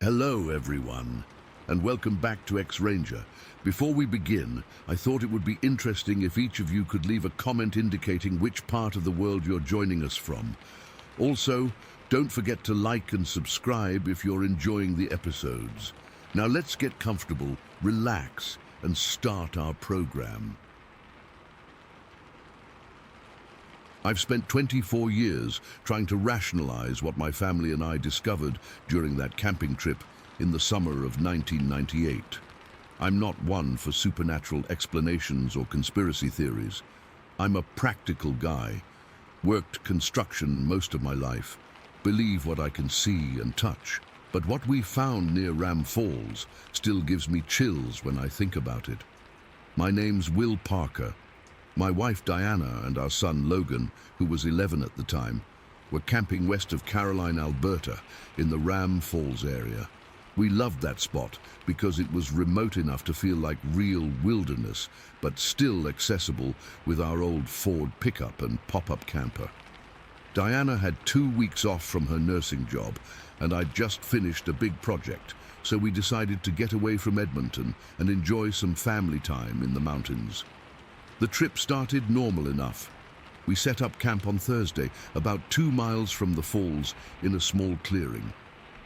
Hello everyone, and welcome back to X-Ranger. Before we begin, I thought it would be interesting if each of you could leave a comment indicating which part of the world you're joining us from. Also, don't forget to like and subscribe if you're enjoying the episodes. Now let's get comfortable, relax, and start our program. I've spent 24 years trying to rationalize what my family and I discovered during that camping trip in the summer of 1998. I'm not one for supernatural explanations or conspiracy theories. I'm a practical guy, worked construction most of my life, believe what I can see and touch. But what we found near Ram Falls still gives me chills when I think about it. My name's Will Parker. My wife Diana and our son Logan, who was 11 at the time, were camping west of Caroline, Alberta, in the Ram Falls area. We loved that spot because it was remote enough to feel like real wilderness, but still accessible with our old Ford pickup and pop-up camper. Diana had 2 weeks off from her nursing job, and I'd just finished a big project, so we decided to get away from Edmonton and enjoy some family time in the mountains. The trip started normal enough. We set up camp on Thursday, about 2 miles from the falls in a small clearing.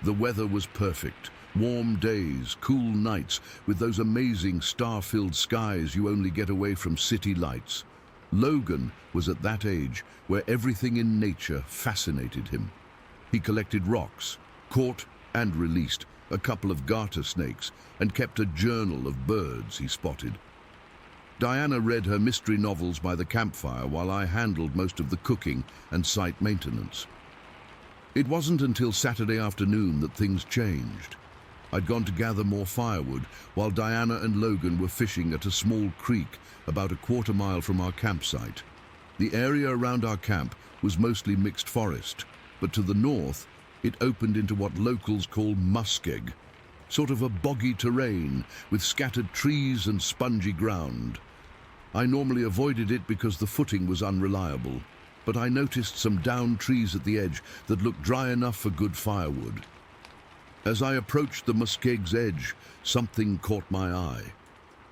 The weather was perfect. Warm days, cool nights, with those amazing star-filled skies you only get away from city lights. Logan was at that age where everything in nature fascinated him. He collected rocks, caught and released a couple of garter snakes, and kept a journal of birds he spotted. Diana read her mystery novels by the campfire while I handled most of the cooking and site maintenance. It wasn't until Saturday afternoon that things changed. I'd gone to gather more firewood while Diana and Logan were fishing at a small creek about a quarter mile from our campsite. The area around our camp was mostly mixed forest, but to the north it opened into what locals call muskeg, sort of a boggy terrain with scattered trees and spongy ground. I normally avoided it because the footing was unreliable, but I noticed some downed trees at the edge that looked dry enough for good firewood. As I approached the muskeg's edge, something caught my eye.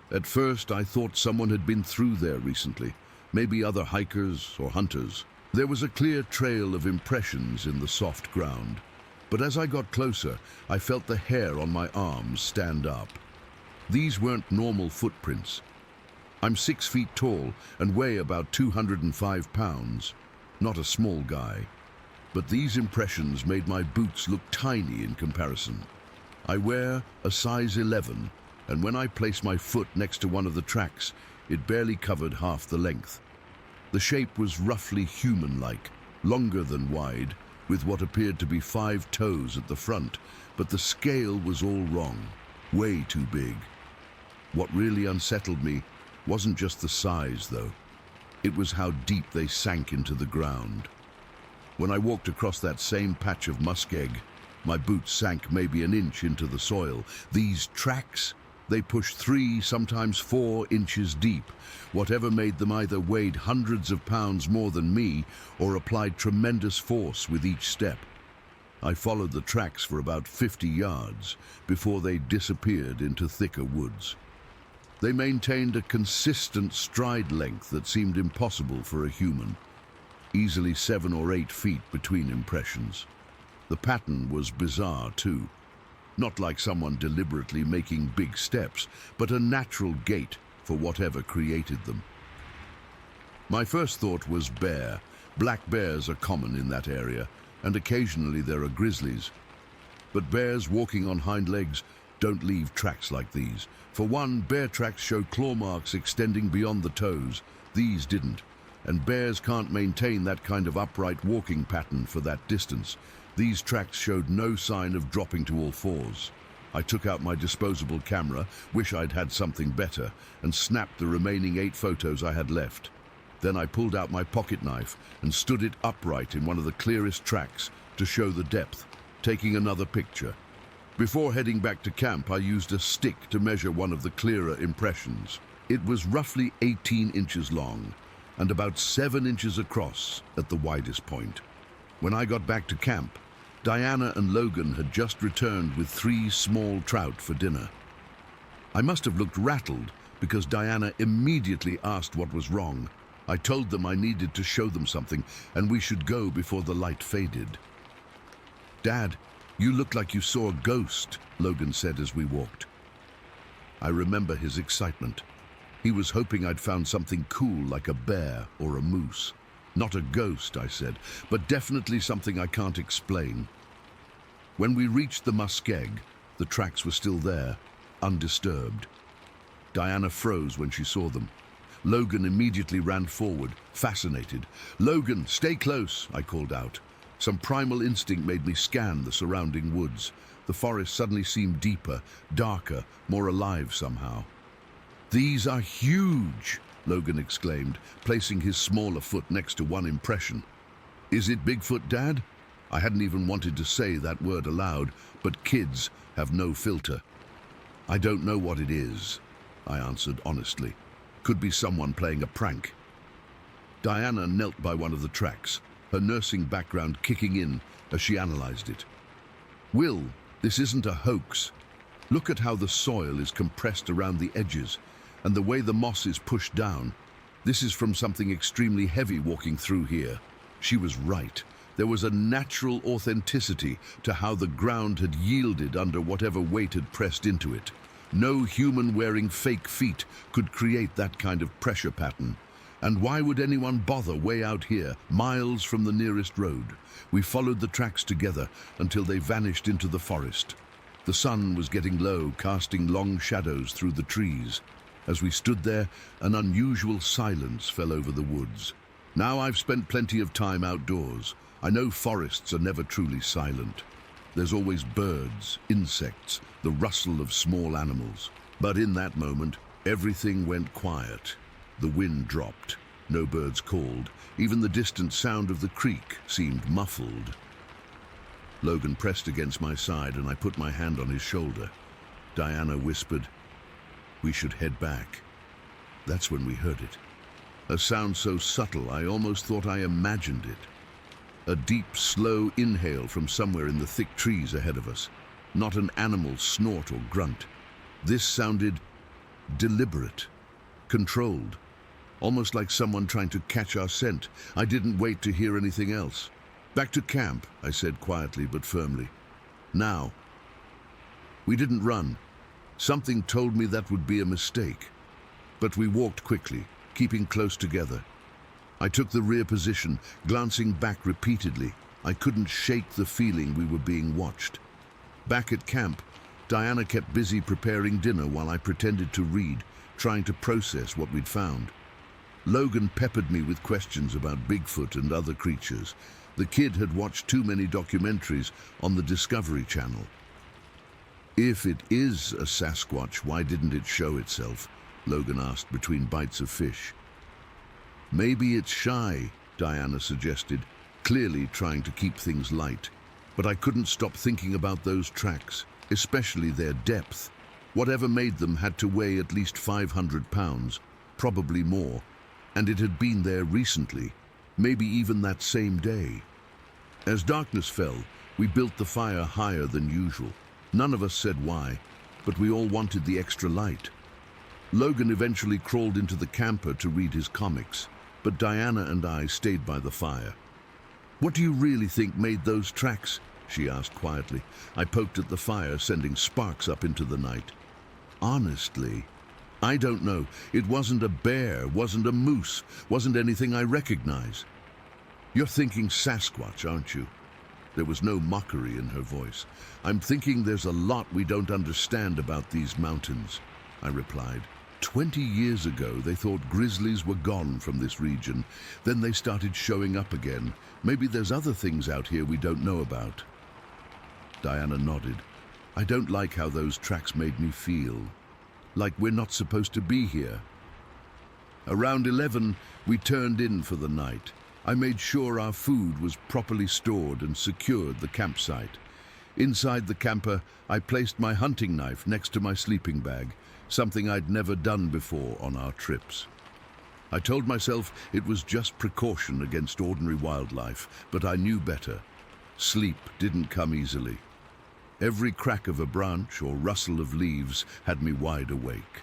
At first, I thought someone had been through there recently, maybe other hikers or hunters. There was a clear trail of impressions in the soft ground, but as I got closer, I felt the hair on my arms stand up. These weren't normal footprints. I'm 6 feet tall and weigh about 205 pounds, not a small guy. But these impressions made my boots look tiny in comparison. I wear a size 11, and when I placed my foot next to one of the tracks, it barely covered half the length. The shape was roughly human-like, longer than wide, with what appeared to be 5 toes at the front, but the scale was all wrong, way too big. What really unsettled me wasn't just the size, though. It was how deep they sank into the ground. When I walked across that same patch of muskeg, my boots sank maybe an inch into the soil. These tracks, they pushed 3, sometimes 4 inches deep. Whatever made them either weighed hundreds of pounds more than me or applied tremendous force with each step. I followed the tracks for about 50 yards before they disappeared into thicker woods. They maintained a consistent stride length that seemed impossible for a human. Easily 7 or 8 feet between impressions. The pattern was bizarre too. Not like someone deliberately making big steps, but a natural gait for whatever created them. My first thought was bear. Black bears are common in that area, and occasionally there are grizzlies. But bears walking on hind legs don't leave tracks like these. For one, bear tracks show claw marks extending beyond the toes. These didn't. And bears can't maintain that kind of upright walking pattern for that distance. These tracks showed no sign of dropping to all fours. I took out my disposable camera, wish I'd had something better, and snapped the remaining 8 photos I had left. Then I pulled out my pocket knife and stood it upright in one of the clearest tracks to show the depth, taking another picture. Before heading back to camp, I used a stick to measure one of the clearer impressions. It was roughly 18 inches long and about 7 inches across at the widest point. When I got back to camp, Diana and Logan had just returned with 3 small trout for dinner. I must have looked rattled because Diana immediately asked what was wrong. I told them I needed to show them something and we should go before the light faded. "Dad, you look like you saw a ghost," Logan said as we walked. I remember his excitement. He was hoping I'd found something cool like a bear or a moose. "Not a ghost," I said, "but definitely something I can't explain." When we reached the muskeg, the tracks were still there, undisturbed. Diana froze when she saw them. Logan immediately ran forward, fascinated. "Logan, stay close," I called out. Some primal instinct made me scan the surrounding woods. The forest suddenly seemed deeper, darker, more alive somehow. "These are huge," Logan exclaimed, placing his smaller foot next to one impression. "Is it Bigfoot, Dad?" I hadn't even wanted to say that word aloud, but kids have no filter. "I don't know what it is," I answered honestly. "Could be someone playing a prank." Diana knelt by one of the tracks, her nursing background kicking in as she analyzed it. "Will, this isn't a hoax. Look at how the soil is compressed around the edges and the way the moss is pushed down. This is from something extremely heavy walking through here." She was right. There was a natural authenticity to how the ground had yielded under whatever weight had pressed into it. No human wearing fake feet could create that kind of pressure pattern. And why would anyone bother way out here, miles from the nearest road? We followed the tracks together until they vanished into the forest. The sun was getting low, casting long shadows through the trees. As we stood there, an unusual silence fell over the woods. Now I've spent plenty of time outdoors. I know forests are never truly silent. There's always birds, insects, the rustle of small animals. But in that moment, everything went quiet. The wind dropped. No birds called. Even the distant sound of the creek seemed muffled. Logan pressed against my side and I put my hand on his shoulder. Diana whispered, "We should head back." That's when we heard it. A sound so subtle I almost thought I imagined it. A deep, slow inhale from somewhere in the thick trees ahead of us. Not an animal's snort or grunt. This sounded deliberate, controlled, almost like someone trying to catch our scent. I didn't wait to hear anything else. "Back to camp," I said quietly but firmly. "Now." We didn't run. Something told me that would be a mistake. But we walked quickly, keeping close together. I took the rear position, glancing back repeatedly. I couldn't shake the feeling we were being watched. Back at camp, Diana kept busy preparing dinner while I pretended to read, trying to process what we'd found. Logan peppered me with questions about Bigfoot and other creatures. The kid had watched too many documentaries on the Discovery Channel. "If it is a Sasquatch, why didn't it show itself?" Logan asked between bites of fish. "Maybe it's shy," Diana suggested, clearly trying to keep things light. But I couldn't stop thinking about those tracks, especially their depth. Whatever made them had to weigh at least 500 pounds, probably more, and it had been there recently, maybe even that same day. As darkness fell, we built the fire higher than usual. None of us said why, but we all wanted the extra light. Logan eventually crawled into the camper to read his comics, but Diana and I stayed by the fire. "What do you really think made those tracks?" she asked quietly. I poked at the fire, sending sparks up into the night. "Honestly, I don't know. It wasn't a bear, wasn't a moose, wasn't anything I recognize." "You're thinking Sasquatch, aren't you?" There was no mockery in her voice. "I'm thinking there's a lot we don't understand about these mountains," I replied. 20 years ago, they thought grizzlies were gone from this region. Then they started showing up again. Maybe there's other things out here we don't know about." Diana nodded. "I don't like how those tracks made me feel. Like we're not supposed to be here." Around 11, we turned in for the night. I made sure our food was properly stored and secured the campsite. Inside the camper, I placed my hunting knife next to my sleeping bag, something I'd never done before on our trips. I told myself it was just precaution against ordinary wildlife, but I knew better. Sleep didn't come easily. Every crack of a branch or rustle of leaves had me wide awake.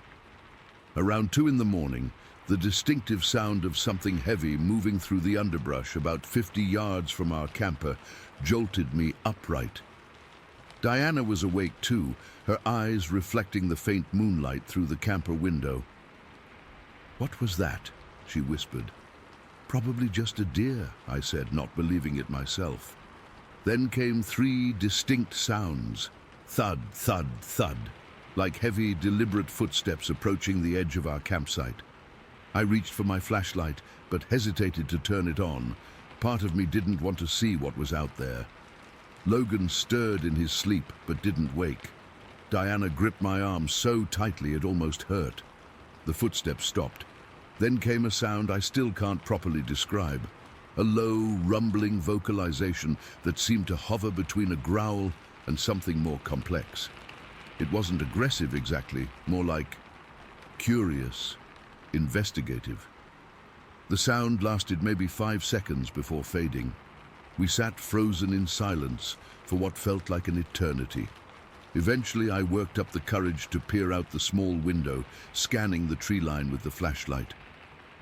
Around 2 in the morning, the distinctive sound of something heavy moving through the underbrush about 50 yards from our camper jolted me upright. Diana was awake too, her eyes reflecting the faint moonlight through the camper window. "What was that?" she whispered. "Probably just a deer," I said, not believing it myself. Then came 3 distinct sounds: thud, thud, thud, like heavy, deliberate footsteps approaching the edge of our campsite. I reached for my flashlight, but hesitated to turn it on. Part of me didn't want to see what was out there. Logan stirred in his sleep, but didn't wake. Diana gripped my arm so tightly it almost hurt. The footsteps stopped. Then came a sound I still can't properly describe. A low, rumbling vocalization that seemed to hover between a growl and something more complex. It wasn't aggressive exactly, more like curious, investigative. The sound lasted maybe 5 seconds before fading. We sat frozen in silence for what felt like an eternity. Eventually, I worked up the courage to peer out the small window, scanning the tree line with the flashlight.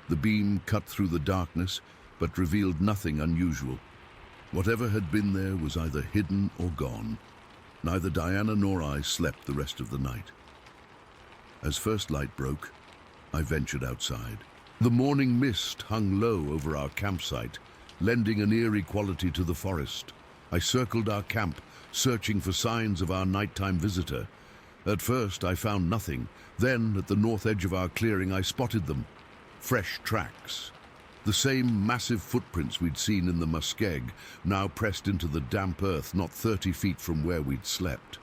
The beam cut through the darkness, but revealed nothing unusual. Whatever had been there was either hidden or gone. Neither Diana nor I slept the rest of the night. As first light broke, I ventured outside. The morning mist hung low over our campsite, lending an eerie quality to the forest. I circled our camp, searching for signs of our nighttime visitor. At first, I found nothing. Then, at the north edge of our clearing, I spotted them. Fresh tracks. The same massive footprints we'd seen in the muskeg, now pressed into the damp earth not 30 feet from where we'd slept.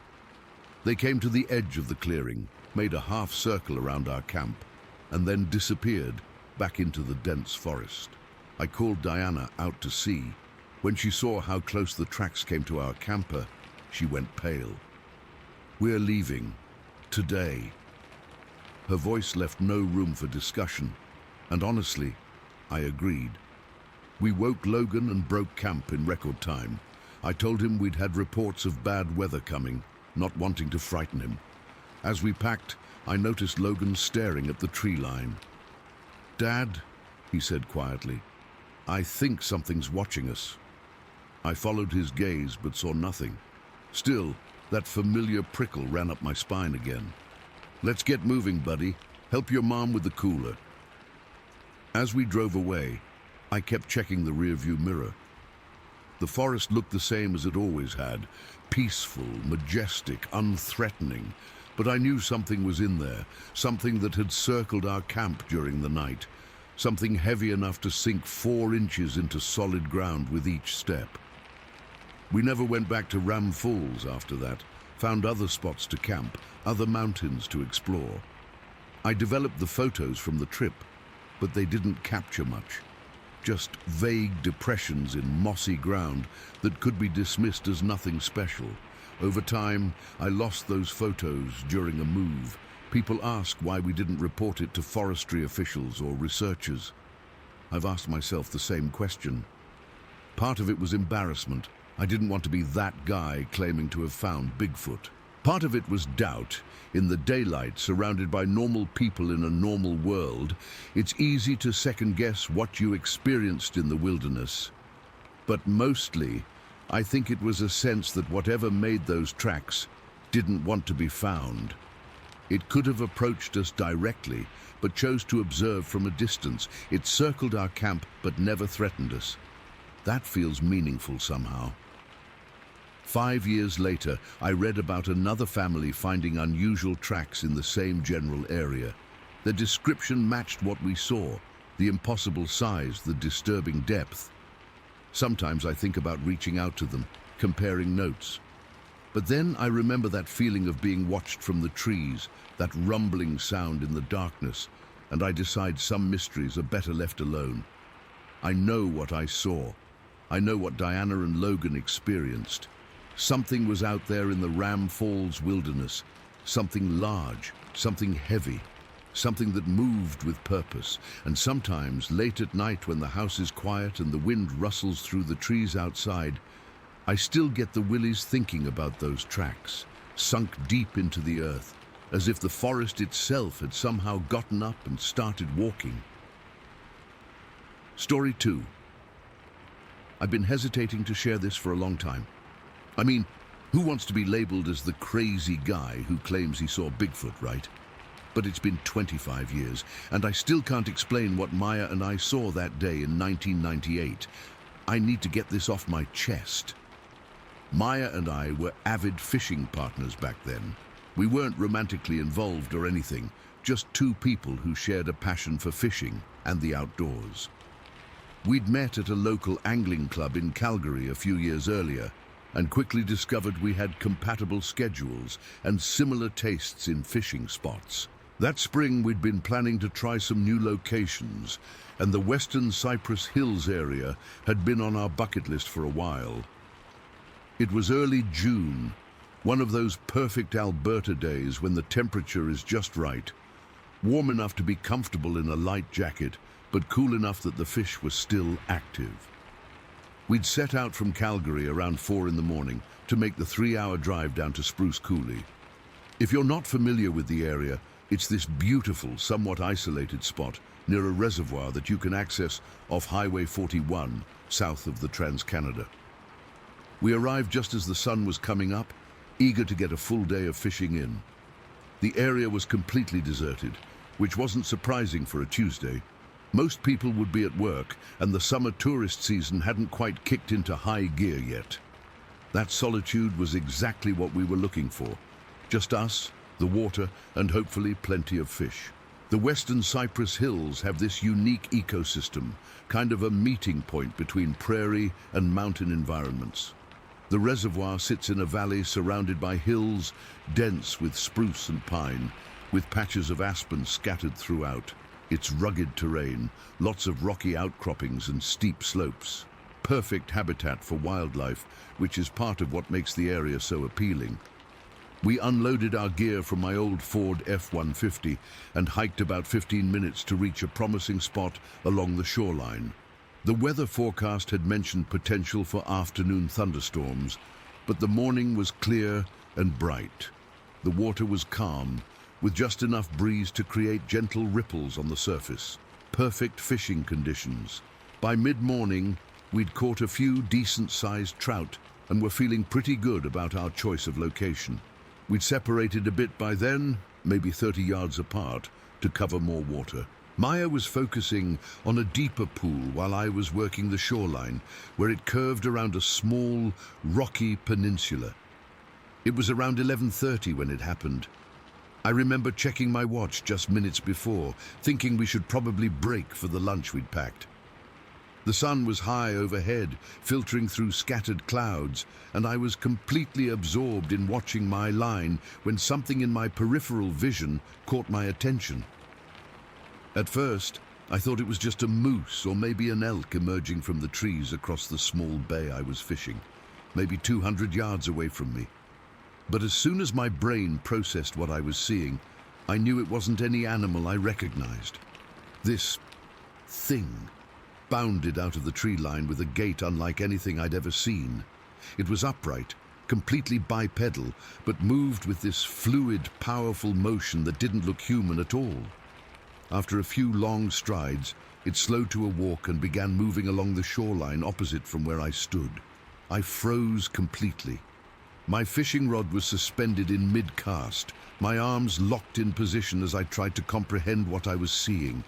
They came to the edge of the clearing, made a half circle around our camp, and then disappeared back into the dense forest. I called Diana out to see. When she saw how close the tracks came to our camper, she went pale. "We're leaving. Today." Her voice left no room for discussion, and honestly, I agreed. We woke Logan and broke camp in record time. I told him we'd had reports of bad weather coming, not wanting to frighten him. As we packed, I noticed Logan staring at the tree line. "Dad," he said quietly, "I think something's watching us." I followed his gaze but saw nothing. Still, that familiar prickle ran up my spine again. "Let's get moving, buddy. Help your mom with the cooler." As we drove away, I kept checking the rearview mirror. The forest looked the same as it always had, peaceful, majestic, unthreatening. But I knew something was in there, something that had circled our camp during the night, something heavy enough to sink 4 inches into solid ground with each step. We never went back to Ram Falls after that, found other spots to camp, other mountains to explore. I developed the photos from the trip, but they didn't capture much. Just vague depressions in mossy ground that could be dismissed as nothing special. Over time, I lost those photos during a move. People ask why we didn't report it to forestry officials or researchers. I've asked myself the same question. Part of it was embarrassment. I didn't want to be that guy claiming to have found Bigfoot. Part of it was doubt. In the daylight, surrounded by normal people in a normal world, it's easy to second-guess what you experienced in the wilderness. But mostly, I think it was a sense that whatever made those tracks didn't want to be found. It could have approached us directly, but chose to observe from a distance. It circled our camp, but never threatened us. That feels meaningful somehow. 5 years later, I read about another family finding unusual tracks in the same general area. The description matched what we saw, the impossible size, the disturbing depth. Sometimes I think about reaching out to them, comparing notes. But then I remember that feeling of being watched from the trees, that rumbling sound in the darkness, and I decide some mysteries are better left alone. I know what I saw. I know what Diana and Logan experienced. Something was out there in the Ram Falls wilderness, something large, something heavy, something that moved with purpose. And sometimes, late at night when the house is quiet and the wind rustles through the trees outside, I still get the willies thinking about those tracks, sunk deep into the earth, as if the forest itself had somehow gotten up and started walking. Story 2. I've been hesitating to share this for a long time. I mean, who wants to be labeled as the crazy guy who claims he saw Bigfoot, right? But it's been 25 years, and I still can't explain what Maya and I saw that day in 1998. I need to get this off my chest. Maya and I were avid fishing partners back then. We weren't romantically involved or anything, just two people who shared a passion for fishing and the outdoors. We'd met at a local angling club in Calgary a few years earlier and quickly discovered we had compatible schedules and similar tastes in fishing spots. That spring, we'd been planning to try some new locations, and the Western Cypress Hills area had been on our bucket list for a while. It was early June, one of those perfect Alberta days when the temperature is just right, warm enough to be comfortable in a light jacket, but cool enough that the fish were still active. We'd set out from Calgary around 4 in the morning to make the 3-hour drive down to Spruce Coulee. If you're not familiar with the area, it's this beautiful, somewhat isolated spot near a reservoir that you can access off Highway 41, south of the Trans-Canada. We arrived just as the sun was coming up, eager to get a full day of fishing in. The area was completely deserted, which wasn't surprising for a Tuesday. Most people would be at work, and the summer tourist season hadn't quite kicked into high gear yet. That solitude was exactly what we were looking for. Just us, the water, and hopefully plenty of fish. The Western Cypress Hills have this unique ecosystem, kind of a meeting point between prairie and mountain environments. The reservoir sits in a valley surrounded by hills, dense with spruce and pine, with patches of aspen scattered throughout. It's rugged terrain, lots of rocky outcroppings and steep slopes. Perfect habitat for wildlife, which is part of what makes the area so appealing. We unloaded our gear from my old Ford F-150 and hiked about 15 minutes to reach a promising spot along the shoreline. The weather forecast had mentioned potential for afternoon thunderstorms, but the morning was clear and bright. The water was calm, with just enough breeze to create gentle ripples on the surface. Perfect fishing conditions. By mid-morning, we'd caught a few decent-sized trout and were feeling pretty good about our choice of location. We'd separated a bit by then, maybe 30 yards apart, to cover more water. Maya was focusing on a deeper pool while I was working the shoreline, where it curved around a small, rocky peninsula. It was around 11:30 when it happened. I remember checking my watch just minutes before, thinking we should probably break for the lunch we'd packed. The sun was high overhead, filtering through scattered clouds, and I was completely absorbed in watching my line when something in my peripheral vision caught my attention. At first, I thought it was just a moose or maybe an elk emerging from the trees across the small bay I was fishing, maybe 200 yards away from me. But as soon as my brain processed what I was seeing, I knew it wasn't any animal I recognized. This thing bounded out of the tree line with a gait unlike anything I'd ever seen. It was upright, completely bipedal, but moved with this fluid, powerful motion that didn't look human at all. After a few long strides, it slowed to a walk and began moving along the shoreline opposite from where I stood. I froze completely. My fishing rod was suspended in mid-cast, my arms locked in position as I tried to comprehend what I was seeing.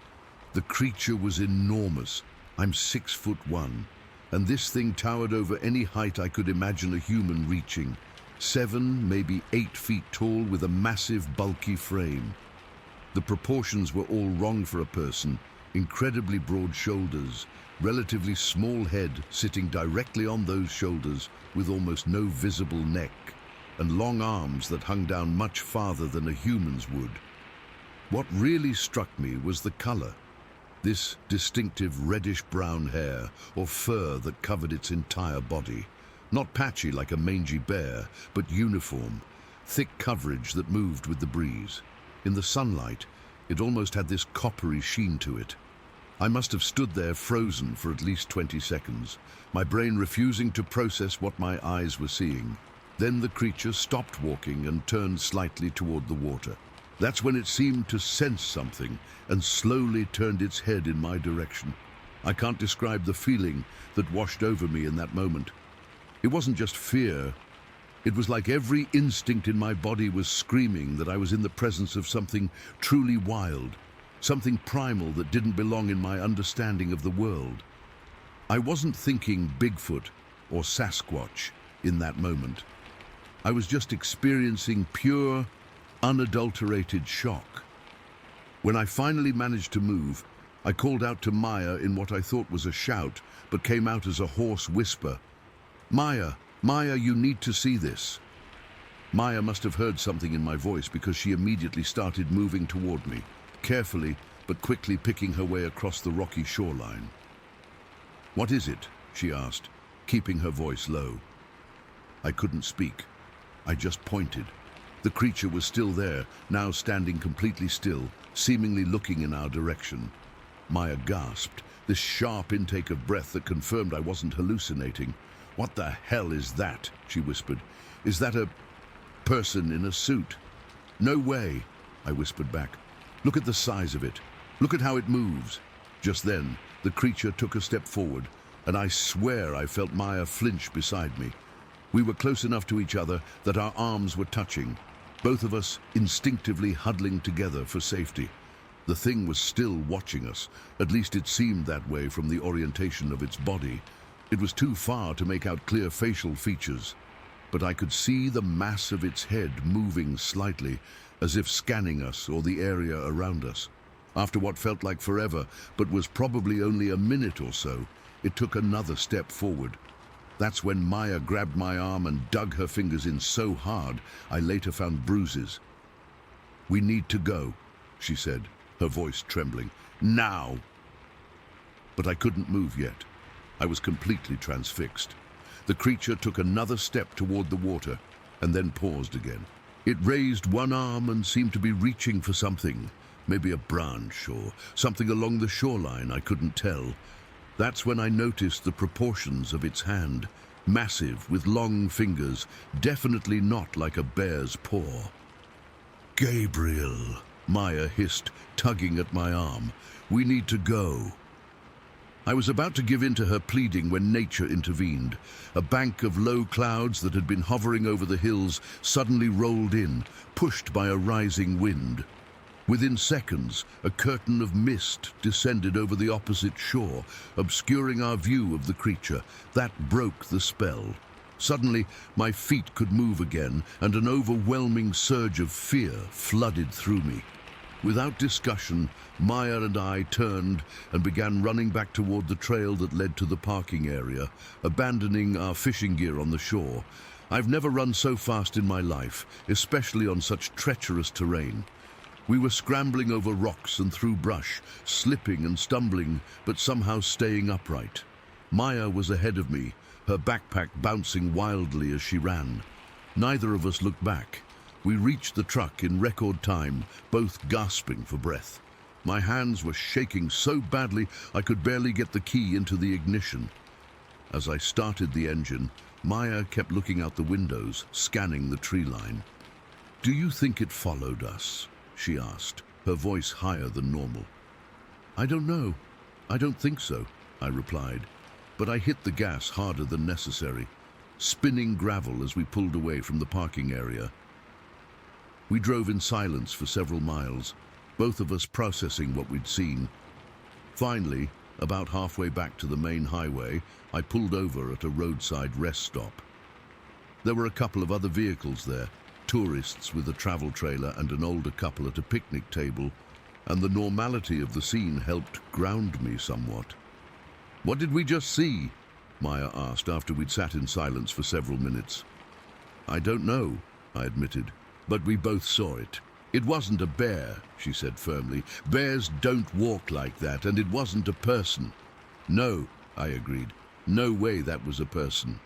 The creature was enormous. I'm 6'1", and this thing towered over any height I could imagine a human reaching. 7, maybe 8 feet tall with a massive, bulky frame. The proportions were all wrong for a person. Incredibly broad shoulders, relatively small head sitting directly on those shoulders with almost no visible neck, and long arms that hung down much farther than a human's would. What really struck me was the color. This distinctive reddish-brown hair or fur that covered its entire body. Not patchy like a mangy bear, but uniform, thick coverage that moved with the breeze. In the sunlight, it almost had this coppery sheen to it. I must have stood there frozen for at least 20 seconds, my brain refusing to process what my eyes were seeing. Then the creature stopped walking and turned slightly toward the water. That's when it seemed to sense something and slowly turned its head in my direction. I can't describe the feeling that washed over me in that moment. It wasn't just fear. It was like every instinct in my body was screaming that I was in the presence of something truly wild, something primal that didn't belong in my understanding of the world. I wasn't thinking Bigfoot or Sasquatch in that moment. I was just experiencing pure, unadulterated shock. When I finally managed to move, I called out to Maya in what I thought was a shout, but came out as a hoarse whisper. "Maya, Maya, you need to see this." Maya must have heard something in my voice because she immediately started moving toward me, carefully but quickly picking her way across the rocky shoreline. "What is it?" she asked, keeping her voice low. I couldn't speak. I just pointed. The creature was still there, now standing completely still, seemingly looking in our direction. Maya gasped, this sharp intake of breath that confirmed I wasn't hallucinating. "What the hell is that?" she whispered. "Is that a person in a suit?" "No way," I whispered back. "Look at the size of it. Look at how it moves." Just then, the creature took a step forward, and I swear I felt Maya flinch beside me. We were close enough to each other that our arms were touching, both of us instinctively huddling together for safety. The thing was still watching us, at least it seemed that way from the orientation of its body. It was too far to make out clear facial features, but I could see the mass of its head moving slightly, as if scanning us or the area around us. After what felt like forever, but was probably only a minute or so, it took another step forward. That's when Maya grabbed my arm and dug her fingers in so hard, I later found bruises. "We need to go," she said, her voice trembling. "Now!" But I couldn't move yet. I was completely transfixed. The creature took another step toward the water and then paused again. It raised one arm and seemed to be reaching for something, maybe a branch or something along the shoreline, I couldn't tell. That's when I noticed the proportions of its hand, massive with long fingers, definitely not like a bear's paw. "Gabriel," Maya hissed, tugging at my arm. "We need to go." I was about to give in to her pleading when nature intervened. A bank of low clouds that had been hovering over the hills suddenly rolled in, pushed by a rising wind. Within seconds, a curtain of mist descended over the opposite shore, obscuring our view of the creature. That broke the spell. Suddenly, my feet could move again, and an overwhelming surge of fear flooded through me. Without discussion, Maya and I turned and began running back toward the trail that led to the parking area, abandoning our fishing gear on the shore. I've never run so fast in my life, especially on such treacherous terrain. We were scrambling over rocks and through brush, slipping and stumbling, but somehow staying upright. Maya was ahead of me, her backpack bouncing wildly as she ran. Neither of us looked back. We reached the truck in record time, both gasping for breath. My hands were shaking so badly I could barely get the key into the ignition. As I started the engine, Maya kept looking out the windows, scanning the tree line. "Do you think it followed us?" she asked, her voice higher than normal. "I don't know. I don't think so," I replied, but I hit the gas harder than necessary, spinning gravel as we pulled away from the parking area. We drove in silence for several miles, both of us processing what we'd seen. Finally, about halfway back to the main highway, I pulled over at a roadside rest stop. There were a couple of other vehicles there, tourists with a travel trailer and an older couple at a picnic table, and the normality of the scene helped ground me somewhat. "What did we just see?" Maya asked after we'd sat in silence for several minutes. "I don't know," I admitted, "but we both saw it. It wasn't a bear," she said firmly. "Bears don't walk like that, and it wasn't a person." "No," I agreed. "No way that was a person."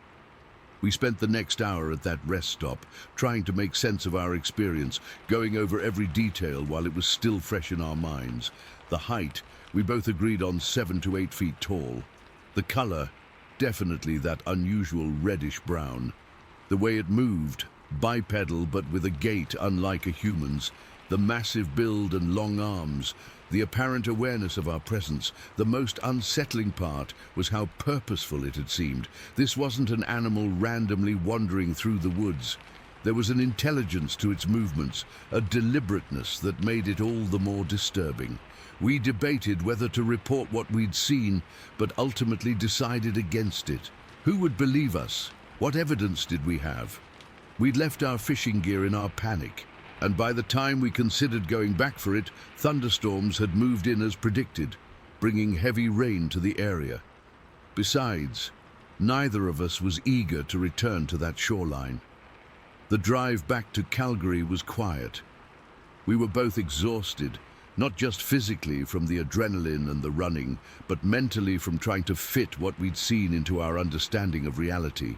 We spent the next hour at that rest stop, trying to make sense of our experience, going over every detail while it was still fresh in our minds. The height, we both agreed on 7 to 8 feet tall. The color, definitely that unusual reddish brown. The way it moved, bipedal but with a gait unlike a human's. The massive build and long arms, the apparent awareness of our presence. The most unsettling part was how purposeful it had seemed. This wasn't an animal randomly wandering through the woods. There was an intelligence to its movements, a deliberateness that made it all the more disturbing. We debated whether to report what we'd seen, but ultimately decided against it. Who would believe us? What evidence did we have? We'd left our fishing gear in our panic, and by the time we considered going back for it, thunderstorms had moved in as predicted, bringing heavy rain to the area. Besides, neither of us was eager to return to that shoreline. The drive back to Calgary was quiet. We were both exhausted, not just physically from the adrenaline and the running, but mentally from trying to fit what we'd seen into our understanding of reality.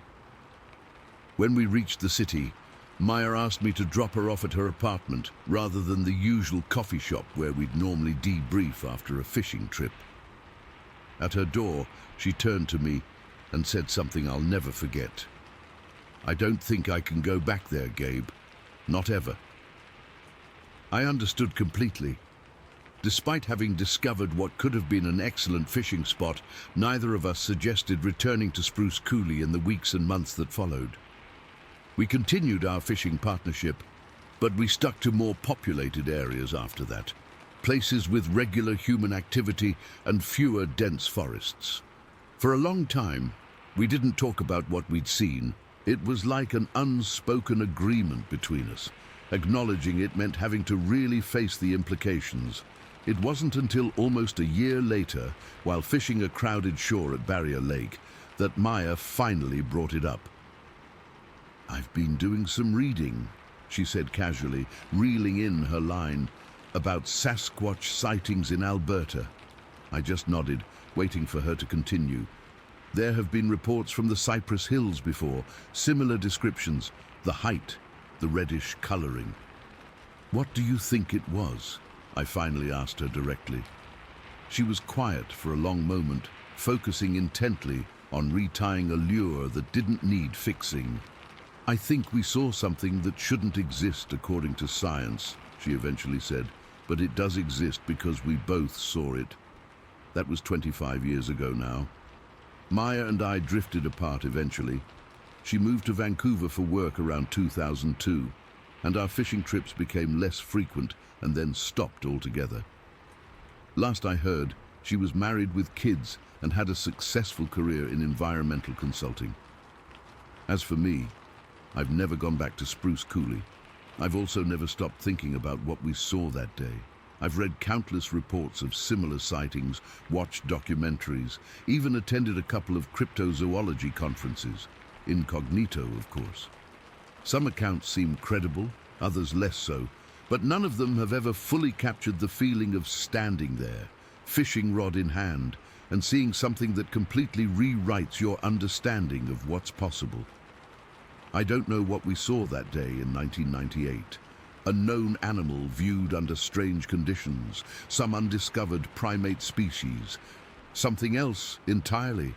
When we reached the city, Maya asked me to drop her off at her apartment rather than the usual coffee shop where we'd normally debrief after a fishing trip. At her door, she turned to me and said something I'll never forget. "I don't think I can go back there, Gabe. Not ever." I understood completely. Despite having discovered what could have been an excellent fishing spot, neither of us suggested returning to Spruce Coulee in the weeks and months that followed. We continued our fishing partnership, but we stuck to more populated areas after that, places with regular human activity and fewer dense forests. For a long time, we didn't talk about what we'd seen. It was like an unspoken agreement between us. Acknowledging it meant having to really face the implications. It wasn't until almost a year later, while fishing a crowded shore at Barrier Lake, that Maya finally brought it up. "I've been doing some reading," she said casually, reeling in her line, "about Sasquatch sightings in Alberta." I just nodded, waiting for her to continue. "There have been reports from the Cypress Hills before, similar descriptions, the height, the reddish coloring." "What do you think it was?" I finally asked her directly. She was quiet for a long moment, focusing intently on retying a lure that didn't need fixing. "I think we saw something that shouldn't exist according to science," she eventually said, "but it does exist because we both saw it." That was 25 years ago now. Maya and I drifted apart eventually. She moved to Vancouver for work around 2002, and our fishing trips became less frequent and then stopped altogether. Last I heard, she was married with kids and had a successful career in environmental consulting. As for me, I've never gone back to Spruce Coulee. I've also never stopped thinking about what we saw that day. I've read countless reports of similar sightings, watched documentaries, even attended a couple of cryptozoology conferences, incognito, of course. Some accounts seem credible, others less so, but none of them have ever fully captured the feeling of standing there, fishing rod in hand, and seeing something that completely rewrites your understanding of what's possible. I don't know what we saw that day in 1998. A known animal viewed under strange conditions, some undiscovered primate species, something else entirely.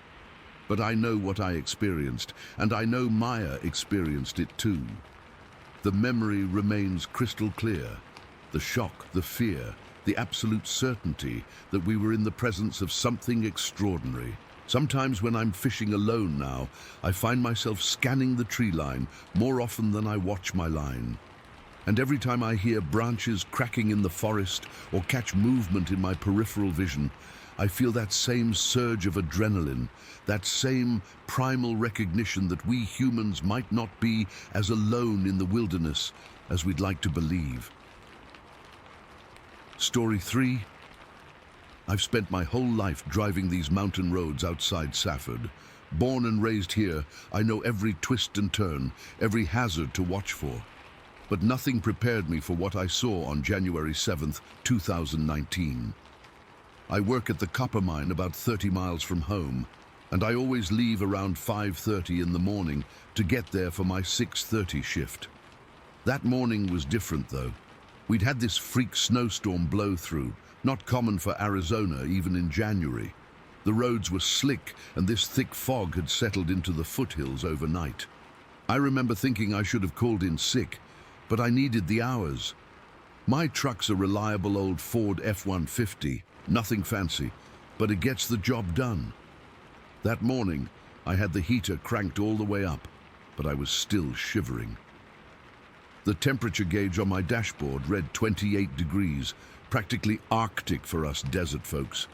But I know what I experienced, and I know Maya experienced it too. The memory remains crystal clear. The shock, the fear, the absolute certainty that we were in the presence of something extraordinary. Sometimes when I'm fishing alone now, I find myself scanning the tree line more often than I watch my line. And every time I hear branches cracking in the forest or catch movement in my peripheral vision, I feel that same surge of adrenaline, that same primal recognition that we humans might not be as alone in the wilderness as we'd like to believe. Story 3. I've spent my whole life driving these mountain roads outside Safford. Born and raised here, I know every twist and turn, every hazard to watch for. But nothing prepared me for what I saw on January 7th, 2019. I work at the copper mine about 30 miles from home. and I always leave around 5:30 in the morning to get there for my 6:30 shift. That morning was different though. We'd had this freak snowstorm blow through, not common for Arizona even in January. The roads were slick and this thick fog had settled into the foothills overnight. I remember thinking I should have called in sick, but I needed the hours. My truck's a reliable old Ford F-150, nothing fancy, but it gets the job done. That morning, I had the heater cranked all the way up, but I was still shivering. The temperature gauge on my dashboard read 28 degrees, practically Arctic for us desert folks.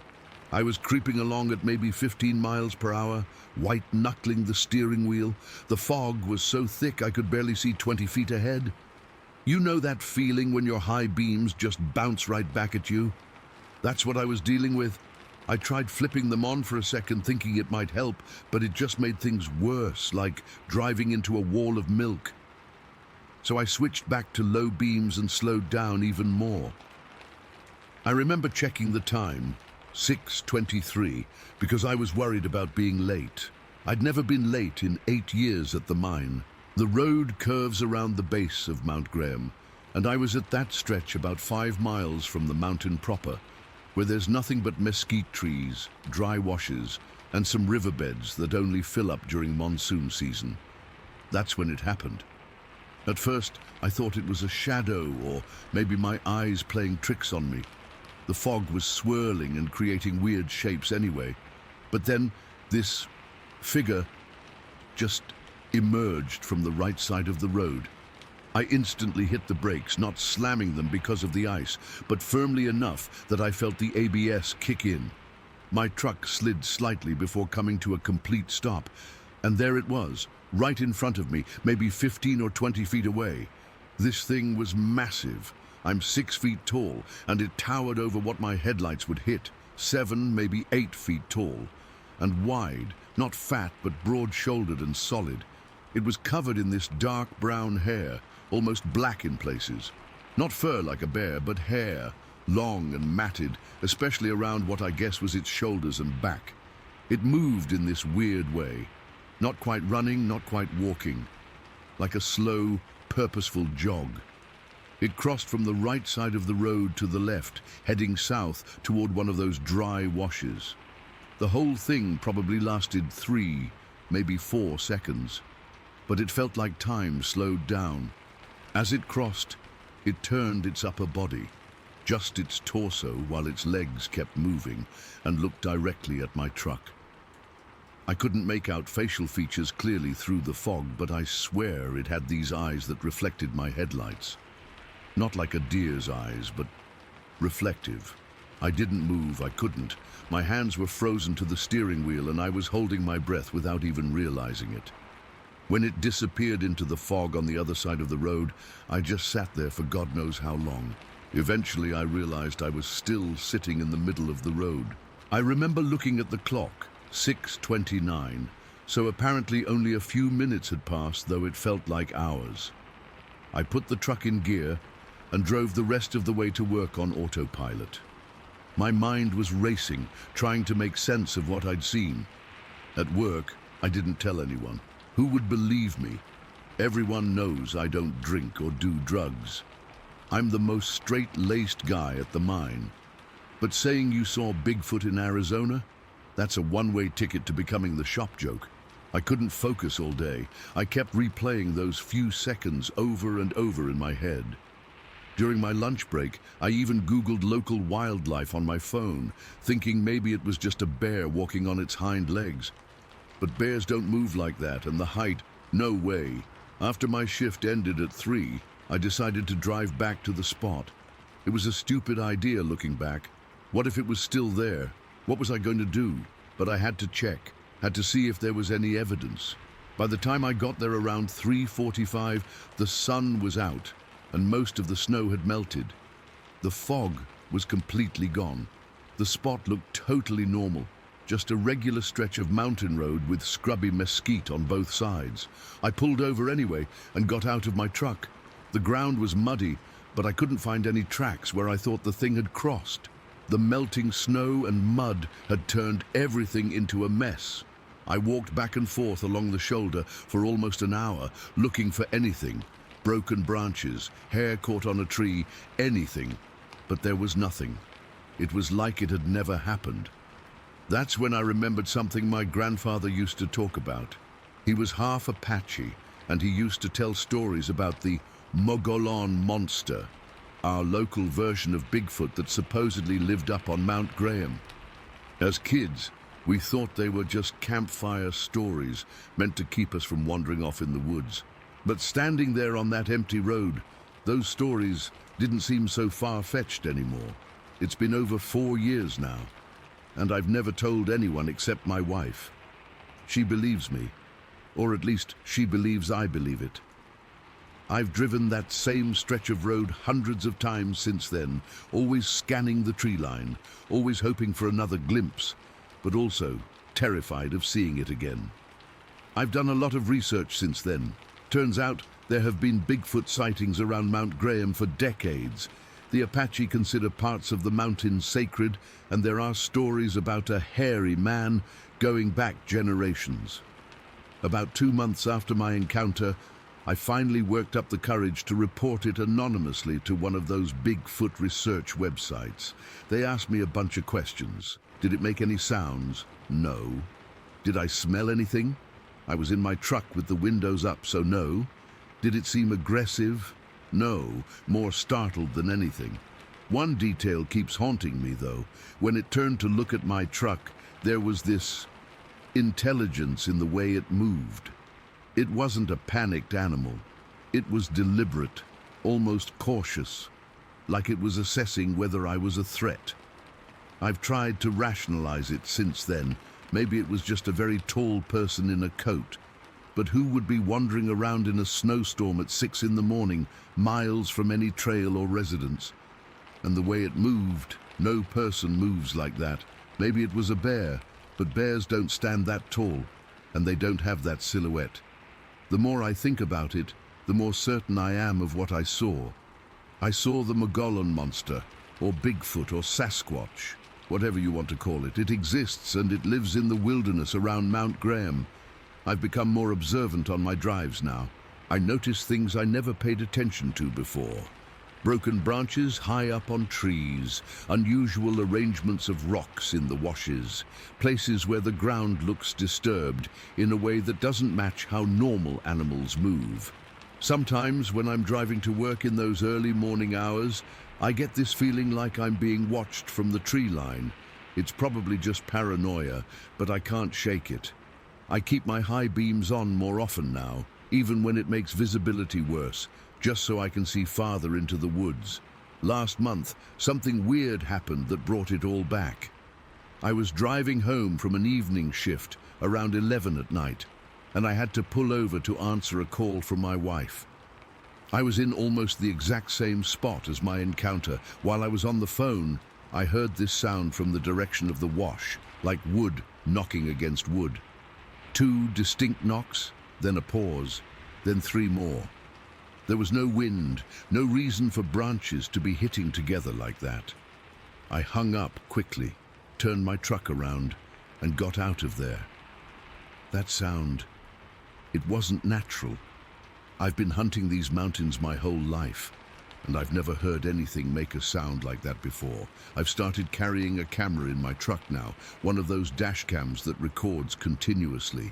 I was creeping along at maybe 15 miles per hour, white-knuckling the steering wheel. The fog was so thick I could barely see 20 feet ahead. You know that feeling when your high beams just bounce right back at you? That's what I was dealing with. I tried flipping them on for a second thinking it might help, but it just made things worse, like driving into a wall of milk. So I switched back to low beams and slowed down even more. I remember checking the time, 6:23, because I was worried about being late. I'd never been late in 8 years at the mine. The road curves around the base of Mount Graham, and I was at that stretch about 5 miles from the mountain proper, where there's nothing but mesquite trees, dry washes, and some riverbeds that only fill up during monsoon season. That's when it happened. At first, I thought it was a shadow or maybe my eyes playing tricks on me. The fog was swirling and creating weird shapes anyway. But then this figure just emerged from the right side of the road. I instantly hit the brakes, not slamming them because of the ice, but firmly enough that I felt the ABS kick in. My truck slid slightly before coming to a complete stop, and there it was, right in front of me, maybe 15 or 20 feet away. This thing was massive. I'm 6 feet tall, and it towered over what my headlights would hit, 7, maybe 8 feet tall, and wide, not fat, but broad-shouldered and solid. It was covered in this dark brown hair, almost black in places. Not fur like a bear, but hair, long and matted, especially around what I guess was its shoulders and back. It moved in this weird way, not quite running, not quite walking, like a slow, purposeful jog. It crossed from the right side of the road to the left, heading south toward one of those dry washes. The whole thing probably lasted 3, maybe 4 seconds, but it felt like time slowed down. As it crossed, it turned its upper body, just its torso while its legs kept moving, and looked directly at my truck. I couldn't make out facial features clearly through the fog, but I swear it had these eyes that reflected my headlights. Not like a deer's eyes, but reflective. I didn't move, I couldn't. My hands were frozen to the steering wheel and I was holding my breath without even realizing it. When it disappeared into the fog on the other side of the road, I just sat there for God knows how long. Eventually I realized I was still sitting in the middle of the road. I remember looking at the clock, 6:29, so apparently only a few minutes had passed, though it felt like hours. I put the truck in gear and drove the rest of the way to work on autopilot. My mind was racing, trying to make sense of what I'd seen. At work, I didn't tell anyone. Who would believe me? Everyone knows I don't drink or do drugs. I'm the most straight-laced guy at the mine. But saying you saw Bigfoot in Arizona? That's a one-way ticket to becoming the shop joke. I couldn't focus all day. I kept replaying those few seconds over and over in my head. During my lunch break, I even Googled local wildlife on my phone, thinking maybe it was just a bear walking on its hind legs. But bears don't move like that, and the height, no way. After my shift ended at 3, I decided to drive back to the spot. It was a stupid idea looking back. What if it was still there? What was I going to do? But I had to check, had to see if there was any evidence. By the time I got there around 3:45, the sun was out, and most of the snow had melted. The fog was completely gone. The spot looked totally normal, just a regular stretch of mountain road with scrubby mesquite on both sides. I pulled over anyway and got out of my truck. The ground was muddy, but I couldn't find any tracks where I thought the thing had crossed. The melting snow and mud had turned everything into a mess. I walked back and forth along the shoulder for almost an hour, looking for anything. Broken branches, hair caught on a tree, anything. But there was nothing. It was like it had never happened. That's when I remembered something my grandfather used to talk about. He was half Apache, and he used to tell stories about the Mogollon monster, our local version of Bigfoot that supposedly lived up on Mount Graham. As kids, we thought they were just campfire stories meant to keep us from wandering off in the woods. But standing there on that empty road, those stories didn't seem so far-fetched anymore. It's been over 4 years now, and I've never told anyone except my wife. She believes me, or at least she believes I believe it. I've driven that same stretch of road hundreds of times since then, always scanning the tree line, always hoping for another glimpse, but also terrified of seeing it again. I've done a lot of research since then. Turns out there have been Bigfoot sightings around Mount Graham for decades. The Apache consider parts of the mountain sacred, and there are stories about a hairy man going back generations. About 2 months after my encounter, I finally worked up the courage to report it anonymously to one of those Bigfoot research websites. They asked me a bunch of questions. Did it make any sounds? No. Did I smell anything? I was in my truck with the windows up, so no. Did it seem aggressive? No, more startled than anything. One detail keeps haunting me, though. When it turned to look at my truck, there was this intelligence in the way it moved. It wasn't a panicked animal. It was deliberate, almost cautious, like it was assessing whether I was a threat. I've tried to rationalize it since then. Maybe it was just a very tall person in a coat. But who would be wandering around in a snowstorm at 6 in the morning, miles from any trail or residence? And the way it moved, no person moves like that. Maybe it was a bear, but bears don't stand that tall, and they don't have that silhouette. The more I think about it, the more certain I am of what I saw. I saw the Mogollon monster, or Bigfoot, or Sasquatch, whatever you want to call it. It exists, and it lives in the wilderness around Mount Graham. I've become more observant on my drives now. I notice things I never paid attention to before. Broken branches high up on trees, unusual arrangements of rocks in the washes, places where the ground looks disturbed in a way that doesn't match how normal animals move. Sometimes when I'm driving to work in those early morning hours, I get this feeling like I'm being watched from the tree line. It's probably just paranoia, but I can't shake it. I keep my high beams on more often now, even when it makes visibility worse, just so I can see farther into the woods. Last month, something weird happened that brought it all back. I was driving home from an evening shift around 11 at night, and I had to pull over to answer a call from my wife. I was in almost the exact same spot as my encounter. While I was on the phone, I heard this sound from the direction of the wash, like wood knocking against wood. 2 distinct knocks, then a pause, then 3 more. There was no wind, no reason for branches to be hitting together like that. I hung up quickly, turned my truck around, and got out of there. That sound, it wasn't natural. I've been hunting these mountains my whole life, and I've never heard anything make a sound like that before. I've started carrying a camera in my truck now, one of those dash cams that records continuously.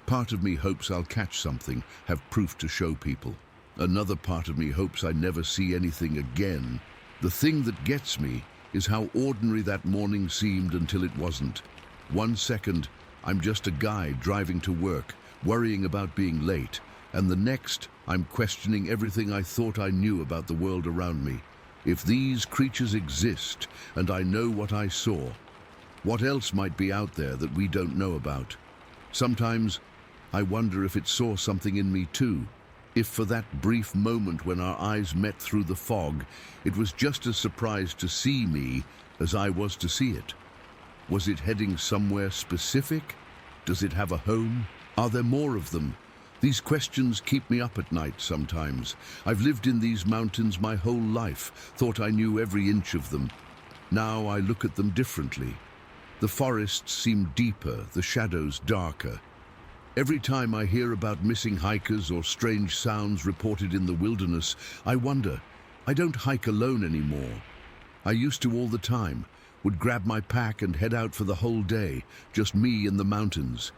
Part of me hopes I'll catch something, have proof to show people. Another part of me hopes I never see anything again. The thing that gets me is how ordinary that morning seemed until it wasn't. 1 second, I'm just a guy driving to work, worrying about being late, and the next, I'm questioning everything I thought I knew about the world around me. If these creatures exist, and I know what I saw, what else might be out there that we don't know about? Sometimes, I wonder if it saw something in me too. If for that brief moment when our eyes met through the fog, it was just as surprised to see me as I was to see it. Was it heading somewhere specific? Does it have a home? Are there more of them? These questions keep me up at night sometimes. I've lived in these mountains my whole life, thought I knew every inch of them. Now I look at them differently. The forests seem deeper, the shadows darker. Every time I hear about missing hikers or strange sounds reported in the wilderness, I wonder. I don't hike alone anymore. I used to all the time, would grab my pack and head out for the whole day, just me and the mountains.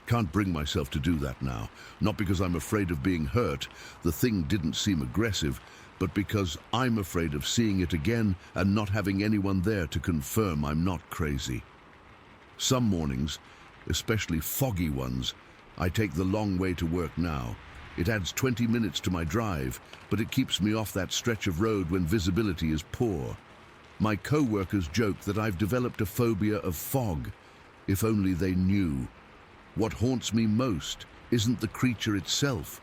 Can't bring myself to do that now, not because I'm afraid of being hurt, the thing didn't seem aggressive, but because I'm afraid of seeing it again and not having anyone there to confirm I'm not crazy. Some mornings, especially foggy ones, I take the long way to work now. It adds 20 minutes to my drive, but it keeps me off that stretch of road when visibility is poor. My co-workers joke that I've developed a phobia of fog. If only they knew. What haunts me most isn't the creature itself,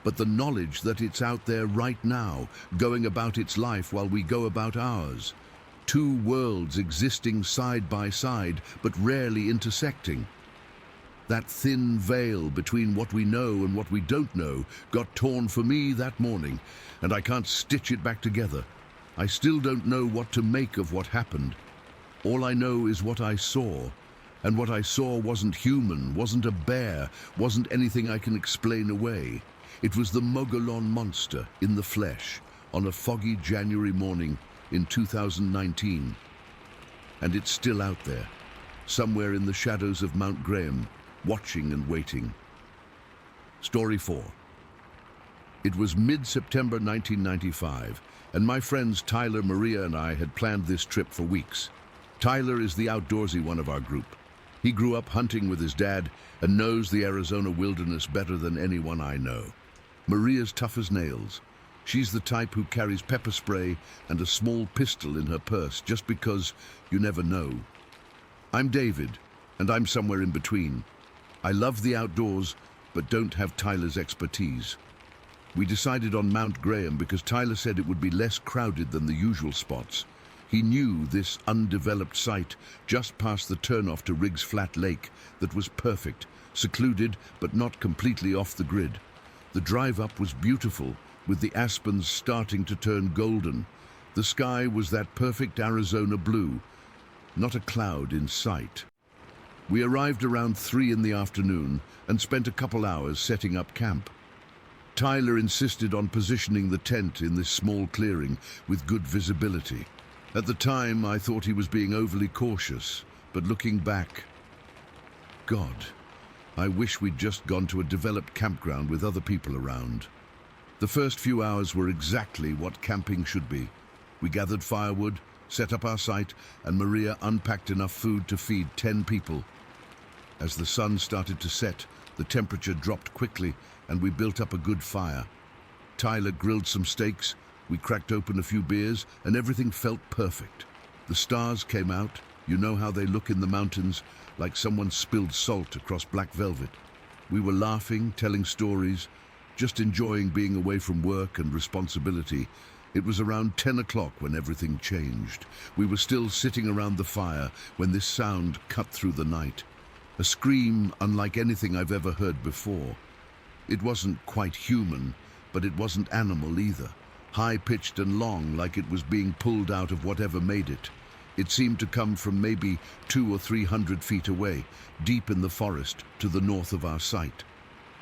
but the knowledge that it's out there right now, going about its life while we go about ours. Two worlds existing side by side, but rarely intersecting. That thin veil between what we know and what we don't know got torn for me that morning, and I can't stitch it back together. I still don't know what to make of what happened. All I know is what I saw, and what I saw wasn't human, wasn't a bear, wasn't anything I can explain away. It was the Mogollon monster in the flesh on a foggy January morning in 2019. And it's still out there, somewhere in the shadows of Mount Graham, watching and waiting. Story 4. It was mid-September 1995, and my friends Tyler, Maria, and I had planned this trip for weeks. Tyler is the outdoorsy one of our group. He grew up hunting with his dad and knows the Arizona wilderness better than anyone I know. Maria's tough as nails. She's the type who carries pepper spray and a small pistol in her purse just because you never know. I'm David, and I'm somewhere in between. I love the outdoors, but don't have Tyler's expertise. We decided on Mount Graham because Tyler said it would be less crowded than the usual spots. He knew this undeveloped site just past the turnoff to Riggs Flat Lake that was perfect, secluded but not completely off the grid. The drive up was beautiful, with the aspens starting to turn golden. The sky was that perfect Arizona blue, not a cloud in sight. We arrived around 3 in the afternoon and spent a couple hours setting up camp. Tyler insisted on positioning the tent in this small clearing with good visibility. At the time, I thought he was being overly cautious, but looking back, God, I wish we'd just gone to a developed campground with other people around. The first few hours were exactly what camping should be. We gathered firewood, set up our site, and Maria unpacked enough food to feed 10 people. As the sun started to set, the temperature dropped quickly, and we built up a good fire. Tyler grilled some steaks, we cracked open a few beers, and everything felt perfect. The stars came out. You know how they look in the mountains, like someone spilled salt across black velvet. We were laughing, telling stories, just enjoying being away from work and responsibility. It was around 10 o'clock when everything changed. We were still sitting around the fire when this sound cut through the night. A scream unlike anything I've ever heard before. It wasn't quite human, but it wasn't animal either. High-pitched and long, like it was being pulled out of whatever made it. It seemed to come from maybe 200 or 300 feet away, deep in the forest to the north of our site.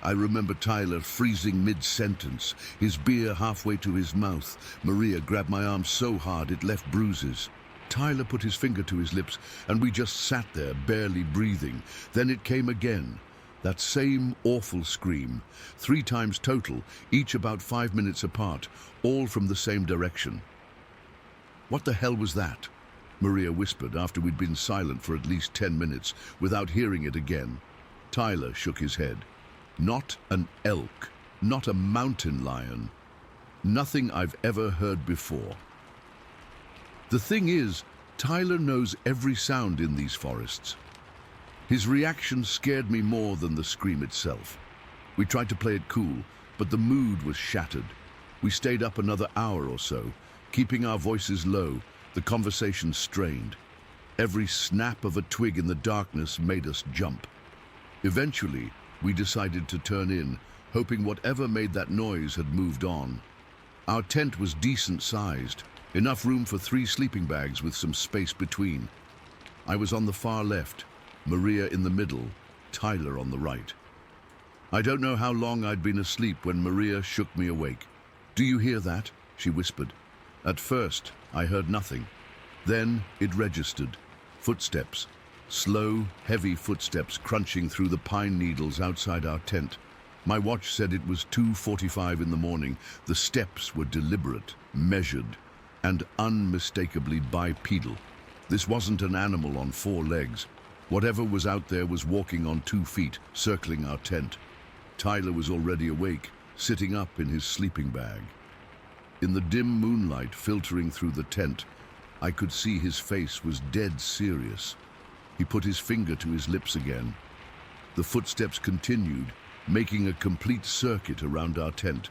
I remember Tyler freezing mid-sentence, his beer halfway to his mouth. Maria grabbed my arm so hard it left bruises. Tyler put his finger to his lips, and we just sat there, barely breathing. Then it came again. That same awful scream, 3 times total, each about 5 minutes apart, all from the same direction. "What the hell was that?" Maria whispered after we'd been silent for at least 10 minutes without hearing it again. Tyler shook his head. Not an elk, not a mountain lion. Nothing I've ever heard before. The thing is, Tyler knows every sound in these forests. His reaction scared me more than the scream itself. We tried to play it cool, but the mood was shattered. We stayed up another hour or so, keeping our voices low, the conversation strained. Every snap of a twig in the darkness made us jump. Eventually, we decided to turn in, hoping whatever made that noise had moved on. Our tent was decent-sized, enough room for 3 sleeping bags with some space between. I was on the far left, Maria in the middle, Tyler on the right. I don't know how long I'd been asleep when Maria shook me awake. "Do you hear that?" she whispered. At first, I heard nothing. Then it registered. Footsteps. Slow, heavy footsteps crunching through the pine needles outside our tent. My watch said it was 2:45 in the morning. The steps were deliberate, measured, and unmistakably bipedal. This wasn't an animal on 4 legs. Whatever was out there was walking on 2 feet, circling our tent. Tyler was already awake, sitting up in his sleeping bag. In the dim moonlight filtering through the tent, I could see his face was dead serious. He put his finger to his lips again. The footsteps continued, making a complete circuit around our tent.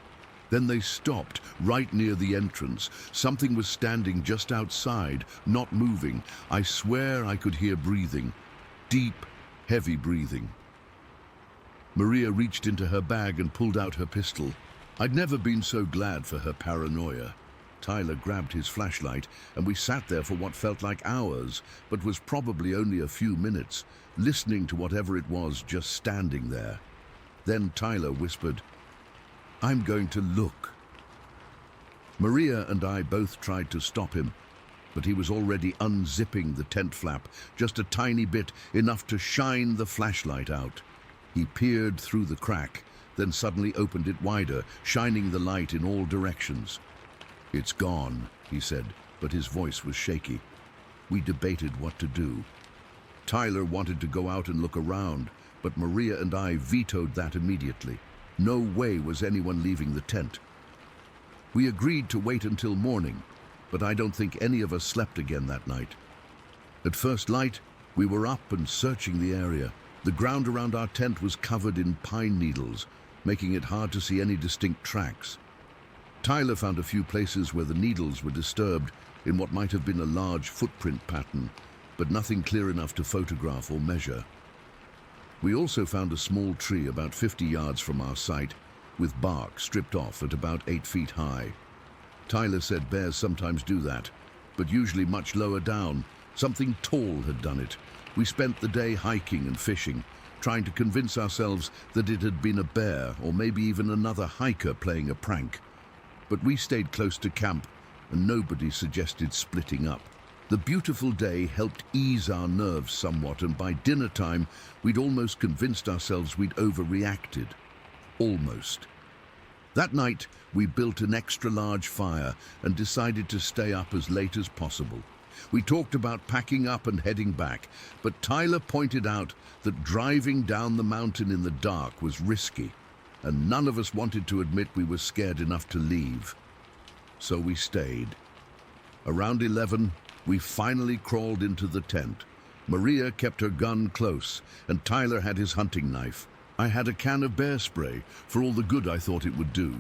Then they stopped, right near the entrance. Something was standing just outside, not moving. I swear I could hear breathing. Deep, heavy breathing. Maria reached into her bag and pulled out her pistol. I'd never been so glad for her paranoia. Tyler grabbed his flashlight, and we sat there for what felt like hours, but was probably only a few minutes, listening to whatever it was just standing there. Then Tyler whispered, "I'm going to look." Maria and I both tried to stop him, but he was already unzipping the tent flap, just a tiny bit, enough to shine the flashlight out. He peered through the crack, then suddenly opened it wider, shining the light in all directions. "It's gone," he said, but his voice was shaky. We debated what to do. Tyler wanted to go out and look around, but Maria and I vetoed that immediately. No way was anyone leaving the tent. We agreed to wait until morning, but I don't think any of us slept again that night. At first light, we were up and searching the area. The ground around our tent was covered in pine needles, making it hard to see any distinct tracks. Tyler found a few places where the needles were disturbed in what might have been a large footprint pattern, but nothing clear enough to photograph or measure. We also found a small tree about 50 yards from our site, with bark stripped off at about 8 feet high. Tyler said bears sometimes do that, but usually much lower down. Something tall had done it. We spent the day hiking and fishing, trying to convince ourselves that it had been a bear or maybe even another hiker playing a prank. But we stayed close to camp, and nobody suggested splitting up. The beautiful day helped ease our nerves somewhat, and by dinner time, we'd almost convinced ourselves we'd overreacted. Almost. That night, we built an extra-large fire and decided to stay up as late as possible. We talked about packing up and heading back, but Tyler pointed out that driving down the mountain in the dark was risky, and none of us wanted to admit we were scared enough to leave. So we stayed. Around 11, we finally crawled into the tent. Maria kept her gun close, and Tyler had his hunting knife. I had a can of bear spray for all the good I thought it would do.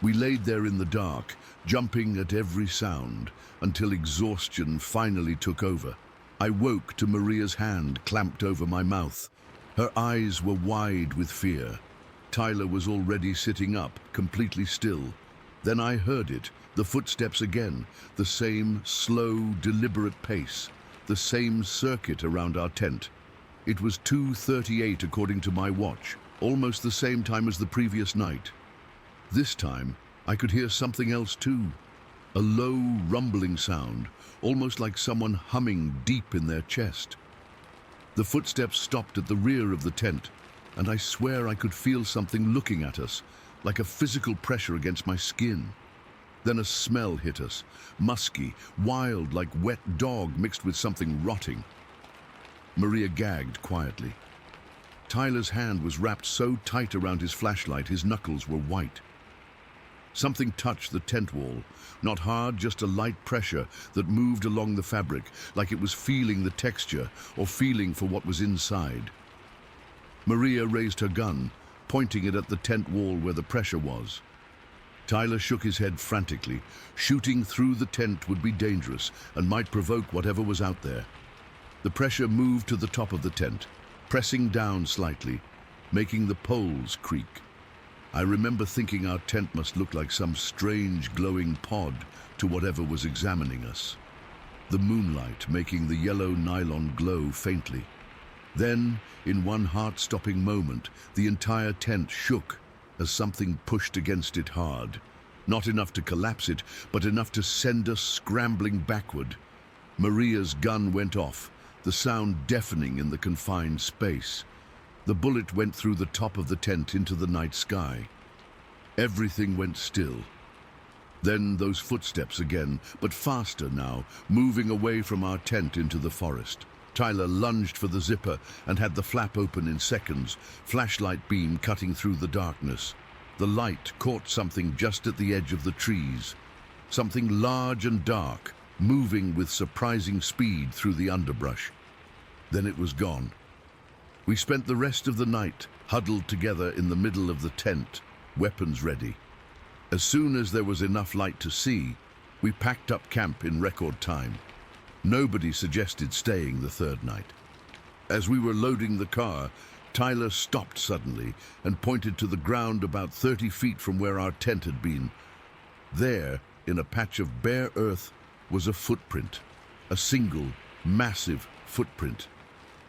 We laid there in the dark, jumping at every sound, until exhaustion finally took over. I woke to Maria's hand clamped over my mouth. Her eyes were wide with fear. Tyler was already sitting up, completely still. Then I heard it, the footsteps again, the same slow, deliberate pace, the same circuit around our tent. It was 2:38 according to my watch, almost the same time as the previous night. This time, I could hear something else too. A low, rumbling sound, almost like someone humming deep in their chest. The footsteps stopped at the rear of the tent, and I swear I could feel something looking at us, like a physical pressure against my skin. Then a smell hit us, musky, wild, like wet dog mixed with something rotting. Maria gagged quietly. Tyler's hand was wrapped so tight around his flashlight his knuckles were white. Something touched the tent wall, not hard, just a light pressure that moved along the fabric, like it was feeling the texture or feeling for what was inside. Maria raised her gun, pointing it at the tent wall where the pressure was. Tyler shook his head frantically. Shooting through the tent would be dangerous and might provoke whatever was out there. The pressure moved to the top of the tent, pressing down slightly, making the poles creak. I remember thinking our tent must look like some strange glowing pod to whatever was examining us. the moonlight making the yellow nylon glow faintly. Then, in one heart-stopping moment, the entire tent shook as something pushed against it hard. Not enough to collapse it, but enough to send us scrambling backward. Maria's gun went off, the sound deafening in the confined space. The bullet went through the top of the tent into the night sky. Everything went still. Then those footsteps again, but faster now, moving away from our tent into the forest. Tyler lunged for the zipper and had the flap open in seconds, flashlight beam cutting through the darkness. The light caught something just at the edge of the trees. Something large and dark, moving with surprising speed through the underbrush. Then it was gone. We spent the rest of the night huddled together in the middle of the tent, weapons ready. As soon as there was enough light to see, we packed up camp in record time. Nobody suggested staying the third night. As we were loading the car, Tyler stopped suddenly and pointed to the ground about 30 feet from where our tent had been. There, in a patch of bare earth, was a footprint. A single, massive footprint.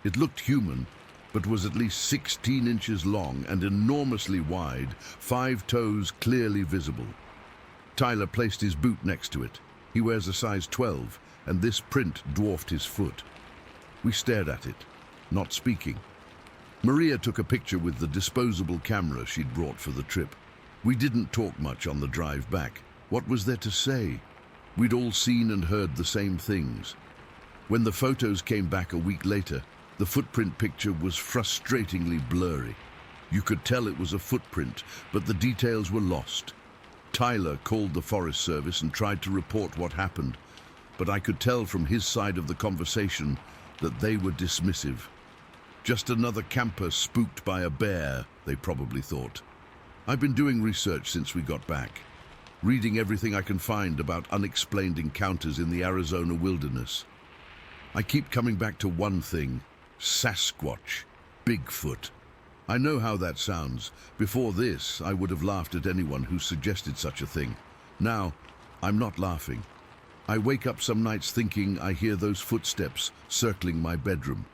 It looked human, but was at least 16 inches long and enormously wide, 5 toes clearly visible. Tyler placed his boot next to it. He wears a size 12, and this print dwarfed his foot. We stared at it, not speaking. Maria took a picture with the disposable camera she'd brought for the trip. We didn't talk much on the drive back. What was there to say? We'd all seen and heard the same things. When the photos came back a week later, the footprint picture was frustratingly blurry. You could tell it was a footprint, but the details were lost. Tyler called the Forest Service and tried to report what happened, but I could tell from his side of the conversation that they were dismissive. Just another camper spooked by a bear, they probably thought. I've been doing research since we got back, reading everything I can find about unexplained encounters in the Arizona wilderness. I keep coming back to one thing: Sasquatch, Bigfoot. I know how that sounds. Before this, I would have laughed at anyone who suggested such a thing. Now, I'm not laughing. I wake up some nights thinking I hear those footsteps circling my bedroom.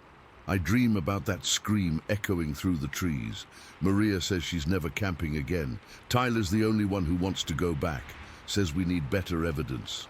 I dream about that scream echoing through the trees. Maria says she's never camping again. Tyler's the only one who wants to go back, says we need better evidence.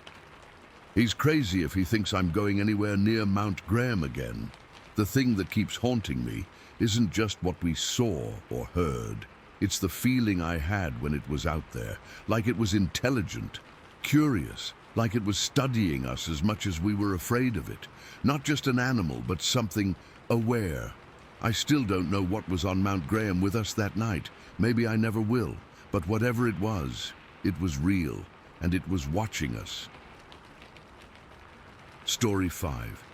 He's crazy if he thinks I'm going anywhere near Mount Graham again. The thing that keeps haunting me isn't just what we saw or heard. It's the feeling I had when it was out there, like it was intelligent, curious, like it was studying us as much as we were afraid of it. Not just an animal, but something aware. I still don't know what was on Mount Graham with us that night. Maybe I never will. But whatever it was real, and it was watching us. Story 5.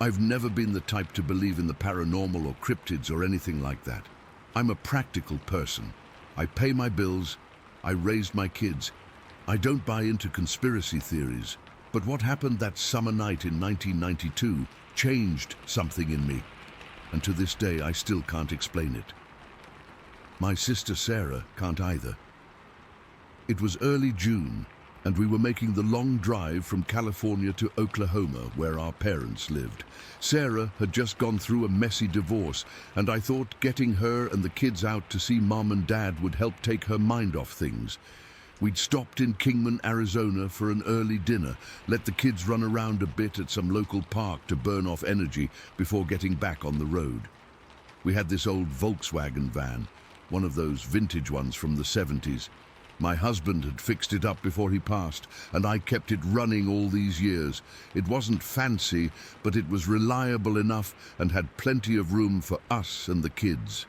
I've never been the type to believe in the paranormal or cryptids or anything like that. I'm a practical person. I pay my bills. I raised my kids. I don't buy into conspiracy theories. But what happened that summer night in 1992 changed something in me. And to this day, I still can't explain it. My sister Sarah can't either. It was early June, and we were making the long drive from California to Oklahoma, where our parents lived. Sarah had just gone through a messy divorce, and I thought getting her and the kids out to see Mom and Dad would help take her mind off things. We'd stopped in Kingman, Arizona for an early dinner, let the kids run around a bit at some local park to burn off energy before getting back on the road. We had this old Volkswagen van, one of those vintage ones from the 70s. My husband had fixed it up before he passed, and I kept it running all these years. It wasn't fancy, but it was reliable enough and had plenty of room for us and the kids.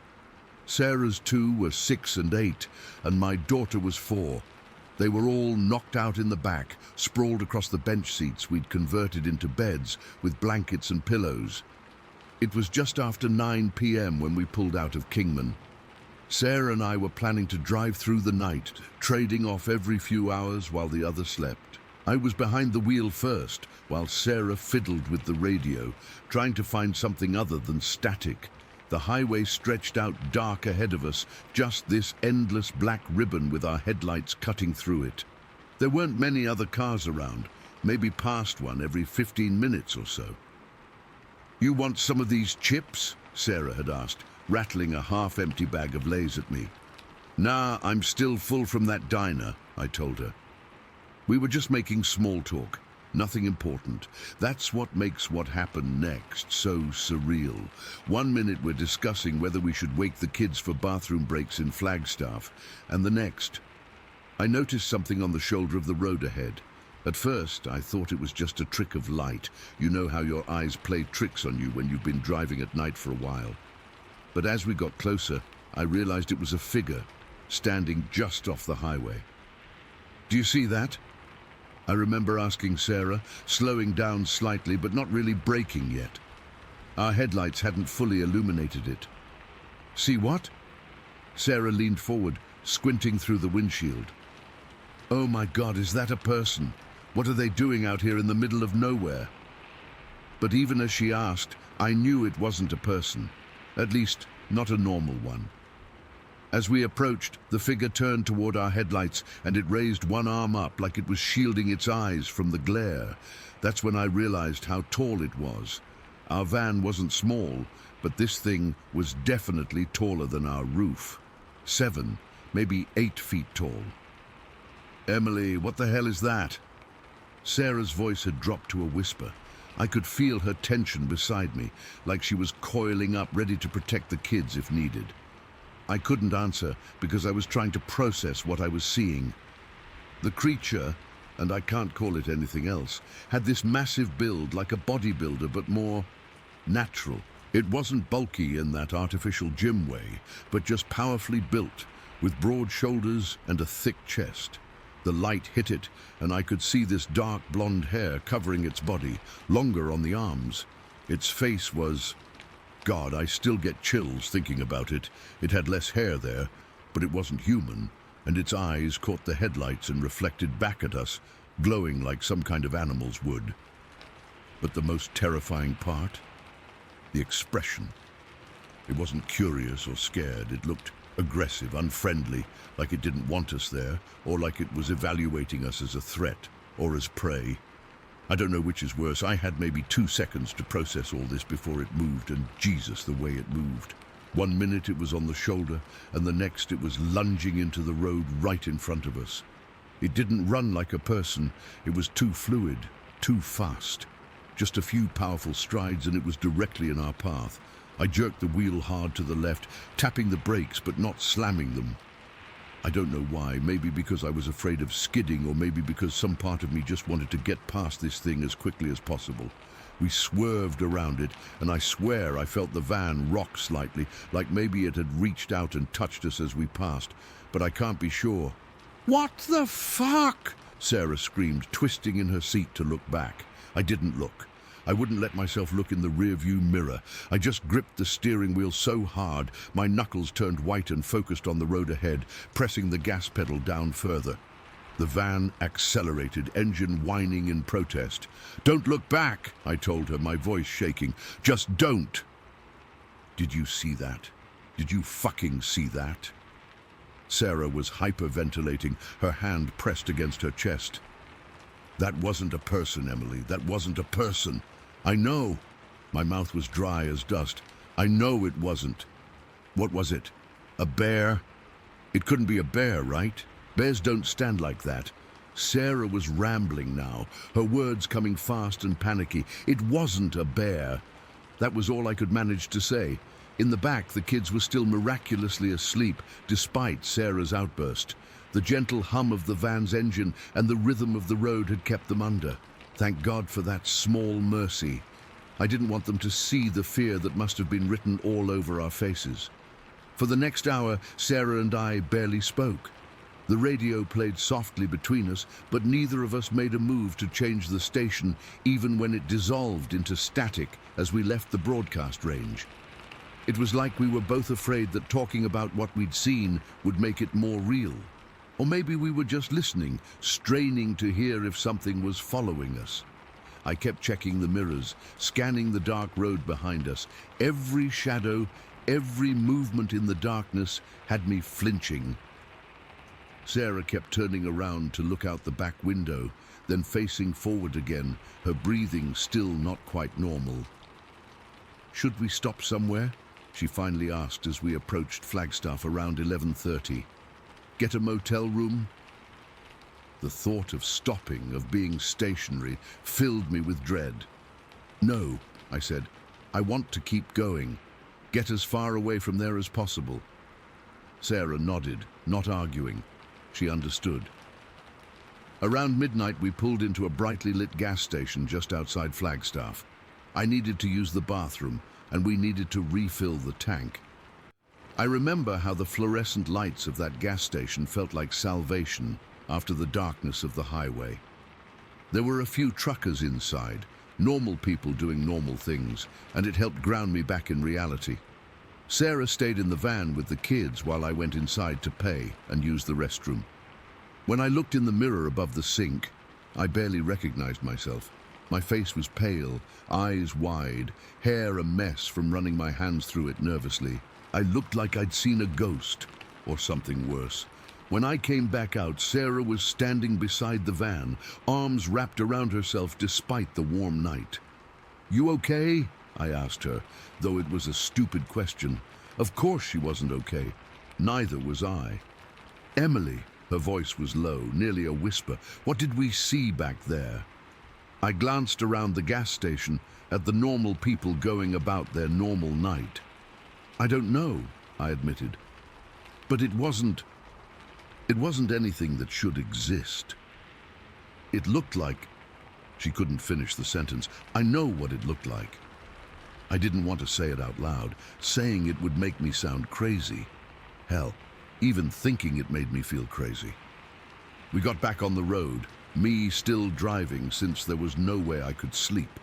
Sarah's two were 6 and 8, and my daughter was 4. They were all knocked out in the back, sprawled across the bench seats we'd converted into beds with blankets and pillows. It was just after 9 p.m. when we pulled out of Kingman. Sarah and I were planning to drive through the night, trading off every few hours while the other slept. I was behind the wheel first, while Sarah fiddled with the radio, trying to find something other than static. The highway stretched out dark ahead of us, just this endless black ribbon with our headlights cutting through it. There weren't many other cars around. maybe past one every 15 minutes or so. "You want some of these chips?" Sarah had asked, rattling a half-empty bag of Lay's at me. "Nah, I'm still full from that diner," I told her. We were just making small talk, nothing important. That's what makes what happened next so surreal. One minute we're discussing whether we should wake the kids for bathroom breaks in Flagstaff, and the next, I noticed something on the shoulder of the road ahead. At first, I thought it was just a trick of light. You know how your eyes play tricks on you when you've been driving at night for a while. But as we got closer, I realized it was a figure, standing just off the highway. "Do you see that?" I remember asking Sarah, slowing down slightly but not really braking yet. Our headlights hadn't fully illuminated it. "See what?" Sarah leaned forward, squinting through the windshield. "Oh my God, is that a person? What are they doing out here in the middle of nowhere?" But even as she asked, I knew it wasn't a person, at least not a normal one. As we approached, the figure turned toward our headlights and it raised one arm up like it was shielding its eyes from the glare. That's when I realized how tall it was. Our van wasn't small, but this thing was definitely taller than our roof. 7, maybe 8 feet tall. "Emily, what the hell is that?" Sarah's voice had dropped to a whisper. I could feel her tension beside me, like she was coiling up, ready to protect the kids if needed. I couldn't answer because I was trying to process what I was seeing. The creature, and I can't call it anything else, had this massive build like a bodybuilder but more natural. It wasn't bulky in that artificial gym way, but just powerfully built, with broad shoulders and a thick chest. The light hit it, and I could see this dark blonde hair covering its body, longer on the arms. Its face was... God, I still get chills thinking about it. It had less hair there, but it wasn't human, and its eyes caught the headlights and reflected back at us, glowing like some kind of animal's would. But the most terrifying part? The expression. It wasn't curious or scared. It looked aggressive, unfriendly, like it didn't want us there, or like it was evaluating us as a threat or as prey. I don't know which is worse. I had maybe 2 seconds to process all this before it moved, and Jesus, the way it moved. One minute it was on the shoulder, and the next it was lunging into the road right in front of us. It didn't run like a person. It was too fluid, too fast. Just a few powerful strides and it was directly in our path. I jerked the wheel hard to the left, tapping the brakes but not slamming them. I don't know why, maybe because I was afraid of skidding, or maybe because some part of me just wanted to get past this thing as quickly as possible. We swerved around it, and I swear I felt the van rock slightly, like maybe it had reached out and touched us as we passed, but I can't be sure. "What the fuck?" Sarah screamed, twisting in her seat to look back. I didn't look. I wouldn't let myself look in the rearview mirror. I just gripped the steering wheel so hard, my knuckles turned white and focused on the road ahead, pressing the gas pedal down further. The van accelerated, engine whining in protest. "Don't look back," I told her, my voice shaking. "Just don't." Did you see that? Did you fucking see that? Sarah was hyperventilating, her hand pressed against her chest. "That wasn't a person, Emily. That wasn't a person. I know." My mouth was dry as dust. "I know it wasn't." "What was it? A bear?" "It couldn't be a bear, right? Bears don't stand like that." Sarah was rambling now, her words coming fast and panicky. "It wasn't a bear." That was all I could manage to say. In the back, the kids were still miraculously asleep, despite Sarah's outburst. The gentle hum of the van's engine and the rhythm of the road had kept them under. Thank God for that small mercy. I didn't want them to see the fear that must have been written all over our faces. For the next hour, Sarah and I barely spoke. The radio played softly between us, but neither of us made a move to change the station, even when it dissolved into static as we left the broadcast range. It was like we were both afraid that talking about what we'd seen would make it more real. Or maybe we were just listening, straining to hear if something was following us. I kept checking the mirrors, scanning the dark road behind us. Every shadow, every movement in the darkness had me flinching. Sarah kept turning around to look out the back window. then facing forward again, her breathing still not quite normal. "Should we stop somewhere?" she finally asked as we approached Flagstaff around 11:30. "Get a motel room?" The thought of stopping, of being stationary, filled me with dread. "No," I said. "I want to keep going. Get as far away from there as possible." Sarah nodded, not arguing. She understood. Around midnight, we pulled into a brightly lit gas station just outside Flagstaff. I needed to use the bathroom, and we needed to refill the tank. I remember how the fluorescent lights of that gas station felt like salvation after the darkness of the highway. There were a few truckers inside, normal people doing normal things, and it helped ground me back in reality. Sarah stayed in the van with the kids while I went inside to pay and use the restroom. When I looked in the mirror above the sink, I barely recognized myself. My face was pale, eyes wide, hair a mess from running my hands through it nervously. I looked like I'd seen a ghost, or something worse. When I came back out, Sarah was standing beside the van, arms wrapped around herself despite the warm night. "You okay?" I asked her, though it was a stupid question. Of course she wasn't okay. Neither was I. "Emily," her voice was low, nearly a whisper. "What did we see back there?" I glanced around the gas station at the normal people going about their normal night. "I don't know," I admitted. "But it wasn't anything that should exist. It looked like—" She couldn't finish the sentence. I know what it looked like. I didn't want to say it out loud. Saying it would make me sound crazy. Hell, even thinking it made me feel crazy. We got back on the road, me still driving since there was no way I could sleep.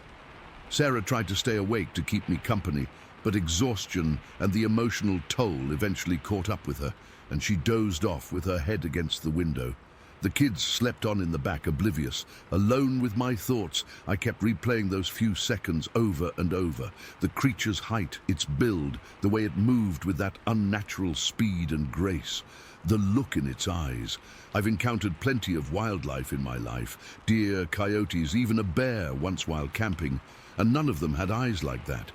Sarah tried to stay awake to keep me company, but exhaustion and the emotional toll eventually caught up with her, and she dozed off with her head against the window. The kids slept on in the back, oblivious. Alone with my thoughts, I kept replaying those few seconds over and over. The creature's height, its build, the way it moved with that unnatural speed and grace. The look in its eyes. I've encountered plenty of wildlife in my life. Deer, coyotes, even a bear once while camping. And none of them had eyes like that.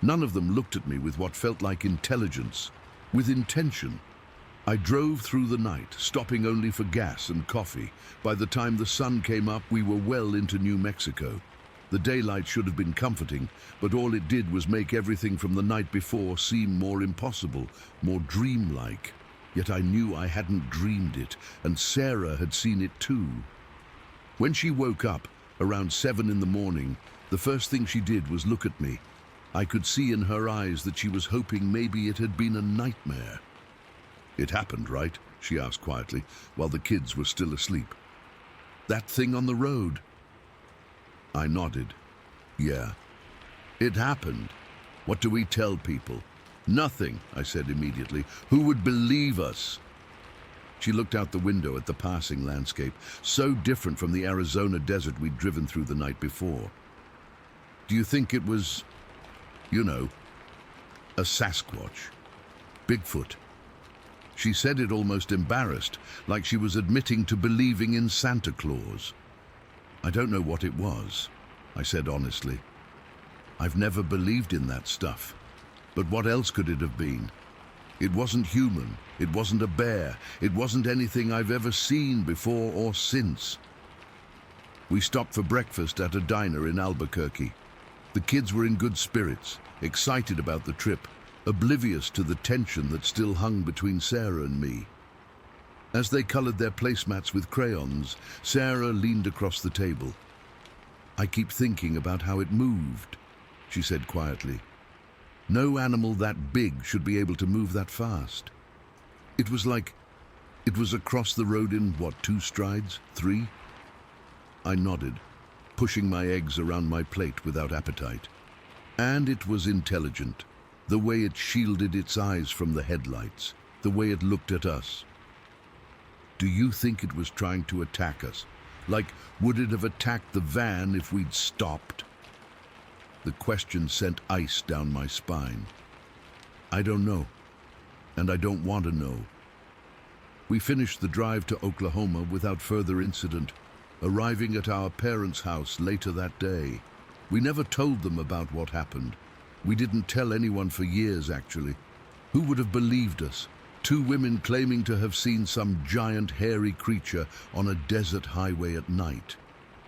None of them looked at me with what felt like intelligence, with intention. I drove through the night, stopping only for gas and coffee. By the time the sun came up, we were well into New Mexico. The daylight should have been comforting, but all it did was make everything from the night before seem more impossible, more dreamlike. Yet I knew I hadn't dreamed it, and Sarah had seen it too. When she woke up, around 7 in the morning, the first thing she did was look at me. I could see in her eyes that she was hoping maybe it had been a nightmare. "It happened, right?" she asked quietly, while the kids were still asleep. "That thing on the road?" I nodded. "Yeah. It happened. What do we tell people?" "Nothing," I said immediately. "Who would believe us?" She looked out the window at the passing landscape, so different from the Arizona desert we'd driven through the night before. "Do you think it was, a Sasquatch? Bigfoot?" She said it almost embarrassed, like she was admitting to believing in Santa Claus. "I don't know what it was," I said honestly. "I've never believed in that stuff. But what else could it have been? It wasn't human. It wasn't a bear. It wasn't anything I've ever seen before or since." We stopped for breakfast at a diner in Albuquerque. The kids were in good spirits, excited about the trip, oblivious to the tension that still hung between Sarah and me. As they colored their placemats with crayons, Sarah leaned across the table. "I keep thinking about how it moved," she said quietly. "No animal that big should be able to move that fast. It was like it was across the road in, 2 strides? 3? I nodded, pushing my eggs around my plate without appetite. And it was intelligent. The way it shielded its eyes from the headlights, the way it looked at us. "Do you think it was trying to attack us? Like, would it have attacked the van if we'd stopped?" The question sent ice down my spine. I don't know, and I don't want to know. We finished the drive to Oklahoma without further incident. arriving at our parents' house later that day. We never told them about what happened. We didn't tell anyone for years, actually. Who would have believed us? Two women claiming to have seen some giant hairy creature on a desert highway at night.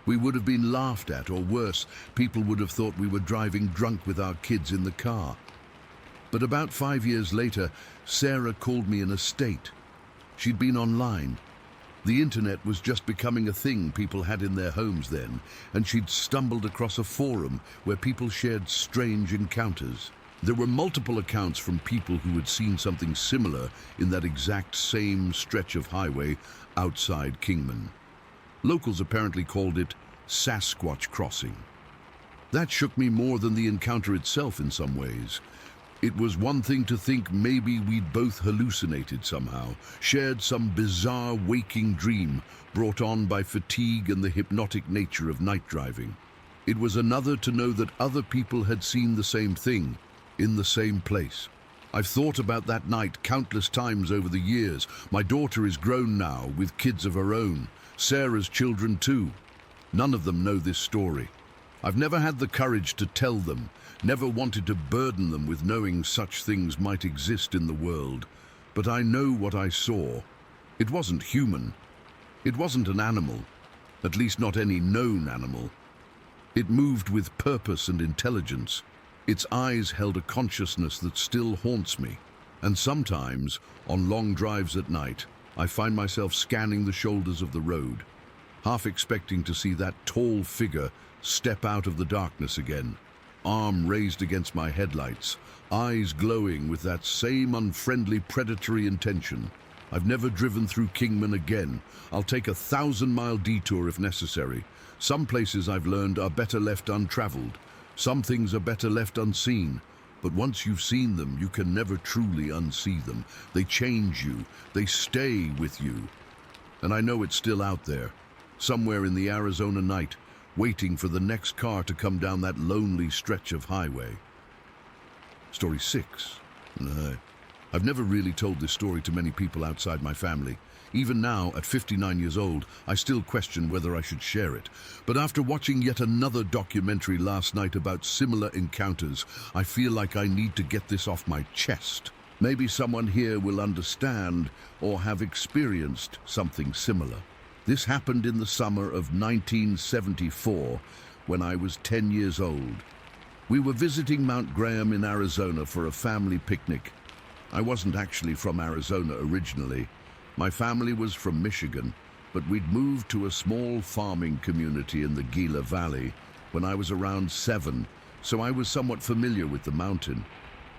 We would have been laughed at, or worse, people would have thought we were driving drunk with our kids in the car. But about 5 years later, Sarah called me in a state. She'd been online. The internet was just becoming a thing people had in their homes then, and she'd stumbled across a forum where people shared strange encounters. There were multiple accounts from people who had seen something similar in that exact same stretch of highway outside Kingman. Locals apparently called it Sasquatch Crossing. That shook me more than the encounter itself in some ways. It was one thing to think maybe we'd both hallucinated somehow, shared some bizarre waking dream brought on by fatigue and the hypnotic nature of night driving. It was another to know that other people had seen the same thing, in the same place. I've thought about that night countless times over the years. My daughter is grown now, with kids of her own. Sarah's children too. None of them know this story. I've never had the courage to tell them, never wanted to burden them with knowing such things might exist in the world. But I know what I saw. It wasn't human. It wasn't an animal, at least not any known animal. It moved with purpose and intelligence. Its eyes held a consciousness that still haunts me. And sometimes, on long drives at night, I find myself scanning the shoulders of the road, half expecting to see that tall figure step out of the darkness again, arm raised against my headlights, eyes glowing with that same unfriendly predatory intention. I've never driven through Kingman again. I'll take a 1,000-mile detour if necessary. Some places I've learned are better left untraveled. Some things are better left unseen. But once you've seen them, you can never truly unsee them. They change you. They stay with you. And I know it's still out there, somewhere in the Arizona night, waiting for the next car to come down that lonely stretch of highway. Story 6. I've never really told this story to many people outside my family. Even now, at 59 years old, I still question whether I should share it. But after watching yet another documentary last night about similar encounters, I feel like I need to get this off my chest. Maybe someone here will understand or have experienced something similar. This happened in the summer of 1974, when I was 10 years old. We were visiting Mount Graham in Arizona for a family picnic. I wasn't actually from Arizona originally. My family was from Michigan, but we'd moved to a small farming community in the Gila Valley when I was around 7, so I was somewhat familiar with the mountain.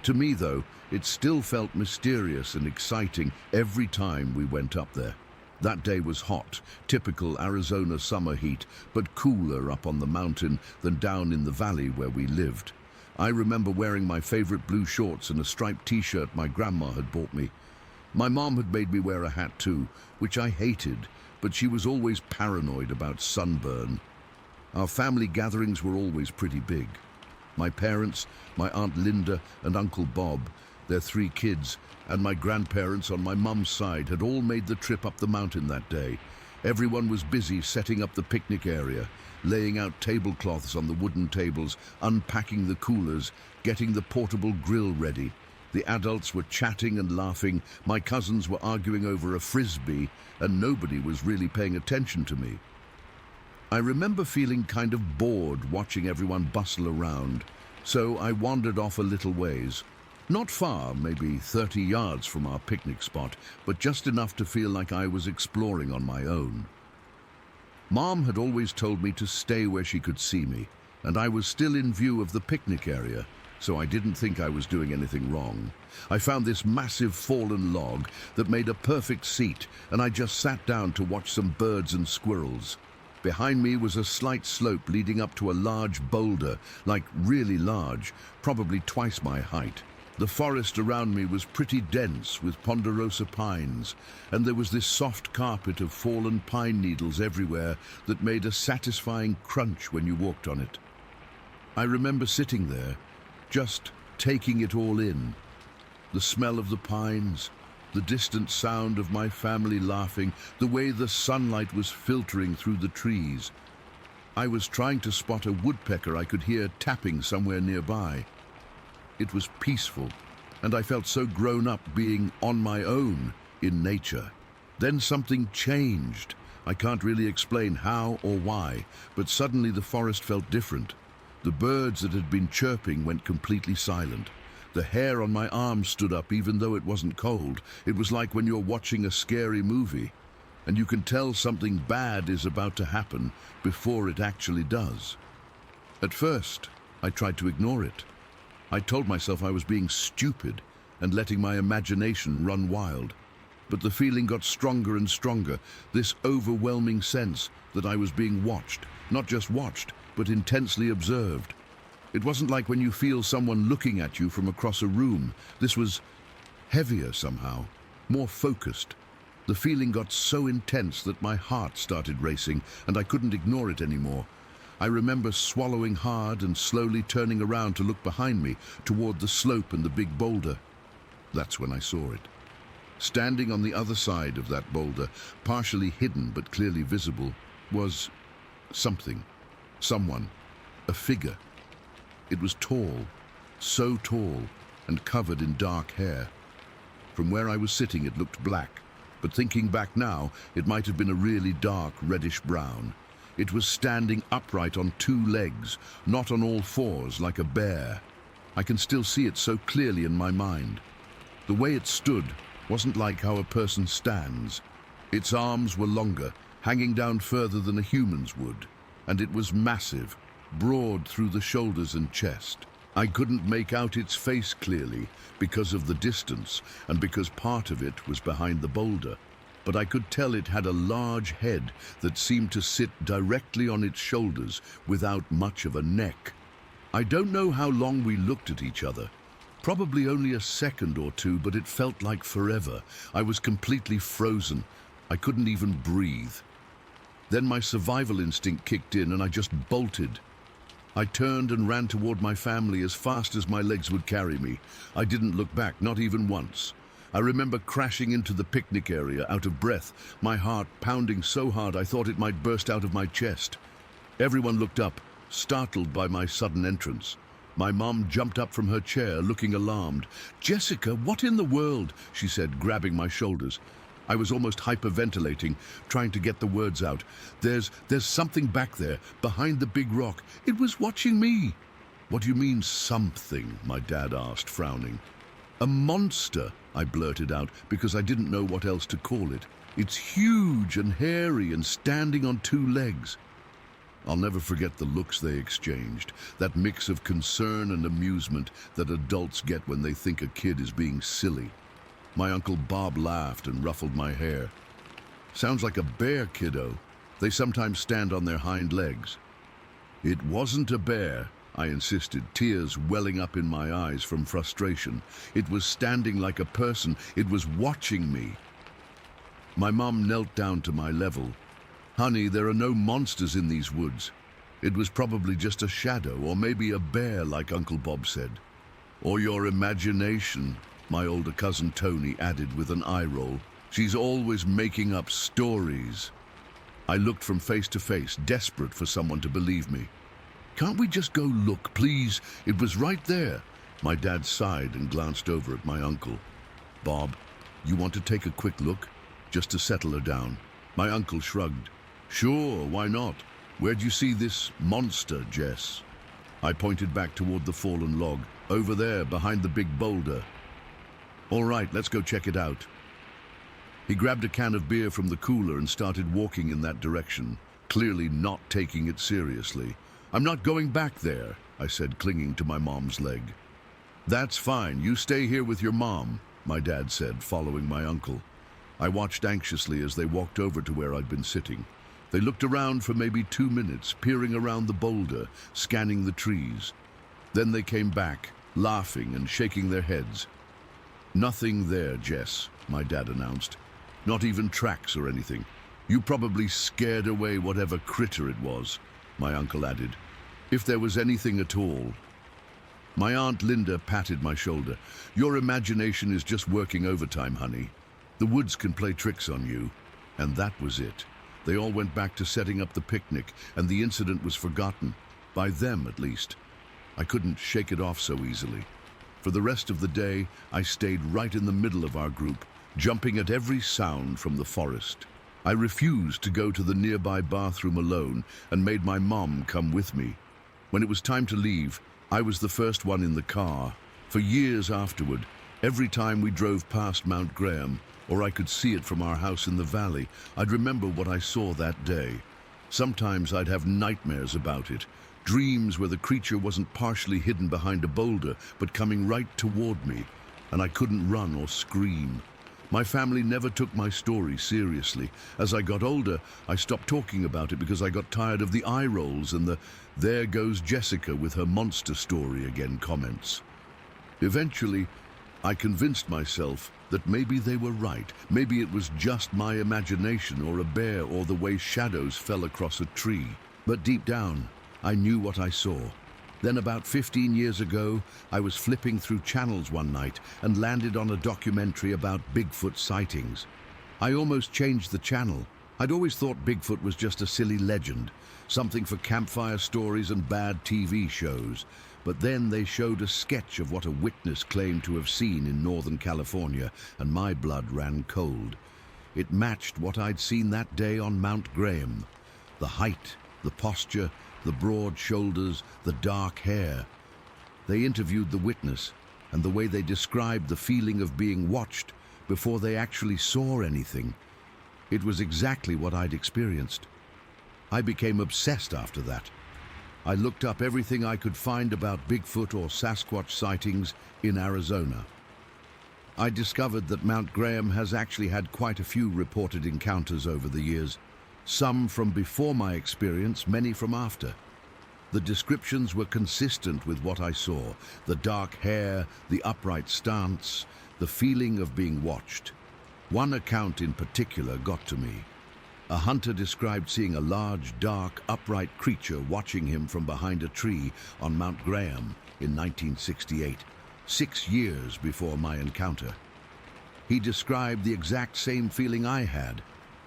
To me, though, it still felt mysterious and exciting every time we went up there. That day was hot, typical Arizona summer heat, but cooler up on the mountain than down in the valley where we lived. I remember wearing my favorite blue shorts and a striped t-shirt my grandma had bought me. My mom had made me wear a hat too, which I hated, but she was always paranoid about sunburn. Our family gatherings were always pretty big. My parents, my Aunt Linda and Uncle Bob, their 3 kids, and my grandparents on my mum's side had all made the trip up the mountain that day. Everyone was busy setting up the picnic area, laying out tablecloths on the wooden tables, unpacking the coolers, getting the portable grill ready. The adults were chatting and laughing, my cousins were arguing over a frisbee, and nobody was really paying attention to me. I remember feeling kind of bored watching everyone bustle around, so I wandered off a little ways. Not far, maybe 30 yards from our picnic spot, but just enough to feel like I was exploring on my own. Mom had always told me to stay where she could see me, and I was still in view of the picnic area, so I didn't think I was doing anything wrong. I found this massive fallen log that made a perfect seat, and I just sat down to watch some birds and squirrels. Behind me was a slight slope leading up to a large boulder, like really large, probably twice my height. The forest around me was pretty dense with ponderosa pines, and there was this soft carpet of fallen pine needles everywhere that made a satisfying crunch when you walked on it. I remember sitting there, just taking it all in. The smell of the pines, The distant sound of my family laughing, the way the sunlight was filtering through the trees. I was trying to spot a woodpecker I could hear tapping somewhere nearby. It was peaceful, and I felt so grown up being on my own in nature. Then something changed. I can't really explain how or why, but suddenly the forest felt different. The birds that had been chirping went completely silent. The hair on my arm stood up even though it wasn't cold. It was like when you're watching a scary movie, and you can tell something bad is about to happen before it actually does. At first, I tried to ignore it. I told myself I was being stupid and letting my imagination run wild. But the feeling got stronger and stronger, this overwhelming sense that I was being watched, not just watched, but intensely observed. It wasn't like when you feel someone looking at you from across a room. This was heavier somehow, more focused. The feeling got so intense that my heart started racing, and I couldn't ignore it anymore. I remember swallowing hard and slowly turning around to look behind me, toward the slope and the big boulder. That's when I saw it. Standing on the other side of that boulder, partially hidden but clearly visible, was something, someone, a figure. It was tall, so tall, and covered in dark hair. From where I was sitting, it looked black, but thinking back now, it might have been a really dark reddish-brown. It was standing upright on two legs, not on all fours like a bear. I can still see it so clearly in my mind. The way it stood wasn't like how a person stands. Its arms were longer, hanging down further than a human's would, and it was massive, broad through the shoulders and chest. I couldn't make out its face clearly because of the distance and because part of it was behind the boulder, but I could tell it had a large head that seemed to sit directly on its shoulders without much of a neck. I don't know how long we looked at each other. Probably only a second or two, but it felt like forever. I was completely frozen. I couldn't even breathe. Then my survival instinct kicked in and I just bolted. I turned and ran toward my family as fast as my legs would carry me. I didn't look back, not even once. I remember crashing into the picnic area, out of breath, my heart pounding so hard I thought it might burst out of my chest. Everyone looked up, startled by my sudden entrance. My mom jumped up from her chair, looking alarmed. "Jessica, what in the world?" she said, grabbing my shoulders. I was almost hyperventilating, trying to get the words out. There's something back there, behind the big rock. It was watching me." "What do you mean, something?" my dad asked, frowning. "A monster," I blurted out, because I didn't know what else to call it. "It's huge and hairy and standing on two legs." I'll never forget the looks they exchanged, that mix of concern and amusement that adults get when they think a kid is being silly. My Uncle Bob laughed and ruffled my hair. "Sounds like a bear, kiddo. They sometimes stand on their hind legs." "It wasn't a bear," I insisted, tears welling up in my eyes from frustration. "It was standing like a person. It was watching me." My mom knelt down to my level. "Honey, there are no monsters in these woods. It was probably just a shadow, or maybe a bear, like Uncle Bob said. Or your imagination," my older cousin Tony added with an eye roll. "She's always making up stories." I looked from face to face, desperate for someone to believe me. "Can't we just go look, please? It was right there." My dad sighed and glanced over at my uncle. "Bob, you want to take a quick look? Just to settle her down." My uncle shrugged. "Sure, why not? Where'd you see this monster, Jess?" I pointed back toward the fallen log. "Over there, behind the big boulder." "All right, let's go check it out." He grabbed a can of beer from the cooler and started walking in that direction, clearly not taking it seriously. "I'm not going back there," I said, clinging to my mom's leg. "That's fine. You stay here with your mom," my dad said, following my uncle. I watched anxiously as they walked over to where I'd been sitting. They looked around for maybe 2 minutes, peering around the boulder, scanning the trees. Then they came back, laughing and shaking their heads. "Nothing there, Jess," my dad announced. "Not even tracks or anything. You probably scared away whatever critter it was," my uncle added. "If there was anything at all." My Aunt Linda patted my shoulder. "Your imagination is just working overtime, honey. The woods can play tricks on you, and that was it. They all went back to setting up the picnic, and the incident was forgotten. By them, at least. I couldn't shake it off so easily. For the rest of the day, I stayed right in the middle of our group, jumping at every sound from the forest. I refused to go to the nearby bathroom alone and made my mom come with me. When it was time to leave, I was the first one in the car. For years afterward, every time we drove past Mount Graham, or I could see it from our house in the valley, I'd remember what I saw that day. Sometimes I'd have nightmares about it, dreams where the creature wasn't partially hidden behind a boulder, but coming right toward me, and I couldn't run or scream. My family never took my story seriously. As I got older, I stopped talking about it because I got tired of the eye rolls and the "there goes Jessica with her monster story again" comments. Eventually, I convinced myself that maybe they were right. Maybe it was just my imagination or a bear or the way shadows fell across a tree. But deep down, I knew what I saw. Then about 15 years ago, I was flipping through channels one night and landed on a documentary about Bigfoot sightings. I almost changed the channel. I'd always thought Bigfoot was just a silly legend, something for campfire stories and bad TV shows. But then they showed a sketch of what a witness claimed to have seen in Northern California, and my blood ran cold. It matched what I'd seen that day on Mount Graham. The height, the posture, the broad shoulders, the dark hair. They interviewed the witness, and the way they described the feeling of being watched before they actually saw anything. It was exactly what I'd experienced. I became obsessed after that. I looked up everything I could find about Bigfoot or Sasquatch sightings in Arizona. I discovered that Mount Graham has actually had quite a few reported encounters over the years. Some from before my experience, many from after. The descriptions were consistent with what I saw: the dark hair, the upright stance, the feeling of being watched. One account in particular got to me. A hunter described seeing a large, dark, upright creature watching him from behind a tree on Mount Graham in 1968, 6 years before my encounter. He described the exact same feeling I had,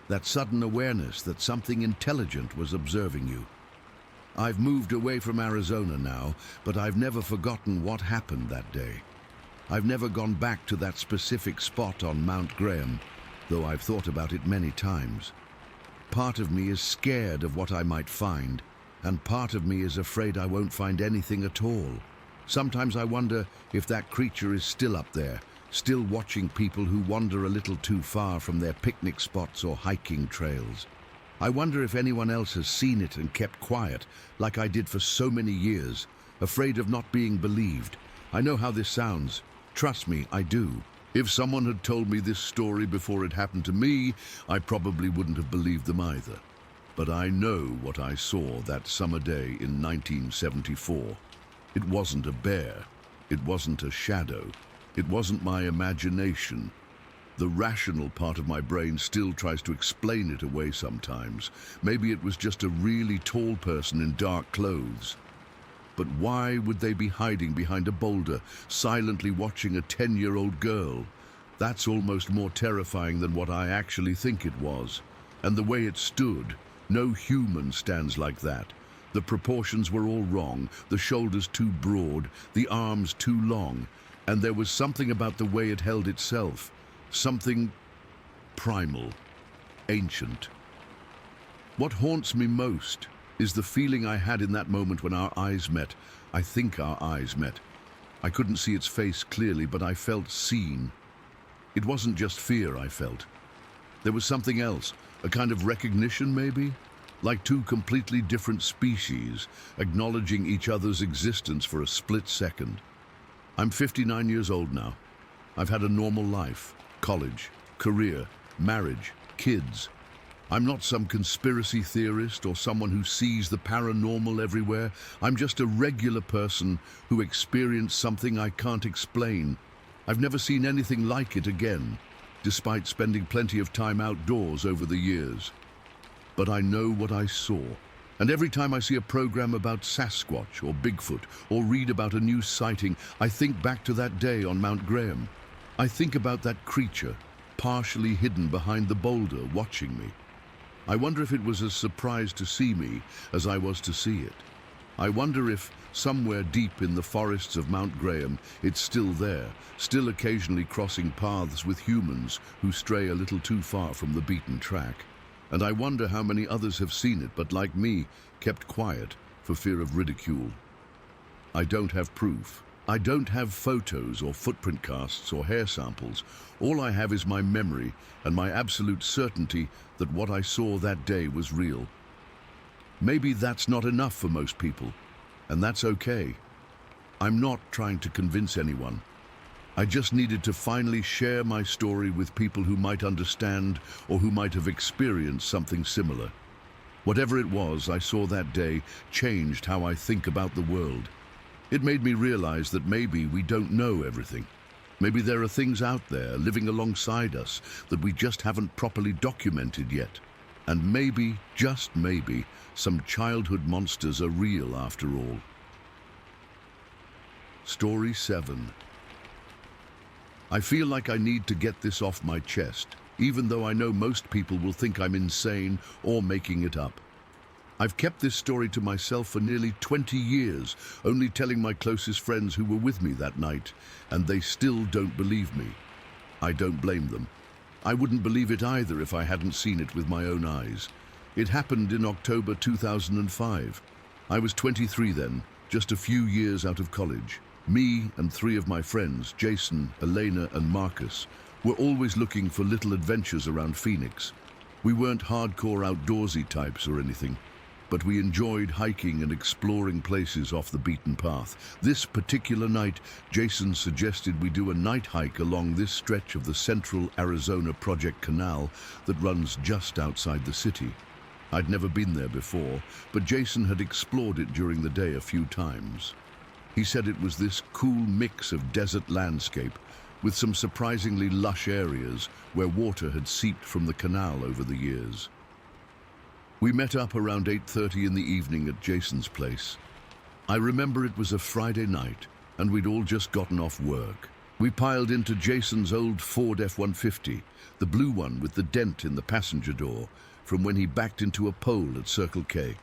that sudden awareness that something intelligent was observing you. I've moved away from Arizona now, but I've never forgotten what happened that day. I've never gone back to that specific spot on Mount Graham, though I've thought about it many times. Part of me is scared of what I might find, and part of me is afraid I won't find anything at all. Sometimes I wonder if that creature is still up there, still watching people who wander a little too far from their picnic spots or hiking trails. I wonder if anyone else has seen it and kept quiet, like I did for so many years, afraid of not being believed. I know how this sounds. Trust me, I do. If someone had told me this story before it happened to me, I probably wouldn't have believed them either. But I know what I saw that summer day in 1974. It wasn't a bear. It wasn't a shadow. It wasn't my imagination. The rational part of my brain still tries to explain it away sometimes. Maybe it was just a really tall person in dark clothes. But why would they be hiding behind a boulder, silently watching a 10-year-old girl? That's almost more terrifying than what I actually think it was. And the way it stood, no human stands like that. The proportions were all wrong, the shoulders too broad, the arms too long, and there was something about the way it held itself, something primal, ancient. What haunts me most is the feeling I had in that moment when our eyes met. I think our eyes met. I couldn't see its face clearly, but I felt seen. It wasn't just fear I felt. There was something else, a kind of recognition maybe? Like two completely different species, acknowledging each other's existence for a split second. I'm 59 years old now. I've had a normal life, college, career, marriage, kids. I'm not some conspiracy theorist or someone who sees the paranormal everywhere. I'm just a regular person who experienced something I can't explain. I've never seen anything like it again, despite spending plenty of time outdoors over the years. But I know what I saw. And every time I see a program about Sasquatch or Bigfoot or read about a new sighting, I think back to that day on Mount Graham. I think about that creature, partially hidden behind the boulder, watching me. I wonder if it was as surprised to see me as I was to see it. I wonder if, somewhere deep in the forests of Mount Graham, it's still there, still occasionally crossing paths with humans who stray a little too far from the beaten track. And I wonder how many others have seen it, but like me, kept quiet for fear of ridicule. I don't have proof. I don't have photos or footprint casts or hair samples. All I have is my memory and my absolute certainty that what I saw that day was real. Maybe that's not enough for most people, and that's okay. I'm not trying to convince anyone. I just needed to finally share my story with people who might understand or who might have experienced something similar. Whatever it was I saw that day changed how I think about the world. It made me realize that maybe we don't know everything. Maybe there are things out there living alongside us that we just haven't properly documented yet. And maybe, just maybe, some childhood monsters are real after all. Story 7. I feel like I need to get this off my chest, even though I know most people will think I'm insane or making it up. I've kept this story to myself for nearly 20 years, only telling my closest friends who were with me that night, and they still don't believe me. I don't blame them. I wouldn't believe it either if I hadn't seen it with my own eyes. It happened in October 2005. I was 23 then, just a few years out of college. Me and 3 of my friends, Jason, Elena, and Marcus, were always looking for little adventures around Phoenix. We weren't hardcore outdoorsy types or anything, but we enjoyed hiking and exploring places off the beaten path. This particular night, Jason suggested we do a night hike along this stretch of the Central Arizona Project Canal that runs just outside the city. I'd never been there before, but Jason had explored it during the day a few times. He said it was this cool mix of desert landscape with some surprisingly lush areas where water had seeped from the canal over the years. We met up around 8:30 in the evening at Jason's place. I remember it was a Friday night and we'd all just gotten off work. We piled into Jason's old Ford F-150, the blue one with the dent in the passenger door, from when he backed into a pole at Circle K.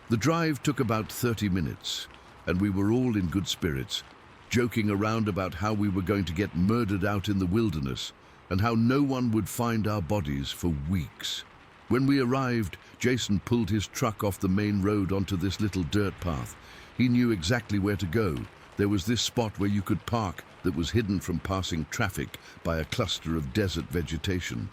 The drive took about 30 minutes, and we were all in good spirits, joking around about how we were going to get murdered out in the wilderness and how no one would find our bodies for weeks. When we arrived, Jason pulled his truck off the main road onto this little dirt path. He knew exactly where to go. There was this spot where you could park that was hidden from passing traffic by a cluster of desert vegetation.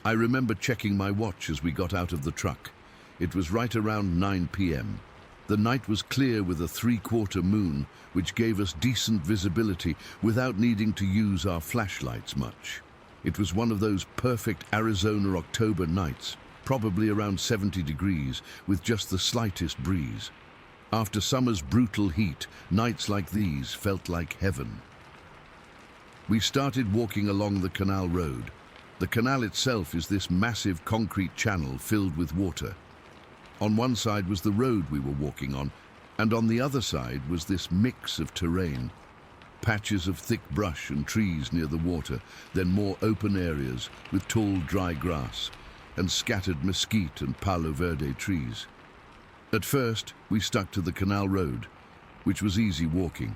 I remember checking my watch as we got out of the truck. It was right around 9 p.m. The night was clear with a 3/4 moon, which gave us decent visibility without needing to use our flashlights much. It was one of those perfect Arizona October nights, probably around 70 degrees, with just the slightest breeze. After summer's brutal heat, nights like these felt like heaven. We started walking along the canal road. The canal itself is this massive concrete channel filled with water. On one side was the road we were walking on, and on the other side was this mix of terrain. Patches of thick brush and trees near the water, then more open areas with tall dry grass, and scattered mesquite and palo verde trees. At first, we stuck to the canal road, which was easy walking.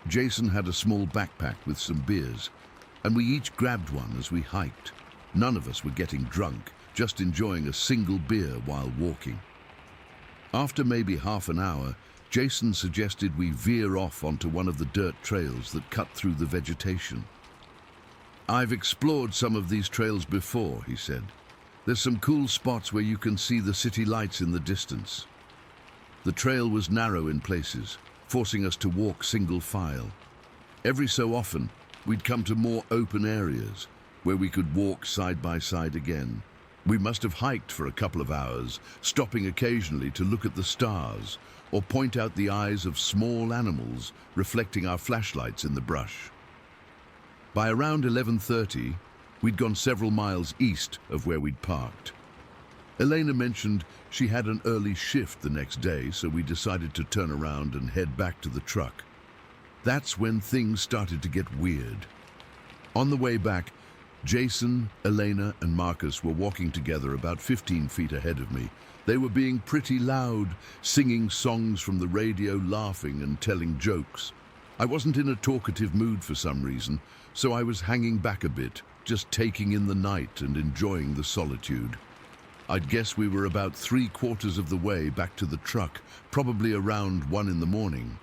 Jason had a small backpack with some beers, and we each grabbed one as we hiked. None of us were getting drunk, just enjoying a single beer while walking. After maybe half an hour, Jason suggested we veer off onto one of the dirt trails that cut through the vegetation. "I've explored some of these trails before," he said. "There's some cool spots where you can see the city lights in the distance." The trail was narrow in places, forcing us to walk single file. Every so often, we'd come to more open areas where we could walk side by side again. We must have hiked for a couple of hours, stopping occasionally to look at the stars or point out the eyes of small animals reflecting our flashlights in the brush. By around 11:30, we'd gone several miles east of where we'd parked. Elena mentioned she had an early shift the next day, so we decided to turn around and head back to the truck. That's when things started to get weird. On the way back, Jason, Elena, and Marcus were walking together about 15 feet ahead of me. They were being pretty loud, singing songs from the radio, laughing and telling jokes. I wasn't in a talkative mood for some reason, so I was hanging back a bit, just taking in the night and enjoying the solitude. I'd guess we were about 3/4 of the way back to the truck, probably around 1 in the morning.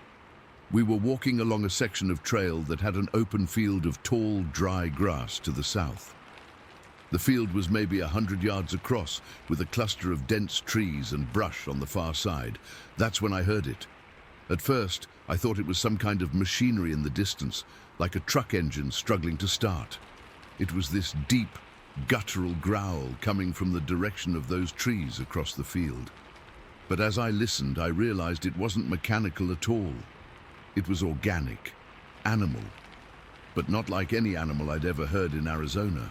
We were walking along a section of trail that had an open field of tall, dry grass to the south. The field was maybe 100 yards across, with a cluster of dense trees and brush on the far side. That's when I heard it. At first, I thought it was some kind of machinery in the distance, like a truck engine struggling to start. It was this deep, guttural growl coming from the direction of those trees across the field. But as I listened, I realized it wasn't mechanical at all. It was organic, animal, but not like any animal I'd ever heard in Arizona.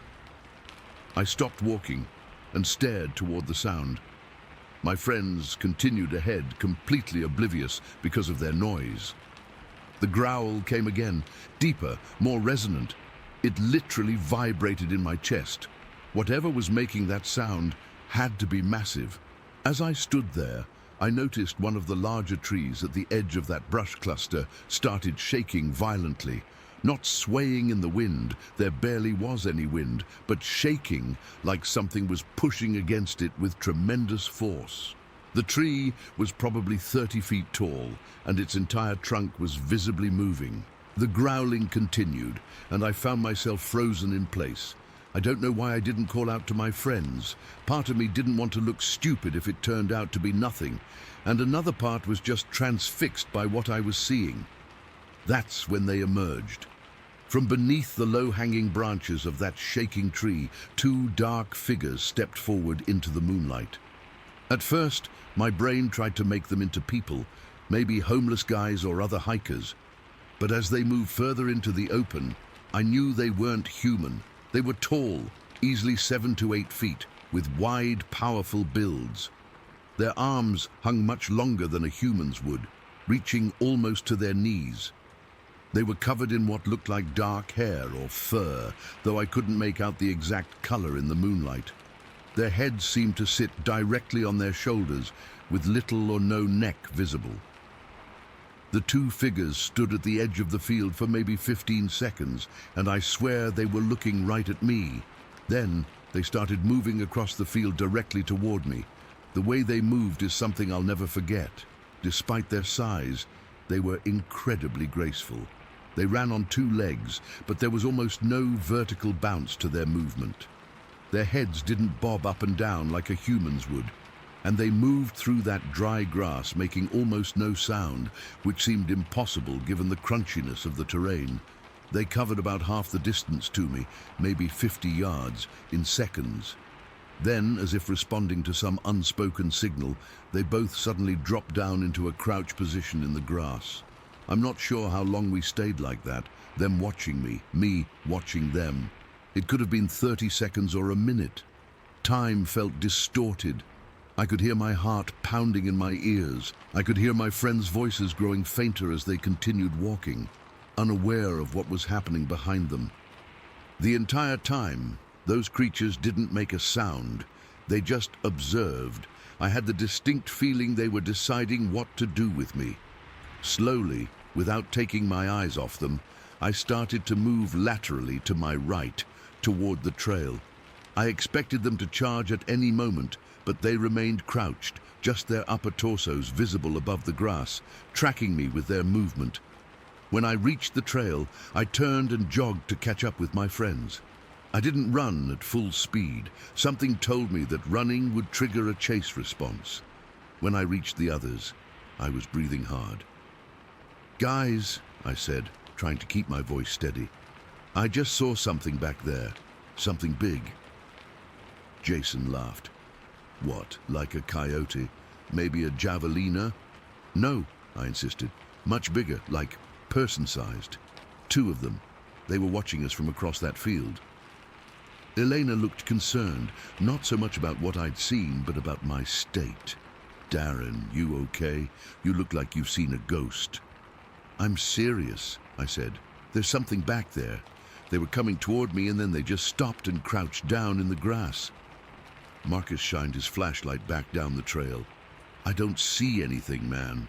I stopped walking and stared toward the sound. My friends continued ahead, completely oblivious because of their noise. The growl came again, deeper, more resonant. It literally vibrated in my chest. Whatever was making that sound had to be massive. As I stood there, I noticed one of the larger trees at the edge of that brush cluster started shaking violently. Not swaying in the wind, there barely was any wind, but shaking like something was pushing against it with tremendous force. The tree was probably 30 feet tall, and its entire trunk was visibly moving. The growling continued, and I found myself frozen in place. I don't know why I didn't call out to my friends. Part of me didn't want to look stupid if it turned out to be nothing, and another part was just transfixed by what I was seeing. That's when they emerged. From beneath the low-hanging branches of that shaking tree, 2 dark figures stepped forward into the moonlight. At first, my brain tried to make them into people, maybe homeless guys or other hikers. But as they moved further into the open, I knew they weren't human. They were tall, easily 7 to 8 feet, with wide, powerful builds. Their arms hung much longer than a human's would, reaching almost to their knees. They were covered in what looked like dark hair or fur, though I couldn't make out the exact color in the moonlight. Their heads seemed to sit directly on their shoulders, with little or no neck visible. The 2 figures stood at the edge of the field for maybe 15 seconds, and I swear they were looking right at me. Then they started moving across the field directly toward me. The way they moved is something I'll never forget. Despite their size, they were incredibly graceful. They ran on 2 legs, but there was almost no vertical bounce to their movement. Their heads didn't bob up and down like a human's would, and they moved through that dry grass, making almost no sound, which seemed impossible given the crunchiness of the terrain. They covered about half the distance to me, maybe 50 yards, in seconds. Then, as if responding to some unspoken signal, they both suddenly dropped down into a crouch position in the grass. I'm not sure how long we stayed like that, them watching me watching them. It could have been 30 seconds or a minute. Time felt distorted. I could hear my heart pounding in my ears. I could hear my friends' voices growing fainter as they continued walking, unaware of what was happening behind them. The entire time, those creatures didn't make a sound. They just observed. I had the distinct feeling they were deciding what to do with me. Slowly, without taking my eyes off them, I started to move laterally to my right, toward the trail. I expected them to charge at any moment, but they remained crouched, just their upper torsos visible above the grass, tracking me with their movement. When I reached the trail, I turned and jogged to catch up with my friends. I didn't run at full speed. Something told me that running would trigger a chase response. When I reached the others, I was breathing hard. "Guys," I said, trying to keep my voice steady, "I just saw something back there. Something big." Jason laughed. "What, like a coyote? Maybe a javelina?" "No," I insisted. "Much bigger, like person-sized. 2 of them. They were watching us from across that field." Elena looked concerned, not so much about what I'd seen, but about my state. "Darren, you okay? You look like you've seen a ghost." "I'm serious," I said. "There's something back there. They were coming toward me and then they just stopped and crouched down in the grass. Marcus shined his flashlight back down the trail. I don't see anything, man.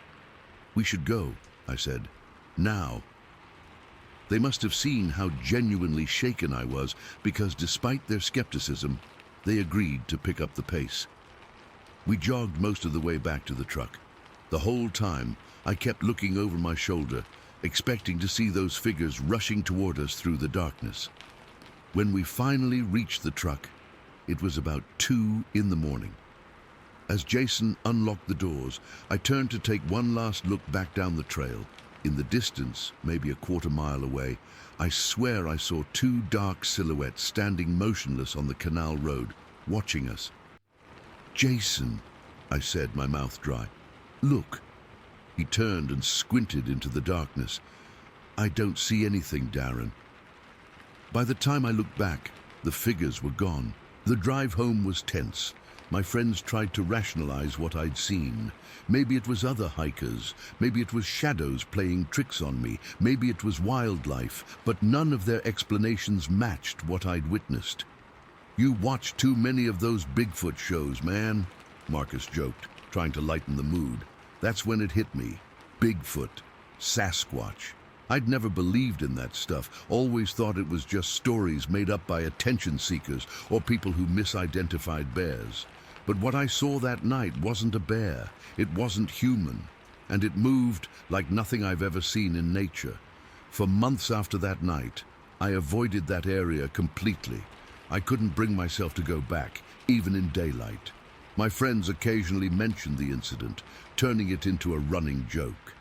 We should go, I said. Now. They must have seen how genuinely shaken I was, because despite their skepticism, they agreed to pick up the pace. We jogged most of the way back to the truck. The whole time, I kept looking over my shoulder, expecting to see those figures rushing toward us through the darkness. When we finally reached the truck, it was about 2 in the morning. As Jason unlocked the doors, I turned to take one last look back down the trail. In the distance, maybe a quarter-mile away, I swear I saw 2 dark silhouettes standing motionless on the canal road, watching us. "Jason," I said, my mouth dry. "Look." He turned and squinted into the darkness. "I don't see anything, Darren." By the time I looked back, the figures were gone. The drive home was tense. My friends tried to rationalize what I'd seen. Maybe it was other hikers, maybe it was shadows playing tricks on me, maybe it was wildlife, but none of their explanations matched what I'd witnessed. "You watch too many of those Bigfoot shows, man," Marcus joked, trying to lighten the mood. That's when it hit me. Bigfoot, Sasquatch. I'd never believed in that stuff, always thought it was just stories made up by attention seekers or people who misidentified bears. But what I saw that night wasn't a bear, it wasn't human, and it moved like nothing I've ever seen in nature. For months after that night, I avoided that area completely. I couldn't bring myself to go back, even in daylight. My friends occasionally mentioned the incident, turning it into a running joke.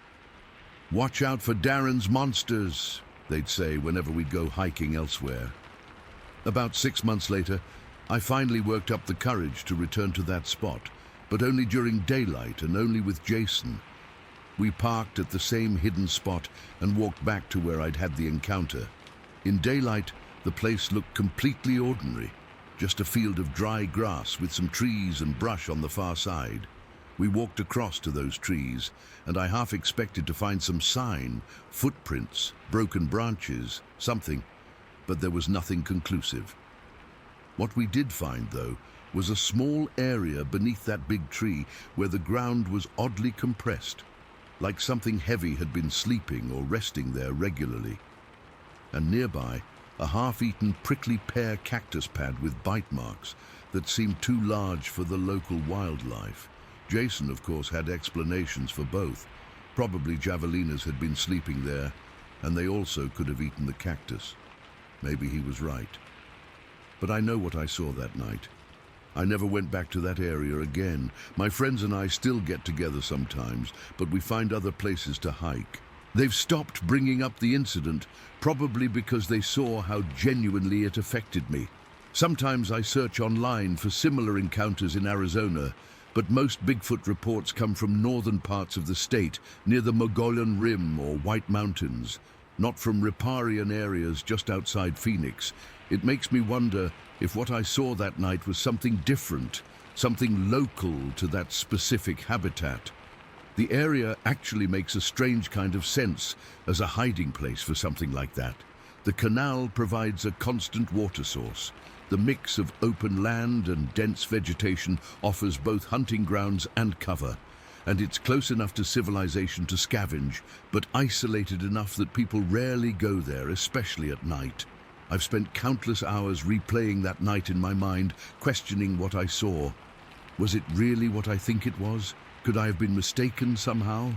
"Watch out for Darren's monsters," they'd say whenever we'd go hiking elsewhere. About 6 months later, I finally worked up the courage to return to that spot, but only during daylight and only with Jason. We parked at the same hidden spot and walked back to where I'd had the encounter. In daylight, the place looked completely ordinary, just a field of dry grass with some trees and brush on the far side. We walked across to those trees, and I half expected to find some sign, footprints, broken branches, something, but there was nothing conclusive. What we did find, though, was a small area beneath that big tree where the ground was oddly compressed, like something heavy had been sleeping or resting there regularly. And nearby, a half-eaten prickly pear cactus pad with bite marks that seemed too large for the local wildlife. Jason, of course, had explanations for both. Probably javelinas had been sleeping there, and they also could have eaten the cactus. Maybe he was right. But I know what I saw that night. I never went back to that area again. My friends and I still get together sometimes, but we find other places to hike. They've stopped bringing up the incident, probably because they saw how genuinely it affected me. Sometimes I search online for similar encounters in Arizona, but most Bigfoot reports come from northern parts of the state, near the Mogollon Rim or White Mountains, not from riparian areas just outside Phoenix. It makes me wonder if what I saw that night was something different, something local to that specific habitat. The area actually makes a strange kind of sense as a hiding place for something like that. The canal provides a constant water source. The mix of open land and dense vegetation offers both hunting grounds and cover, and it's close enough to civilization to scavenge, but isolated enough that people rarely go there, especially at night. I've spent countless hours replaying that night in my mind, questioning what I saw. Was it really what I think it was? Could I have been mistaken somehow?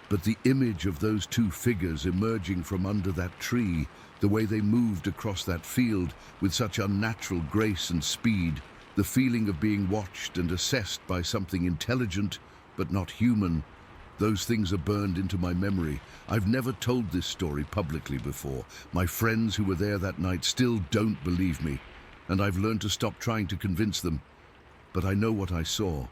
But the image of those 2 figures emerging from under that tree, the way they moved across that field with such unnatural grace and speed, the feeling of being watched and assessed by something intelligent but not human, those things are burned into my memory. I've never told this story publicly before. My friends who were there that night still don't believe me, and I've learned to stop trying to convince them. But I know what I saw.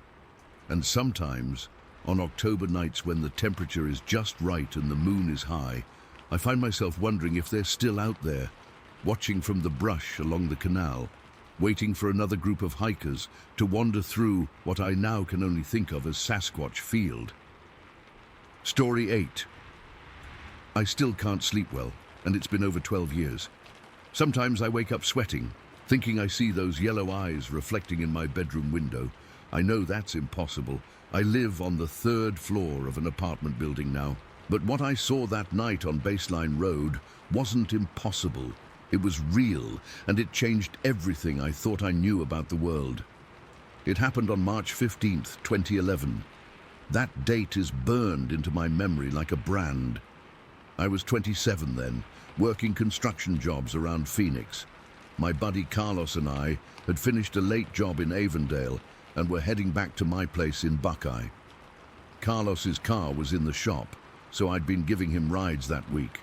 And sometimes, on October nights when the temperature is just right and the moon is high, I find myself wondering if they're still out there, watching from the brush along the canal, waiting for another group of hikers to wander through what I now can only think of as Sasquatch Field. Story 8. I still can't sleep well, and it's been over 12 years. Sometimes I wake up sweating, thinking I see those yellow eyes reflecting in my bedroom window. I know that's impossible. I live on the 3rd floor of an apartment building now. But what I saw that night on Baseline Road wasn't impossible. It was real, and it changed everything I thought I knew about the world. It happened on March 15th, 2011. That date is burned into my memory like a brand. I was 27 then, working construction jobs around Phoenix. My buddy Carlos and I had finished a late job in Avondale and were heading back to my place in Buckeye. Carlos's car was in the shop, so I'd been giving him rides that week.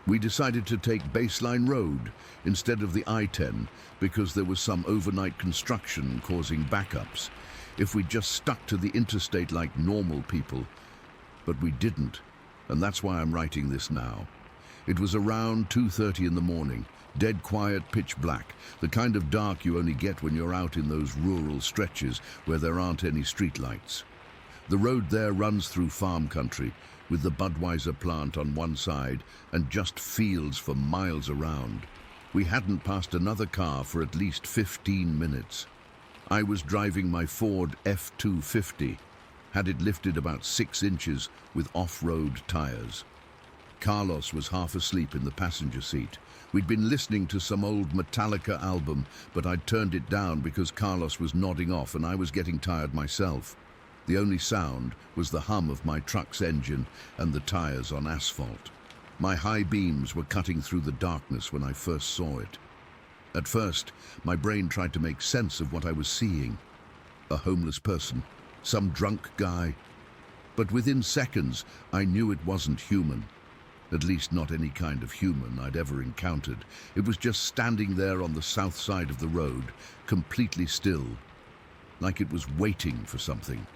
We decided to take Baseline Road instead of the I-10 because there was some overnight construction causing backups. If we'd just stuck to the interstate like normal people. But we didn't, and that's why I'm writing this now. It was around 2:30 in the morning, dead quiet, pitch black, the kind of dark you only get when you're out in those rural stretches where there aren't any streetlights. The road there runs through farm country, with the Budweiser plant on one side and just fields for miles around. We hadn't passed another car for at least 15 minutes. I was driving my Ford F-250, had it lifted about 6 inches with off-road tires. Carlos was half asleep in the passenger seat. We'd been listening to some old Metallica album, but I'd turned it down because Carlos was nodding off and I was getting tired myself. The only sound was the hum of my truck's engine and the tires on asphalt. My high beams were cutting through the darkness when I first saw it. At first, my brain tried to make sense of what I was seeing. A homeless person, some drunk guy. But within seconds, I knew it wasn't human. At least not any kind of human I'd ever encountered. It was just standing there on the south side of the road, completely still, like it was waiting for something.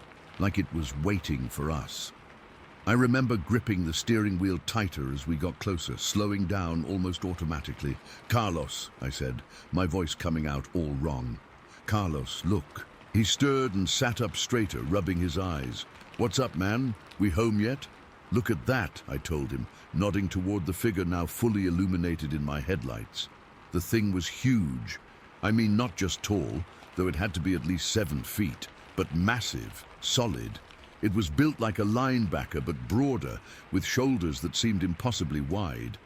Like it was waiting for us. I remember gripping the steering wheel tighter as we got closer, slowing down almost automatically. "Carlos," I said, my voice coming out all wrong. "Carlos, look." He stirred and sat up straighter, rubbing his eyes. "What's up, man? We home yet?" "Look at that," I told him, nodding toward the figure now fully illuminated in my headlights. The thing was huge. I mean, not just tall, though it had to be at least 7 feet, but massive. Solid. It was built like a linebacker, but broader, with shoulders that seemed impossibly wide.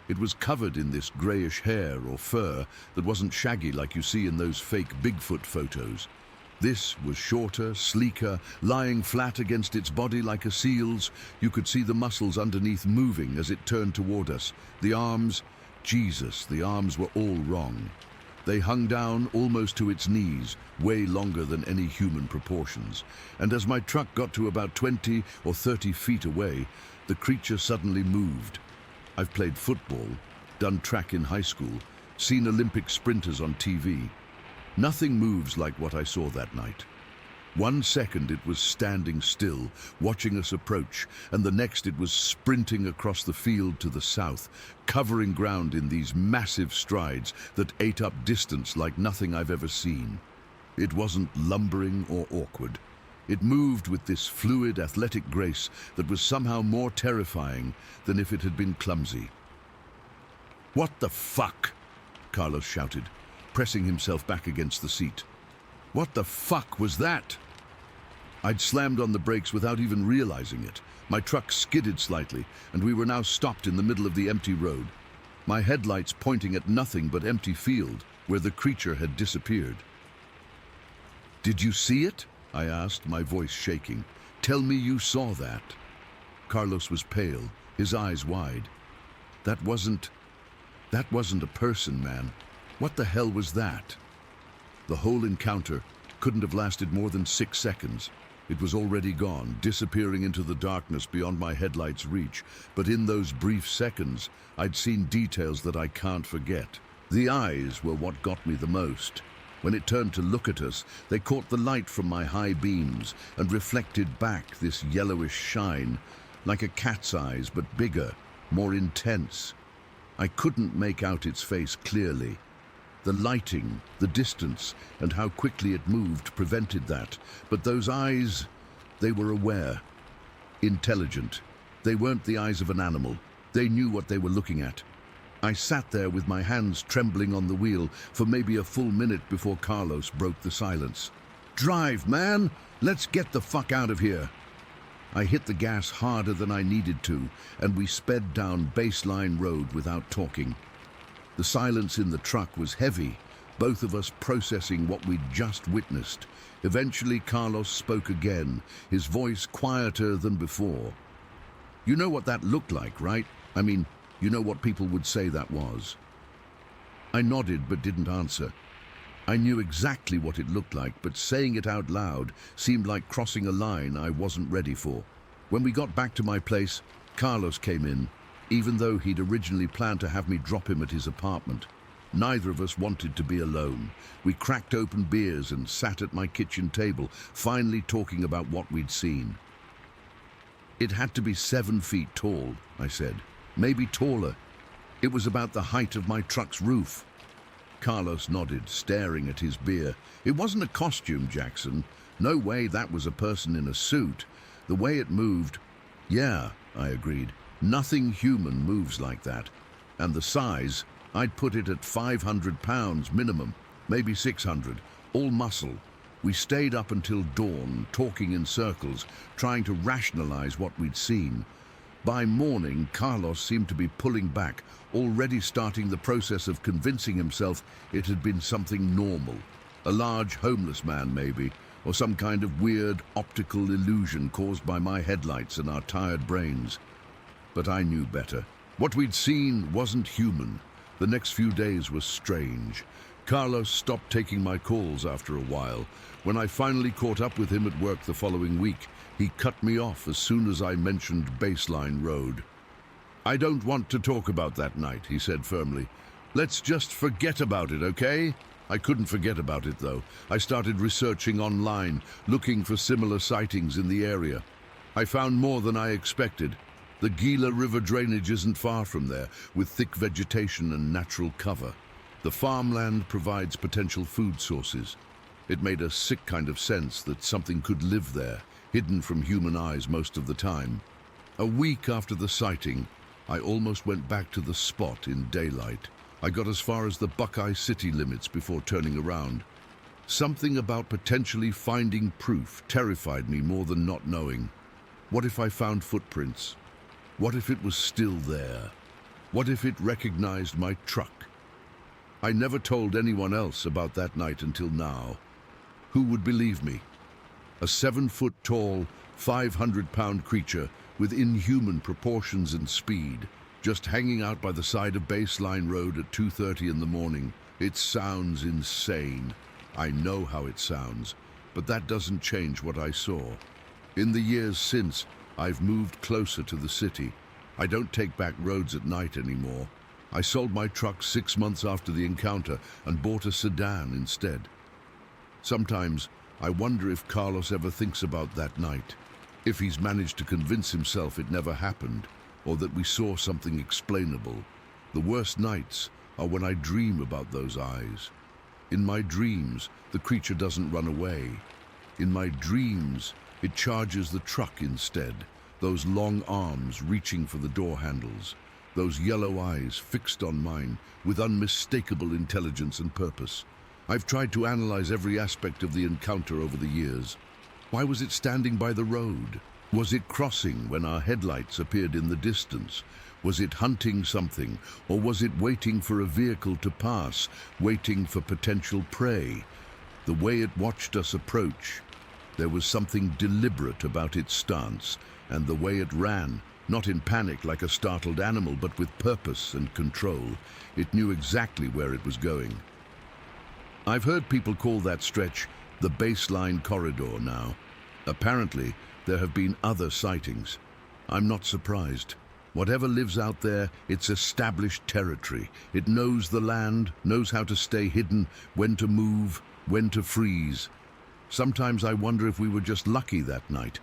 It was covered in this grayish hair or fur that wasn't shaggy like you see in those fake Bigfoot photos. This was shorter, sleeker, lying flat against its body like a seal's. You could see the muscles underneath moving as it turned toward us. The arms, Jesus, the arms were all wrong. They hung down almost to its knees, way longer than any human proportions. And as my truck got to about 20 or 30 feet away, the creature suddenly moved. I've played football, done track in high school, seen Olympic sprinters on TV. Nothing moves like what I saw that night. 1 second it was standing still, watching us approach, and the next it was sprinting across the field to the south, covering ground in these massive strides that ate up distance like nothing I've ever seen. It wasn't lumbering or awkward. It moved with this fluid, athletic grace that was somehow more terrifying than if it had been clumsy. "What the fuck?" Carlos shouted, pressing himself back against the seat. "What the fuck was that?" I'd slammed on the brakes without even realizing it. My truck skidded slightly, and we were now stopped in the middle of the empty road. My headlights pointing at nothing but empty field, where the creature had disappeared. "Did you see it?" I asked, my voice shaking. "Tell me you saw that." Carlos was pale, his eyes wide. That wasn't a person, man. What the hell was that?" The whole encounter couldn't have lasted more than 6 seconds. It was already gone, disappearing into the darkness beyond my headlights' reach. But in those brief seconds, I'd seen details that I can't forget. The eyes were what got me the most. When it turned to look at us, they caught the light from my high beams and reflected back this yellowish shine, like a cat's eyes, but bigger, more intense. I couldn't make out its face clearly. The lighting, the distance, and how quickly it moved prevented that. But those eyes, they were aware, intelligent. They weren't the eyes of an animal. They knew what they were looking at. I sat there with my hands trembling on the wheel for maybe a full minute before Carlos broke the silence. "Drive, man! Let's get the fuck out of here!" I hit the gas harder than I needed to, and we sped down Baseline Road without talking. The silence in the truck was heavy, both of us processing what we'd just witnessed. Eventually, Carlos spoke again, his voice quieter than before. "You know what that looked like, right? I mean, you know what people would say that was." I nodded but didn't answer. I knew exactly what it looked like, but saying it out loud seemed like crossing a line I wasn't ready for. When we got back to my place, Carlos came in, even though he'd originally planned to have me drop him at his apartment. Neither of us wanted to be alone. We cracked open beers and sat at my kitchen table, finally talking about what we'd seen. "It had to be 7 feet tall," I said. "Maybe taller. It was about the height of my truck's roof." Carlos nodded, staring at his beer. "It wasn't a costume, Jackson. No way that was a person in a suit. The way it moved..." "Yeah," I agreed. "Nothing human moves like that. And the size, I'd put it at 500 pounds minimum, maybe 600, all muscle." We stayed up until dawn, talking in circles, trying to rationalize what we'd seen. By morning, Carlos seemed to be pulling back, already starting the process of convincing himself it had been something normal. A large homeless man, maybe, or some kind of weird optical illusion caused by my headlights and our tired brains. But I knew better. What we'd seen wasn't human. The next few days were strange. Carlos stopped taking my calls after a while. When I finally caught up with him at work the following week, he cut me off as soon as I mentioned Baseline Road. "I don't want to talk about that night," he said firmly. "Let's just forget about it, okay?" I couldn't forget about it, though. I started researching online, looking for similar sightings in the area. I found more than I expected. The Gila River drainage isn't far from there, with thick vegetation and natural cover. The farmland provides potential food sources. It made a sick kind of sense that something could live there, hidden from human eyes most of the time. A week after the sighting, I almost went back to the spot in daylight. I got as far as the Buckeye City limits before turning around. Something about potentially finding proof terrified me more than not knowing. What if I found footprints? What if it was still there? What if it recognized my truck? I never told anyone else about that night until now. Who would believe me? A 7-foot-tall, 500-pound creature with inhuman proportions and speed, just hanging out by the side of Baseline Road at 2:30 in the morning. It sounds insane. I know how it sounds, but that doesn't change what I saw. In the years since, I've moved closer to the city. I don't take back roads at night anymore. I sold my truck 6 months after the encounter and bought a sedan instead. Sometimes I wonder if Carlos ever thinks about that night, if he's managed to convince himself it never happened, or that we saw something explainable. The worst nights are when I dream about those eyes. In my dreams, the creature doesn't run away. In my dreams, it charges the truck instead, those long arms reaching for the door handles, those yellow eyes fixed on mine with unmistakable intelligence and purpose. I've tried to analyze every aspect of the encounter over the years. Why was it standing by the road? Was it crossing when our headlights appeared in the distance? Was it hunting something, or was it waiting for a vehicle to pass, waiting for potential prey? The way it watched us approach, there was something deliberate about its stance, and the way it ran, not in panic like a startled animal, but with purpose and control. It knew exactly where it was going. I've heard people call that stretch the Baseline Corridor now. Apparently, there have been other sightings. I'm not surprised. Whatever lives out there, it's established territory. It knows the land, knows how to stay hidden, when to move, when to freeze. Sometimes I wonder if we were just lucky that night.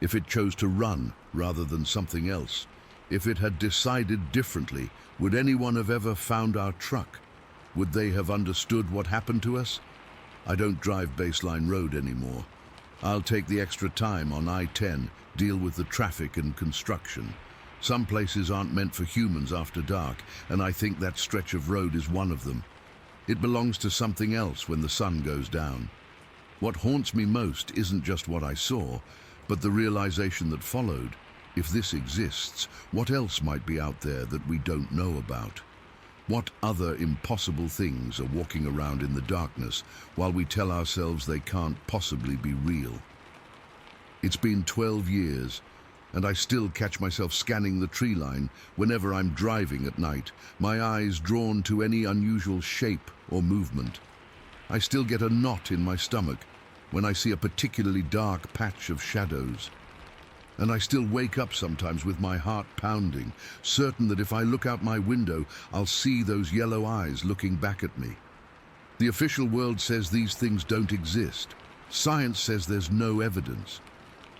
If it chose to run rather than something else. If it had decided differently, would anyone have ever found our truck? Would they have understood what happened to us? I don't drive Baseline Road anymore. I'll take the extra time on I-10, deal with the traffic and construction. Some places aren't meant for humans after dark, and I think that stretch of road is one of them. It belongs to something else when the sun goes down. What haunts me most isn't just what I saw, but the realization that followed. If this exists, what else might be out there that we don't know about? What other impossible things are walking around in the darkness while we tell ourselves they can't possibly be real? It's been 12 years, and I still catch myself scanning the tree line whenever I'm driving at night, my eyes drawn to any unusual shape or movement. I still get a knot in my stomach when I see a particularly dark patch of shadows. And I still wake up sometimes with my heart pounding, certain that if I look out my window, I'll see those yellow eyes looking back at me. The official world says these things don't exist. Science says there's no evidence.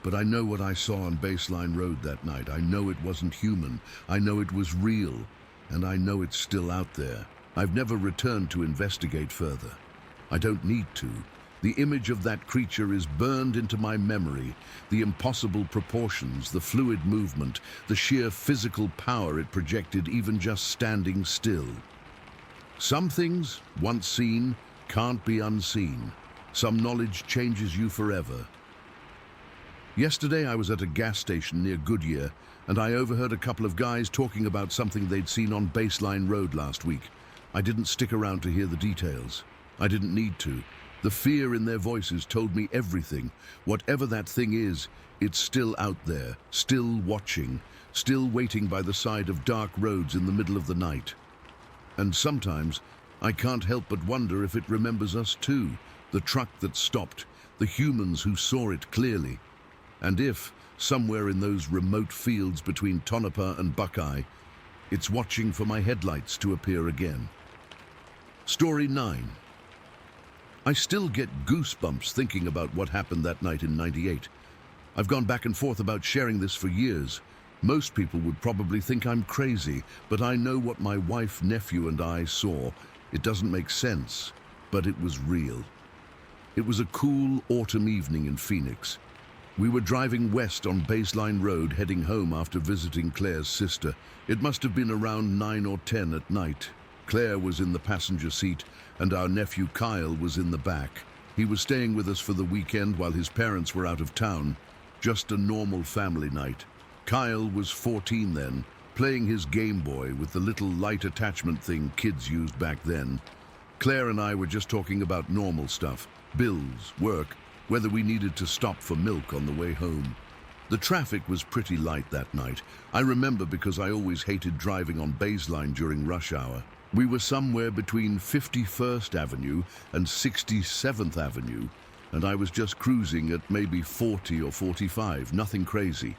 But I know what I saw on Baseline Road that night. I know it wasn't human. I know it was real. And I know it's still out there. I've never returned to investigate further. I don't need to. The image of that creature is burned into my memory. The impossible proportions, the fluid movement, the sheer physical power it projected even just standing still. Some things, once seen, can't be unseen. Some knowledge changes you forever. Yesterday I was at a gas station near Goodyear, and I overheard a couple of guys talking about something they'd seen on Baseline Road last week. I didn't stick around to hear the details. I didn't need to. The fear in their voices told me everything. Whatever that thing is, it's still out there, still watching, still waiting by the side of dark roads in the middle of the night. And sometimes I can't help but wonder if it remembers us too, the truck that stopped, the humans who saw it clearly. And if, somewhere in those remote fields between Tonopah and Buckeye, it's watching for my headlights to appear again. Story 9. I still get goosebumps thinking about what happened that night in '98. I've gone back and forth about sharing this for years. Most people would probably think I'm crazy, but I know what my wife, nephew, and I saw. It doesn't make sense, but it was real. It was a cool autumn evening in Phoenix. We were driving west on Baseline Road, heading home after visiting Claire's sister. It must have been around 9 or 10 at night. Claire was in the passenger seat, and our nephew Kyle was in the back. He was staying with us for the weekend while his parents were out of town. Just a normal family night. Kyle was 14 then, playing his Game Boy with the little light attachment thing kids used back then. Claire and I were just talking about normal stuff, bills, work, whether we needed to stop for milk on the way home. The traffic was pretty light that night. I remember because I always hated driving on Baseline during rush hour. We were somewhere between 51st Avenue and 67th Avenue, and I was just cruising at maybe 40 or 45, nothing crazy.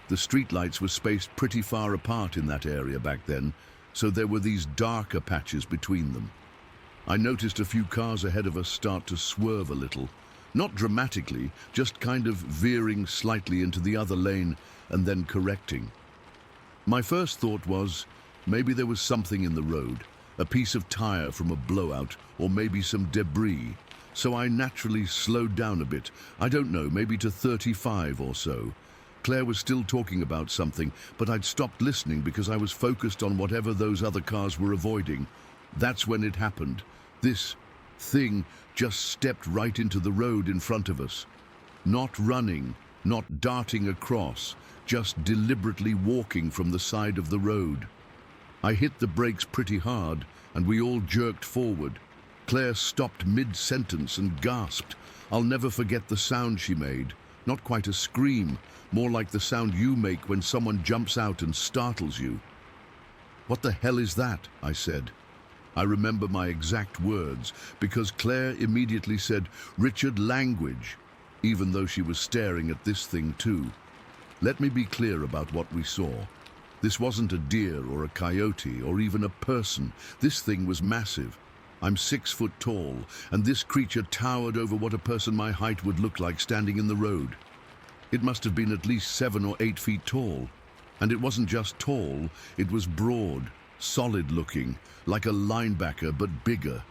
The streetlights were spaced pretty far apart in that area back then, so there were these darker patches between them. I noticed a few cars ahead of us start to swerve a little. Not dramatically, just kind of veering slightly into the other lane and then correcting. My first thought was, maybe there was something in the road, a piece of tire from a blowout, or maybe some debris. So I naturally slowed down a bit, I don't know, maybe to 35 or so. Claire was still talking about something, but I'd stopped listening because I was focused on whatever those other cars were avoiding. That's when it happened. This thing just stepped right into the road in front of us. Not running, not darting across, just deliberately walking from the side of the road. I hit the brakes pretty hard, and we all jerked forward. Claire stopped mid-sentence and gasped. I'll never forget the sound she made. Not quite a scream, more like the sound you make when someone jumps out and startles you. "What the hell is that?" I said. I remember my exact words, because Claire immediately said, "Richard, language," even though she was staring at this thing too. Let me be clear about what we saw. This wasn't a deer or a coyote or even a person. This thing was massive. I'm 6 foot tall, and this creature towered over what a person my height would look like standing in the road. It must have been at least 7 or 8 feet tall. And it wasn't just tall, it was broad, solid looking, like a linebacker but bigger.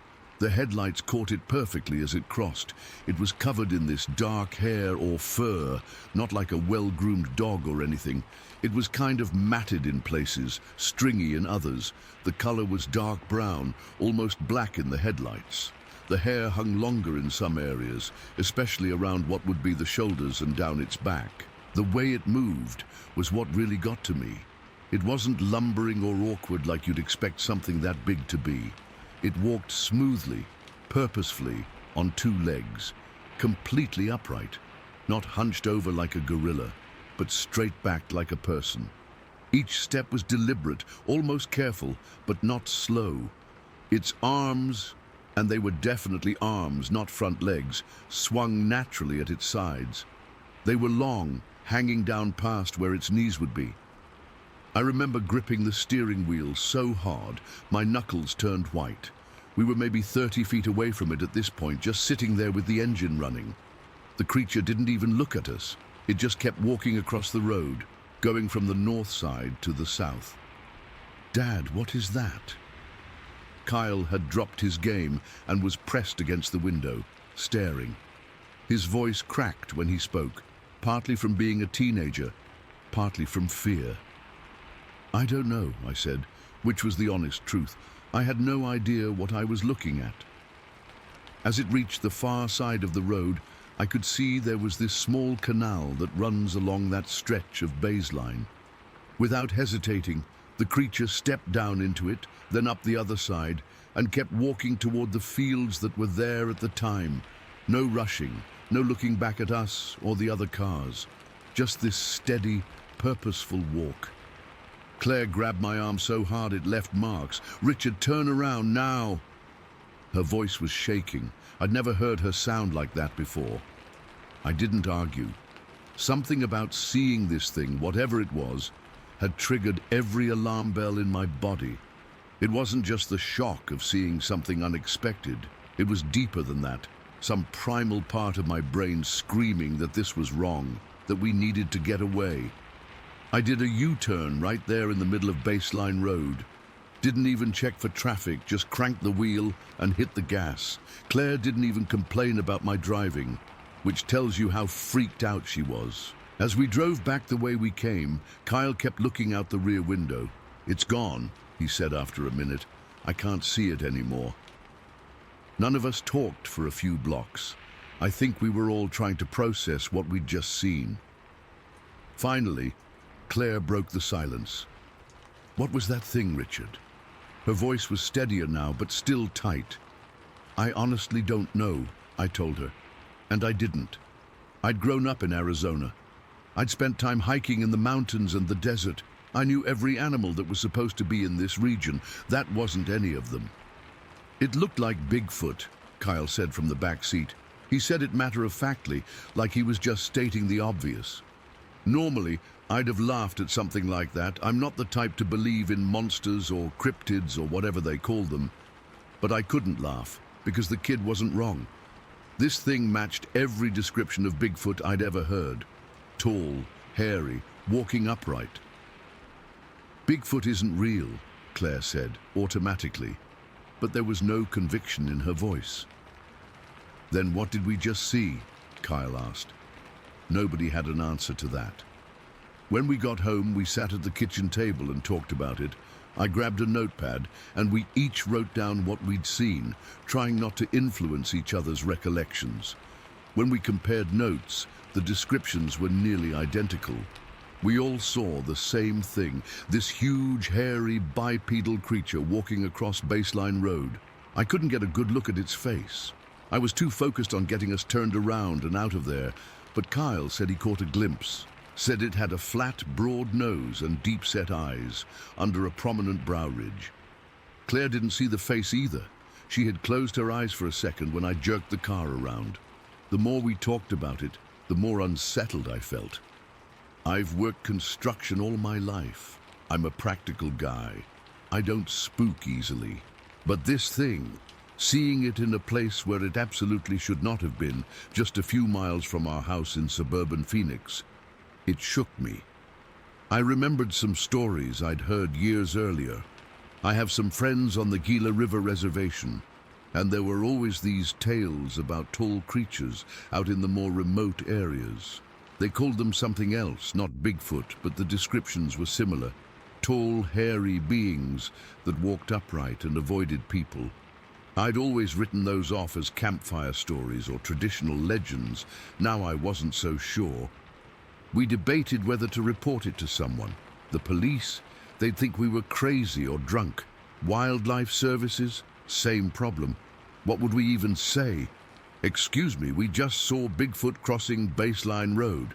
The headlights caught it perfectly as it crossed. It was covered in this dark hair or fur, not like a well-groomed dog or anything. It was kind of matted in places, stringy in others. The color was dark brown, almost black in the headlights. The hair hung longer in some areas, especially around what would be the shoulders and down its back. The way it moved was what really got to me. It wasn't lumbering or awkward like you'd expect something that big to be. It walked smoothly, purposefully, on two legs, completely upright, not hunched over like a gorilla, but straight backed like a person. Each step was deliberate, almost careful, but not slow. Its arms, and they were definitely arms, not front legs, swung naturally at its sides. They were long, hanging down past where its knees would be. I remember gripping the steering wheel so hard, my knuckles turned white. We were maybe 30 feet away from it at this point, just sitting there with the engine running. The creature didn't even look at us. It just kept walking across the road, going from the north side to the south. "Dad, what is that?" Kyle had dropped his game and was pressed against the window, staring. His voice cracked when he spoke, partly from being a teenager, partly from fear. "I don't know," I said, which was the honest truth. I had no idea what I was looking at. As it reached the far side of the road, I could see there was this small canal that runs along that stretch of baseline. Without hesitating, the creature stepped down into it, then up the other side, and kept walking toward the fields that were there at the time. No rushing, no looking back at us or the other cars. Just this steady, purposeful walk. Claire grabbed my arm so hard it left marks. "Richard, turn around now!" Her voice was shaking. I'd never heard her sound like that before. I didn't argue. Something about seeing this thing, whatever it was, had triggered every alarm bell in my body. It wasn't just the shock of seeing something unexpected. It was deeper than that. Some primal part of my brain screaming that this was wrong, that we needed to get away. I did a U-turn right there in the middle of Baseline Road. Didn't even check for traffic, just cranked the wheel and hit the gas. Claire didn't even complain about my driving, which tells you how freaked out she was. As we drove back the way we came, Kyle kept looking out the rear window. "It's gone," he said after a minute. "I can't see it anymore." None of us talked for a few blocks. I think we were all trying to process what we'd just seen. Finally, Claire broke the silence. "What was that thing, Richard?" Her voice was steadier now, but still tight. "I honestly don't know," I told her. And I didn't. I'd grown up in Arizona. I'd spent time hiking in the mountains and the desert. I knew every animal that was supposed to be in this region. That wasn't any of them. "It looked like Bigfoot," Kyle said from the back seat. He said it matter-of-factly, like he was just stating the obvious. Normally, I'd have laughed at something like that. I'm not the type to believe in monsters or cryptids or whatever they call them. But I couldn't laugh, because the kid wasn't wrong. This thing matched every description of Bigfoot I'd ever heard. Tall, hairy, walking upright. "Bigfoot isn't real," Claire said, automatically, but there was no conviction in her voice. "Then what did we just see?" Kyle asked. Nobody had an answer to that. When we got home, we sat at the kitchen table and talked about it. I grabbed a notepad, and we each wrote down what we'd seen, trying not to influence each other's recollections. When we compared notes, the descriptions were nearly identical. We all saw the same thing, this huge, hairy, bipedal creature walking across Baseline Road. I couldn't get a good look at its face. I was too focused on getting us turned around and out of there, but Kyle said he caught a glimpse. Said it had a flat, broad nose and deep-set eyes under a prominent brow ridge. Claire didn't see the face either. She had closed her eyes for a second when I jerked the car around. The more we talked about it, the more unsettled I felt. I've worked construction all my life. I'm a practical guy. I don't spook easily. But this thing, seeing it in a place where it absolutely should not have been, just a few miles from our house in suburban Phoenix, it shook me. I remembered some stories I'd heard years earlier. I have some friends on the Gila River Reservation. And there were always these tales about tall creatures out in the more remote areas. They called them something else, not Bigfoot, but the descriptions were similar. Tall, hairy beings that walked upright and avoided people. I'd always written those off as campfire stories or traditional legends. Now I wasn't so sure. We debated whether to report it to someone. The police, they'd think we were crazy or drunk. Wildlife services, same problem. What would we even say? Excuse me, we just saw Bigfoot crossing Baseline Road.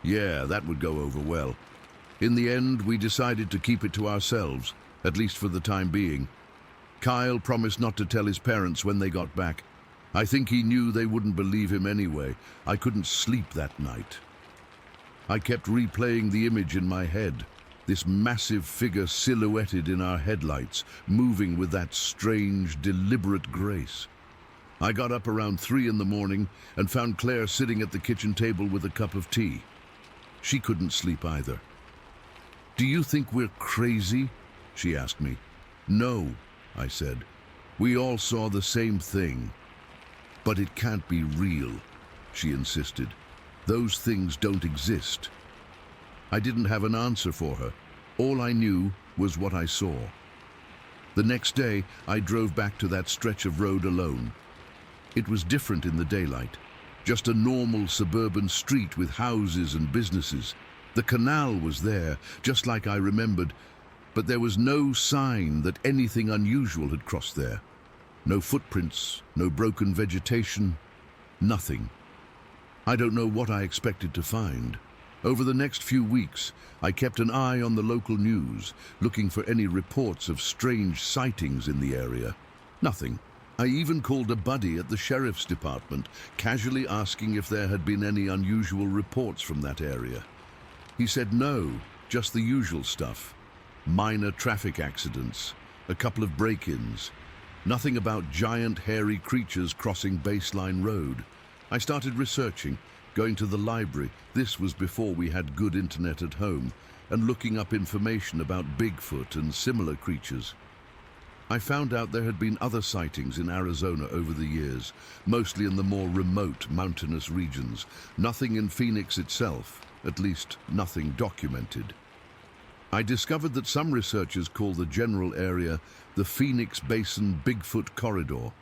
Yeah, that would go over well. In the end, we decided to keep it to ourselves, at least for the time being. Kyle promised not to tell his parents when they got back. I think he knew they wouldn't believe him anyway. I couldn't sleep that night. I kept replaying the image in my head. This massive figure silhouetted in our headlights, moving with that strange, deliberate grace. I got up around 3 in the morning and found Claire sitting at the kitchen table with a cup of tea. She couldn't sleep either. "Do you think we're crazy?" she asked me. "No," I said. "We all saw the same thing." "But it can't be real," she insisted. "Those things don't exist." I didn't have an answer for her. All I knew was what I saw. The next day, I drove back to that stretch of road alone. It was different in the daylight. Just a normal suburban street with houses and businesses. The canal was there, just like I remembered, but there was no sign that anything unusual had crossed there. No footprints, no broken vegetation, nothing. I don't know what I expected to find. Over the next few weeks, I kept an eye on the local news, looking for any reports of strange sightings in the area. Nothing. I even called a buddy at the sheriff's department, casually asking if there had been any unusual reports from that area. He said no, just the usual stuff. Minor traffic accidents, a couple of break-ins. Nothing about giant hairy creatures crossing Baseline Road. I started researching, going to the library, this was before we had good internet at home, and looking up information about Bigfoot and similar creatures. I found out there had been other sightings in Arizona over the years, mostly in the more remote mountainous regions. Nothing in Phoenix itself, at least nothing documented. I discovered that some researchers call the general area the Phoenix Basin Bigfoot Corridor,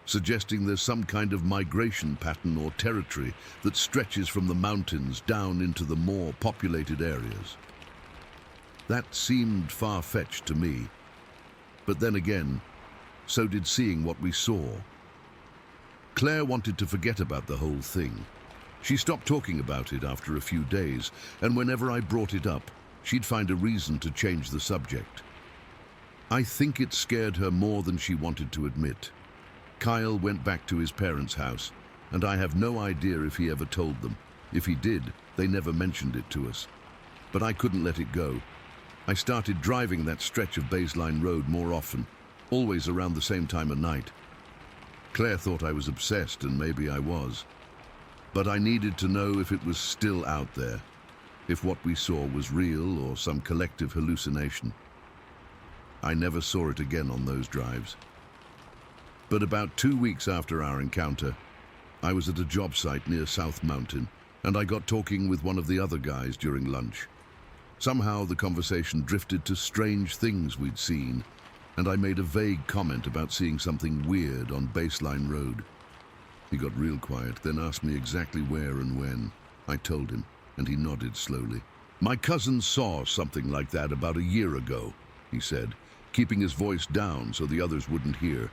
suggesting there's some kind of migration pattern or territory that stretches from the mountains down into the more populated areas. That seemed far-fetched to me, but then again, so did seeing what we saw. Claire wanted to forget about the whole thing. She stopped talking about it after a few days, and whenever I brought it up, she'd find a reason to change the subject. I think it scared her more than she wanted to admit. Kyle went back to his parents' house, and I have no idea if he ever told them. If he did, they never mentioned it to us. But I couldn't let it go. I started driving that stretch of Baseline Road more often, always around the same time of night. Claire thought I was obsessed, and maybe I was. But I needed to know if it was still out there, if what we saw was real or some collective hallucination. I never saw it again on those drives. But about 2 weeks after our encounter, I was at a job site near South Mountain, and I got talking with one of the other guys during lunch. Somehow the conversation drifted to strange things we'd seen, and I made a vague comment about seeing something weird on Baseline Road. He got real quiet, then asked me exactly where and when. I told him, and he nodded slowly. "My cousin saw something like that about a year ago," he said, keeping his voice down so the others wouldn't hear.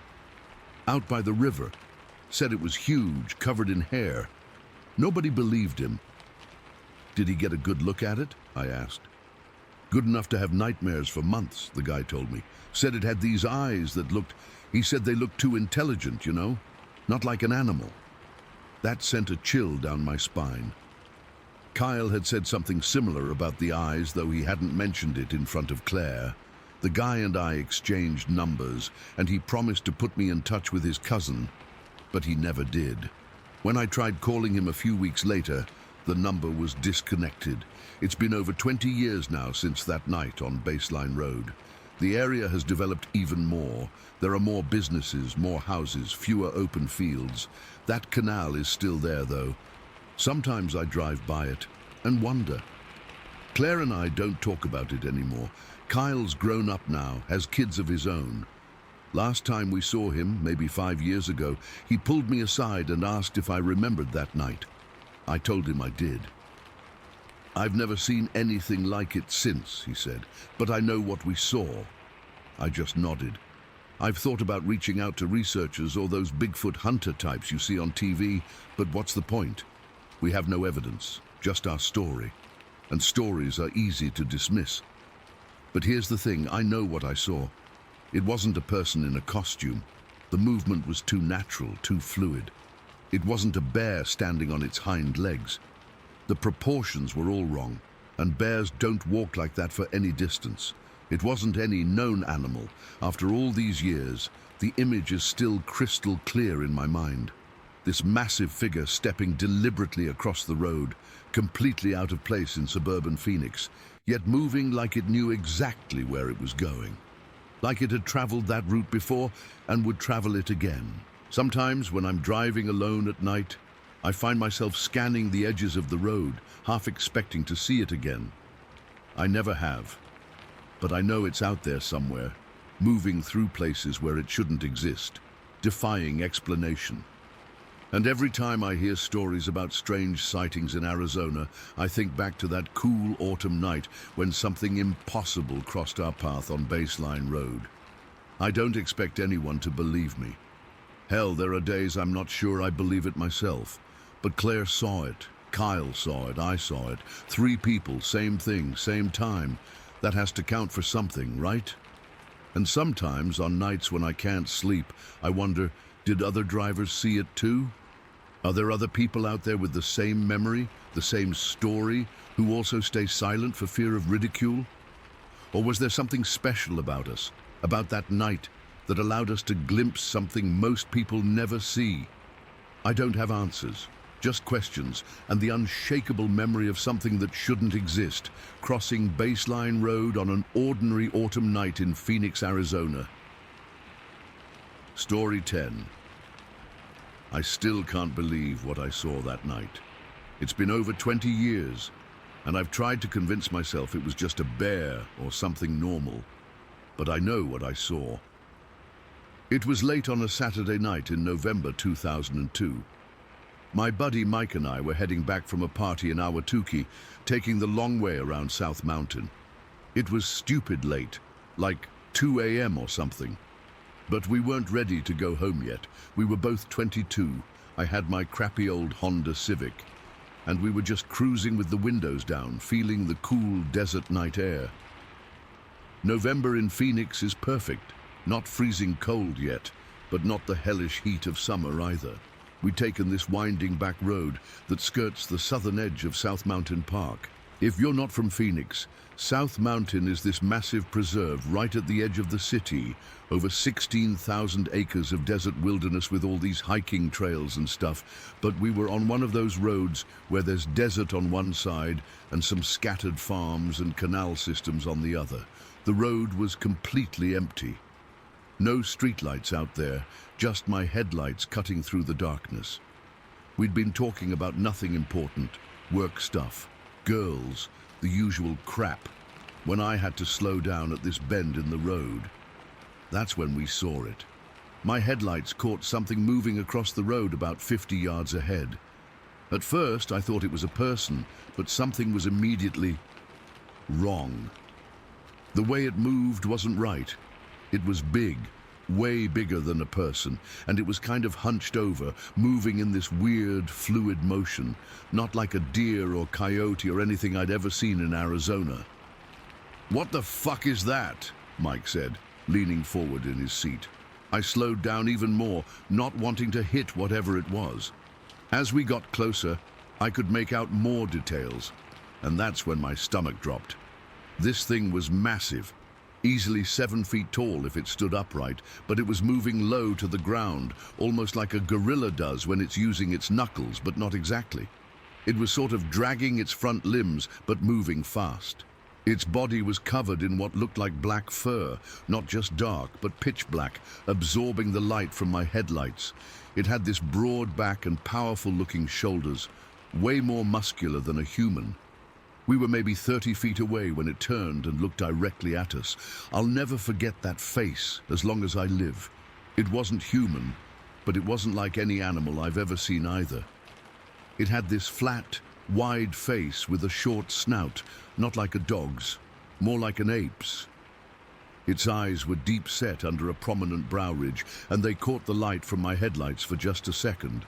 "Out by the river. Said it was huge, covered in hair. Nobody believed him." "Did he get a good look at it?" I asked. "Good enough to have nightmares for months," the guy told me. "Said it had these eyes that he said they looked too intelligent, you know? Not like an animal." That sent a chill down my spine. Kyle had said something similar about the eyes, though he hadn't mentioned it in front of Claire. The guy and I exchanged numbers, and he promised to put me in touch with his cousin, but he never did. When I tried calling him a few weeks later, the number was disconnected. It's been over 20 years now since that night on Baseline Road. The area has developed even more. There are more businesses, more houses, fewer open fields. That canal is still there, though. Sometimes I drive by it and wonder. Claire and I don't talk about it anymore. Kyle's grown up now, has kids of his own. Last time we saw him, maybe 5 years ago, he pulled me aside and asked if I remembered that night. I told him I did. "I've never seen anything like it since," he said, "but I know what we saw." I just nodded. "I've thought about reaching out to researchers or those Bigfoot hunter types you see on TV, but what's the point? We have no evidence, just our story. And stories are easy to dismiss. But here's the thing, I know what I saw. It wasn't a person in a costume. The movement was too natural, too fluid. It wasn't a bear standing on its hind legs. The proportions were all wrong, and bears don't walk like that for any distance. It wasn't any known animal. After all these years, the image is still crystal clear in my mind. This massive figure stepping deliberately across the road, completely out of place in suburban Phoenix, yet moving like it knew exactly where it was going. Like it had traveled that route before and would travel it again. Sometimes when I'm driving alone at night, I find myself scanning the edges of the road, half expecting to see it again. I never have, but I know it's out there somewhere, moving through places where it shouldn't exist, defying explanation. And every time I hear stories about strange sightings in Arizona, I think back to that cool autumn night when something impossible crossed our path on Baseline Road. I don't expect anyone to believe me. Hell, there are days I'm not sure I believe it myself. But Claire saw it, Kyle saw it, I saw it. 3 people, same thing, same time. That has to count for something, right? And sometimes, on nights when I can't sleep, I wonder, did other drivers see it too? Are there other people out there with the same memory, the same story, who also stay silent for fear of ridicule? Or was there something special about us, about that night, that allowed us to glimpse something most people never see? I don't have answers, just questions and the unshakable memory of something that shouldn't exist, crossing Baseline Road on an ordinary autumn night in Phoenix, Arizona. Story 10. I still can't believe what I saw that night. It's been over 20 years, and I've tried to convince myself it was just a bear or something normal. But I know what I saw. It was late on a Saturday night in November 2002. My buddy Mike and I were heading back from a party in Ahwatukee, taking the long way around South Mountain. It was stupid late, like 2 a.m. or something. But we weren't ready to go home yet. We were both 22. I had my crappy old Honda Civic, and we were just cruising with the windows down, feeling the cool desert night air. November in Phoenix is perfect. Not freezing cold yet, but not the hellish heat of summer either. We'd taken this winding back road that skirts the southern edge of South Mountain Park. If you're not from Phoenix, South Mountain is this massive preserve right at the edge of the city, over 16,000 acres of desert wilderness with all these hiking trails and stuff, but we were on one of those roads where there's desert on one side and some scattered farms and canal systems on the other. The road was completely empty. No streetlights out there, just my headlights cutting through the darkness. We'd been talking about nothing important, work stuff, girls, the usual crap, when I had to slow down at this bend in the road. That's when we saw it. My headlights caught something moving across the road about 50 yards ahead. At first, I thought it was a person, but something was immediately wrong. The way it moved wasn't right. It was big, way bigger than a person, and it was kind of hunched over, moving in this weird, fluid motion, not like a deer or coyote or anything I'd ever seen in Arizona. "What the fuck is that?" Mike said, leaning forward in his seat. I slowed down even more, not wanting to hit whatever it was. As we got closer, I could make out more details, and that's when my stomach dropped. This thing was massive, easily 7 feet tall if it stood upright, but it was moving low to the ground, almost like a gorilla does when it's using its knuckles, but not exactly. It was sort of dragging its front limbs, but moving fast. Its body was covered in what looked like black fur, not just dark, but pitch black, absorbing the light from my headlights. It had this broad back and powerful-looking shoulders, way more muscular than a human. We were maybe 30 feet away when it turned and looked directly at us. I'll never forget that face as long as I live. It wasn't human, but it wasn't like any animal I've ever seen either. It had this flat, wide face with a short snout, not like a dog's, more like an ape's. Its eyes were deep set under a prominent brow ridge, and they caught the light from my headlights for just a second.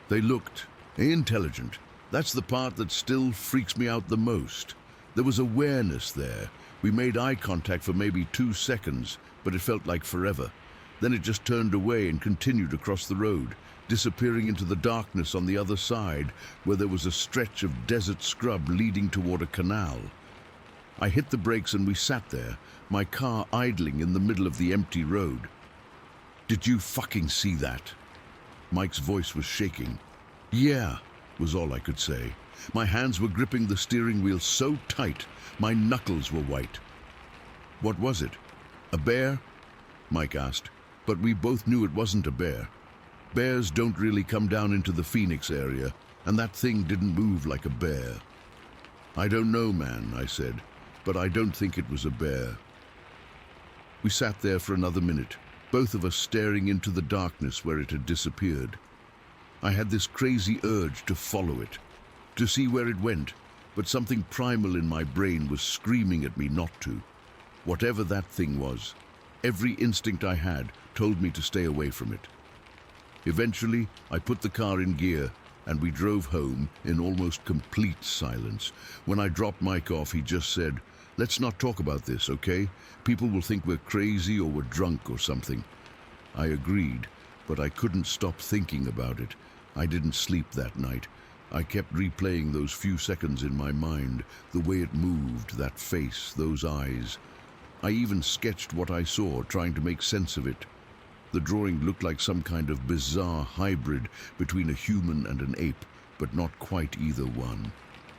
They looked intelligent. That's the part that still freaks me out the most. There was awareness there. We made eye contact for maybe 2 seconds, but it felt like forever. Then it just turned away and continued across the road, disappearing into the darkness on the other side, where there was a stretch of desert scrub leading toward a canal. I hit the brakes and we sat there, my car idling in the middle of the empty road. "Did you fucking see that?" Mike's voice was shaking. "Yeah," was all I could say. My hands were gripping the steering wheel so tight, my knuckles were white. "What was it? A bear?" Mike asked, but we both knew it wasn't a bear. Bears don't really come down into the Phoenix area, and that thing didn't move like a bear. "I don't know, man," I said, but I don't think it was a bear. We sat there for another minute, both of us staring into the darkness where it had disappeared. I had this crazy urge to follow it, to see where it went, but something primal in my brain was screaming at me not to. Whatever that thing was, every instinct I had told me to stay away from it. Eventually, I put the car in gear and we drove home in almost complete silence. When I dropped Mike off, he just said, "Let's not talk about this, okay? People will think we're crazy or we're drunk or something." I agreed, but I couldn't stop thinking about it. I didn't sleep that night. I kept replaying those few seconds in my mind, the way it moved, that face, those eyes. I even sketched what I saw, trying to make sense of it. The drawing looked like some kind of bizarre hybrid between a human and an ape, but not quite either one.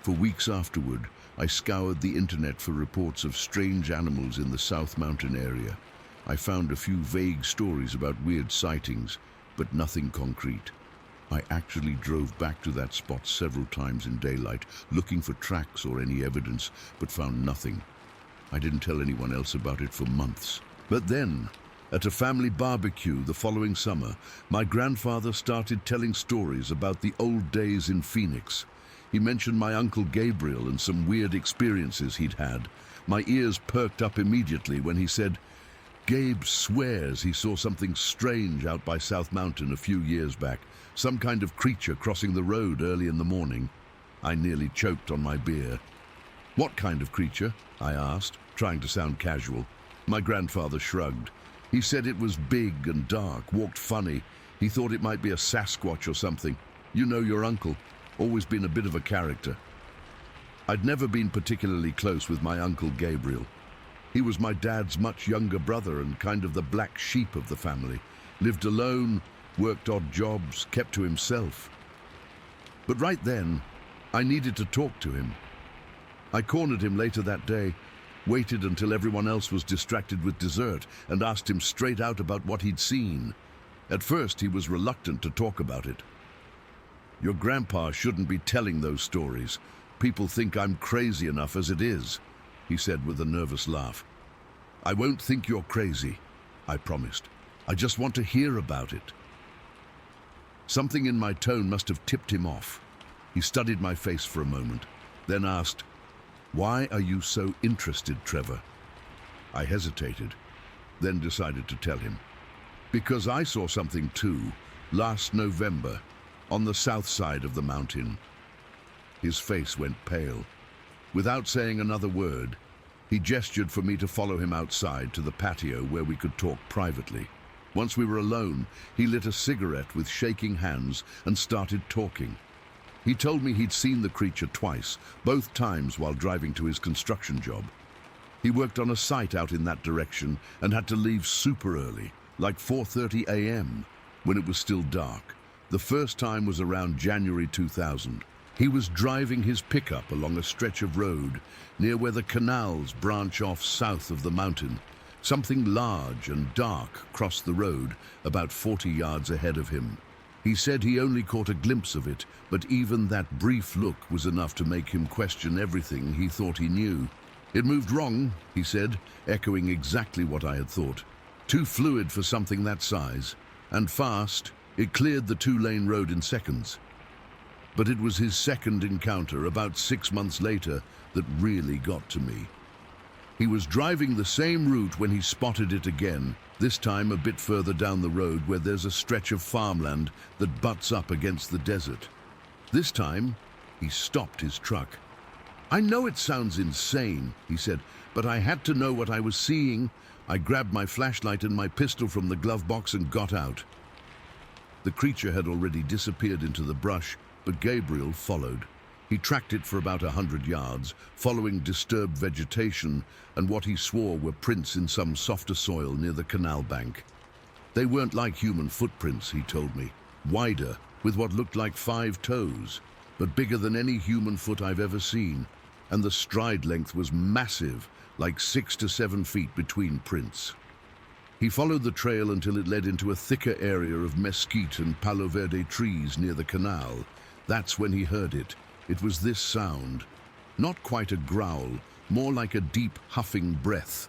For weeks afterward, I scoured the internet for reports of strange animals in the South Mountain area. I found a few vague stories about weird sightings, but nothing concrete. I actually drove back to that spot several times in daylight, looking for tracks or any evidence, but found nothing. I didn't tell anyone else about it for months. But then, at a family barbecue the following summer, my grandfather started telling stories about the old days in Phoenix. He mentioned my Uncle Gabriel and some weird experiences he'd had. My ears perked up immediately when he said, "Gabe swears he saw something strange out by South Mountain a few years back, some kind of creature crossing the road early in the morning." I nearly choked on my beer. "What kind of creature?" I asked, trying to sound casual. My grandfather shrugged. He said it was big and dark, walked funny. He thought it might be a Sasquatch or something. You know your uncle, always been a bit of a character. I'd never been particularly close with my Uncle Gabriel. He was my dad's much younger brother and kind of the black sheep of the family. Lived alone, worked odd jobs, kept to himself. But right then, I needed to talk to him. I cornered him later that day, waited until everyone else was distracted with dessert, and asked him straight out about what he'd seen. At first, he was reluctant to talk about it. "Your grandpa shouldn't be telling those stories. People think I'm crazy enough as it is," he said with a nervous laugh. "I won't think you're crazy," I promised. "I just want to hear about it." Something in my tone must have tipped him off. He studied my face for a moment, then asked, "Why are you so interested, Trevor?" I hesitated, then decided to tell him. "Because I saw something too, last November, on the south side of the mountain." His face went pale. Without saying another word, he gestured for me to follow him outside to the patio where we could talk privately. Once we were alone, he lit a cigarette with shaking hands and started talking. He told me he'd seen the creature twice, both times while driving to his construction job. He worked on a site out in that direction and had to leave super early, like 4:30 a.m., when it was still dark. The first time was around January 2000. He was driving his pickup along a stretch of road near where the canals branch off south of the mountain. Something large and dark crossed the road about 40 yards ahead of him. He said he only caught a glimpse of it, but even that brief look was enough to make him question everything he thought he knew. "It moved wrong," he said, echoing exactly what I had thought. "Too fluid for something that size. And fast. It cleared the two-lane road in seconds." But it was his second encounter, about 6 months later, that really got to me. He was driving the same route when he spotted it again, this time a bit further down the road where there's a stretch of farmland that butts up against the desert. This time, he stopped his truck. "I know it sounds insane," he said, "but I had to know what I was seeing. I grabbed my flashlight and my pistol from the glove box and got out." The creature had already disappeared into the brush, but Gabriel followed. He tracked it for about 100 yards, following disturbed vegetation and what he swore were prints in some softer soil near the canal bank. They weren't like human footprints, he told me. Wider, with what looked like 5 toes, but bigger than any human foot I've ever seen. And the stride length was massive, like 6 to 7 feet between prints. He followed the trail until it led into a thicker area of mesquite and palo verde trees near the canal. That's when he heard it. It was this sound. Not quite a growl, more like a deep huffing breath,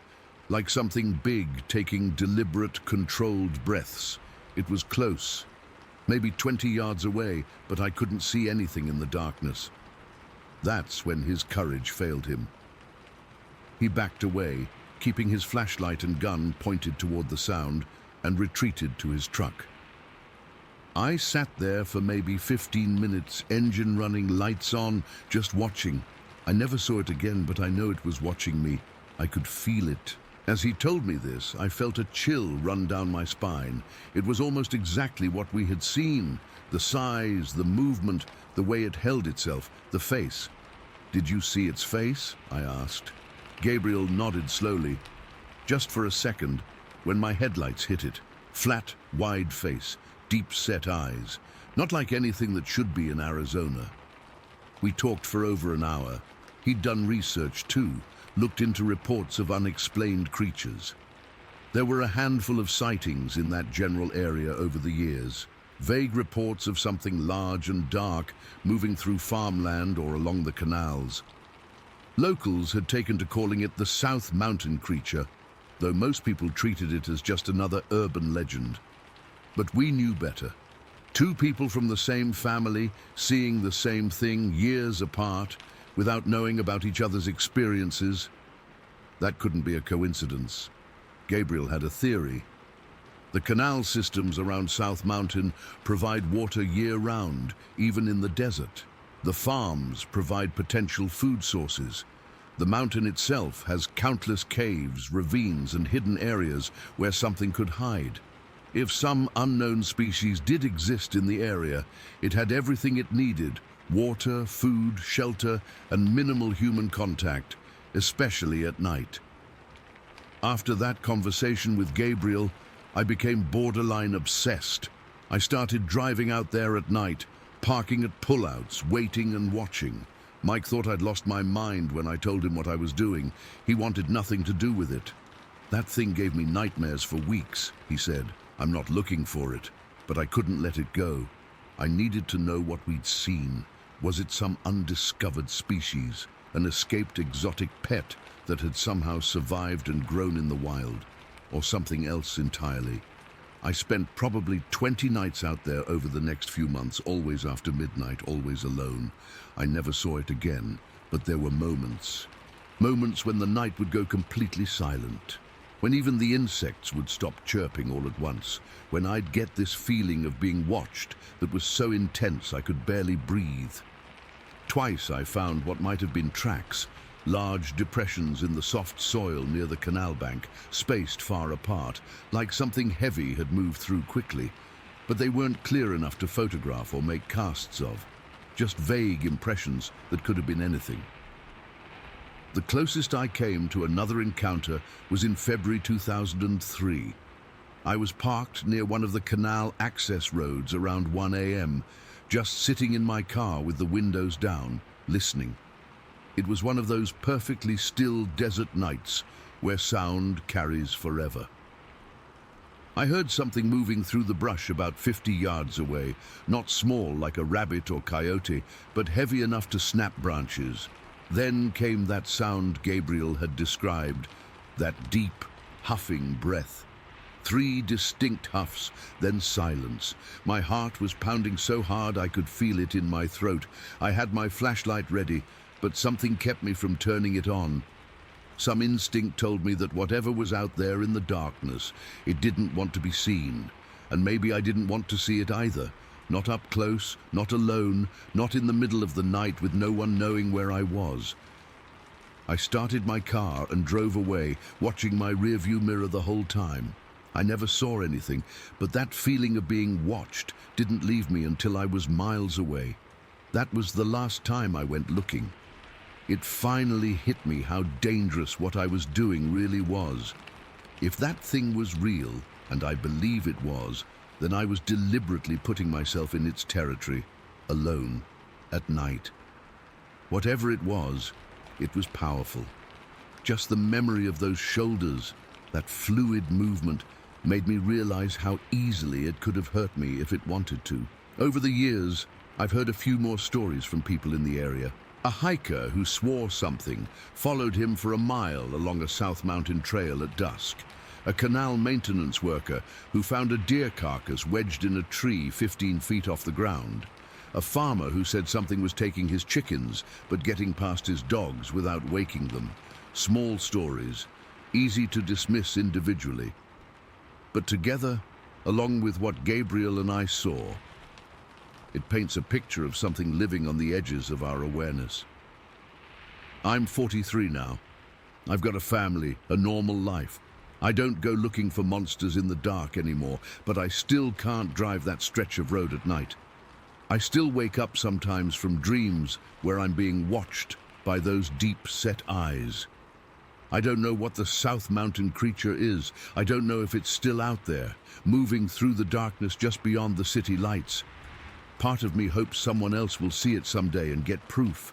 like something big taking deliberate, controlled breaths. It was close, maybe 20 yards away, but I couldn't see anything in the darkness. That's when his courage failed him. He backed away, keeping his flashlight and gun pointed toward the sound, and retreated to his truck. I sat there for maybe 15 minutes, engine running, lights on, just watching. I never saw it again, but I know it was watching me. I could feel it. As he told me this, I felt a chill run down my spine. It was almost exactly what we had seen. The size, the movement, the way it held itself, the face. "Did you see its face?" I asked. Gabriel nodded slowly. "Just for a second, when my headlights hit it. Flat, wide face, deep-set eyes. Not like anything that should be in Arizona." We talked for over an hour. He'd done research too, looked into reports of unexplained creatures. There were a handful of sightings in that general area over the years. Vague reports of something large and dark moving through farmland or along the canals. Locals had taken to calling it the South Mountain creature, though most people treated it as just another urban legend. But we knew better. 2 people from the same family, seeing the same thing years apart, without knowing about each other's experiences. That couldn't be a coincidence. Gabriel had a theory. The canal systems around South Mountain provide water year-round, even in the desert. The farms provide potential food sources. The mountain itself has countless caves, ravines, and hidden areas where something could hide. If some unknown species did exist in the area, it had everything it needed: water, food, shelter, and minimal human contact, especially at night. After that conversation with Gabriel, I became borderline obsessed. I started driving out there at night, parking at pullouts, waiting and watching. Mike thought I'd lost my mind when I told him what I was doing. He wanted nothing to do with it. "That thing gave me nightmares for weeks," he said. "I'm not looking for it, but I couldn't let it go. I needed to know what we'd seen. Was it some undiscovered species, an escaped exotic pet that had somehow survived and grown in the wild, or something else entirely?" I spent probably 20 nights out there over the next few months, always after midnight, always alone. I never saw it again, but there were moments. Moments when the night would go completely silent. When even the insects would stop chirping all at once, when I'd get this feeling of being watched that was so intense I could barely breathe. Twice I found what might have been tracks, large depressions in the soft soil near the canal bank, spaced far apart, like something heavy had moved through quickly, but they weren't clear enough to photograph or make casts of, just vague impressions that could have been anything. The closest I came to another encounter was in February 2003. I was parked near one of the canal access roads around 1 a.m., just sitting in my car with the windows down, listening. It was one of those perfectly still desert nights where sound carries forever. I heard something moving through the brush about 50 yards away, not small like a rabbit or coyote, but heavy enough to snap branches. Then came that sound Gabriel had described, that deep, huffing breath. 3 distinct huffs, then silence. My heart was pounding so hard I could feel it in my throat. I had my flashlight ready, but something kept me from turning it on. Some instinct told me that whatever was out there in the darkness, it didn't want to be seen. And maybe I didn't want to see it either. Not up close, not alone, not in the middle of the night with no one knowing where I was. I started my car and drove away, watching my rearview mirror the whole time. I never saw anything, but that feeling of being watched didn't leave me until I was miles away. That was the last time I went looking. It finally hit me how dangerous what I was doing really was. If that thing was real, and I believe it was, then I was deliberately putting myself in its territory, alone, at night. Whatever it was powerful. Just the memory of those shoulders, that fluid movement, made me realize how easily it could have hurt me if it wanted to. Over the years, I've heard a few more stories from people in the area. A hiker who swore something followed him for a mile along a South Mountain trail at dusk. A canal maintenance worker who found a deer carcass wedged in a tree 15 feet off the ground. A farmer who said something was taking his chickens but getting past his dogs without waking them. Small stories, easy to dismiss individually. But together, along with what Gabriel and I saw, it paints a picture of something living on the edges of our awareness. I'm 43 now. I've got a family, a normal life. I don't go looking for monsters in the dark anymore, but I still can't drive that stretch of road at night. I still wake up sometimes from dreams where I'm being watched by those deep-set eyes. I don't know what the South Mountain creature is. I don't know if it's still out there, moving through the darkness just beyond the city lights. Part of me hopes someone else will see it someday and get proof.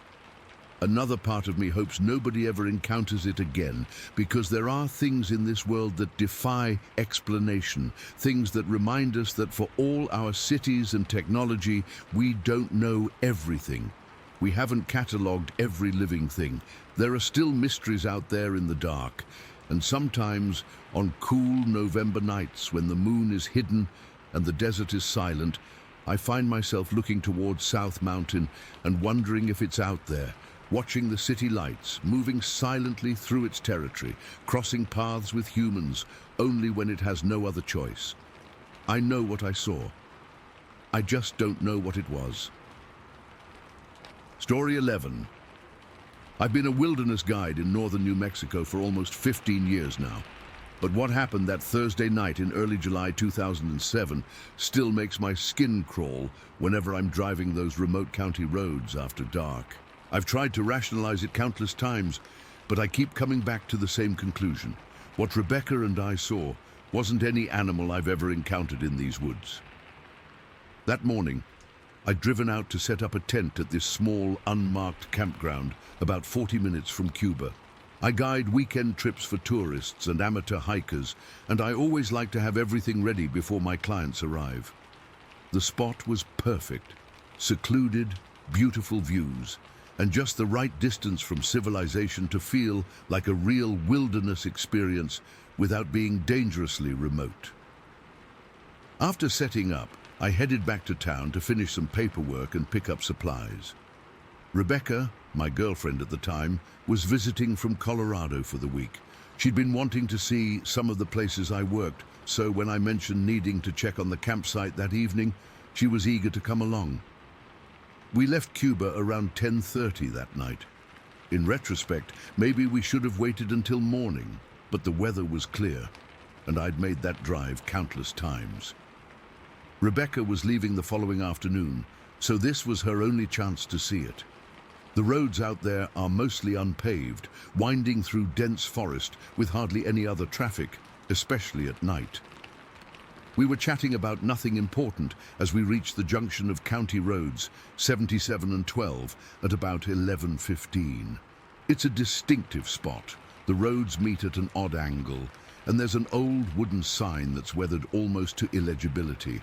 Another part of me hopes nobody ever encounters it again, because there are things in this world that defy explanation, things that remind us that for all our cities and technology, we don't know everything. We haven't catalogued every living thing. There are still mysteries out there in the dark, and sometimes on cool November nights when the moon is hidden and the desert is silent, I find myself looking towards South Mountain and wondering if it's out there, watching the city lights, moving silently through its territory, crossing paths with humans, only when it has no other choice. I know what I saw. I just don't know what it was. Story 11. I've been a wilderness guide in northern New Mexico for almost 15 years now. But what happened that Thursday night in early July 2007 still makes my skin crawl whenever I'm driving those remote county roads after dark. I've tried to rationalize it countless times, but I keep coming back to the same conclusion. What Rebecca and I saw wasn't any animal I've ever encountered in these woods. That morning, I'd driven out to set up a tent at this small, unmarked campground about 40 minutes from Cuba. I guide weekend trips for tourists and amateur hikers, and I always like to have everything ready before my clients arrive. The spot was perfect. Secluded, beautiful views, and just the right distance from civilization to feel like a real wilderness experience without being dangerously remote. After setting up, I headed back to town to finish some paperwork and pick up supplies. Rebecca, my girlfriend at the time, was visiting from Colorado for the week. She'd been wanting to see some of the places I worked, so when I mentioned needing to check on the campsite that evening, she was eager to come along. We left Cuba around 10:30 that night. In retrospect, maybe we should have waited until morning, but the weather was clear, and I'd made that drive countless times. Rebecca was leaving the following afternoon, so this was her only chance to see it. The roads out there are mostly unpaved, winding through dense forest with hardly any other traffic, especially at night. We were chatting about nothing important as we reached the junction of county roads 77 and 12 at about 11:15. It's a distinctive spot. The roads meet at an odd angle, and there's an old wooden sign that's weathered almost to illegibility.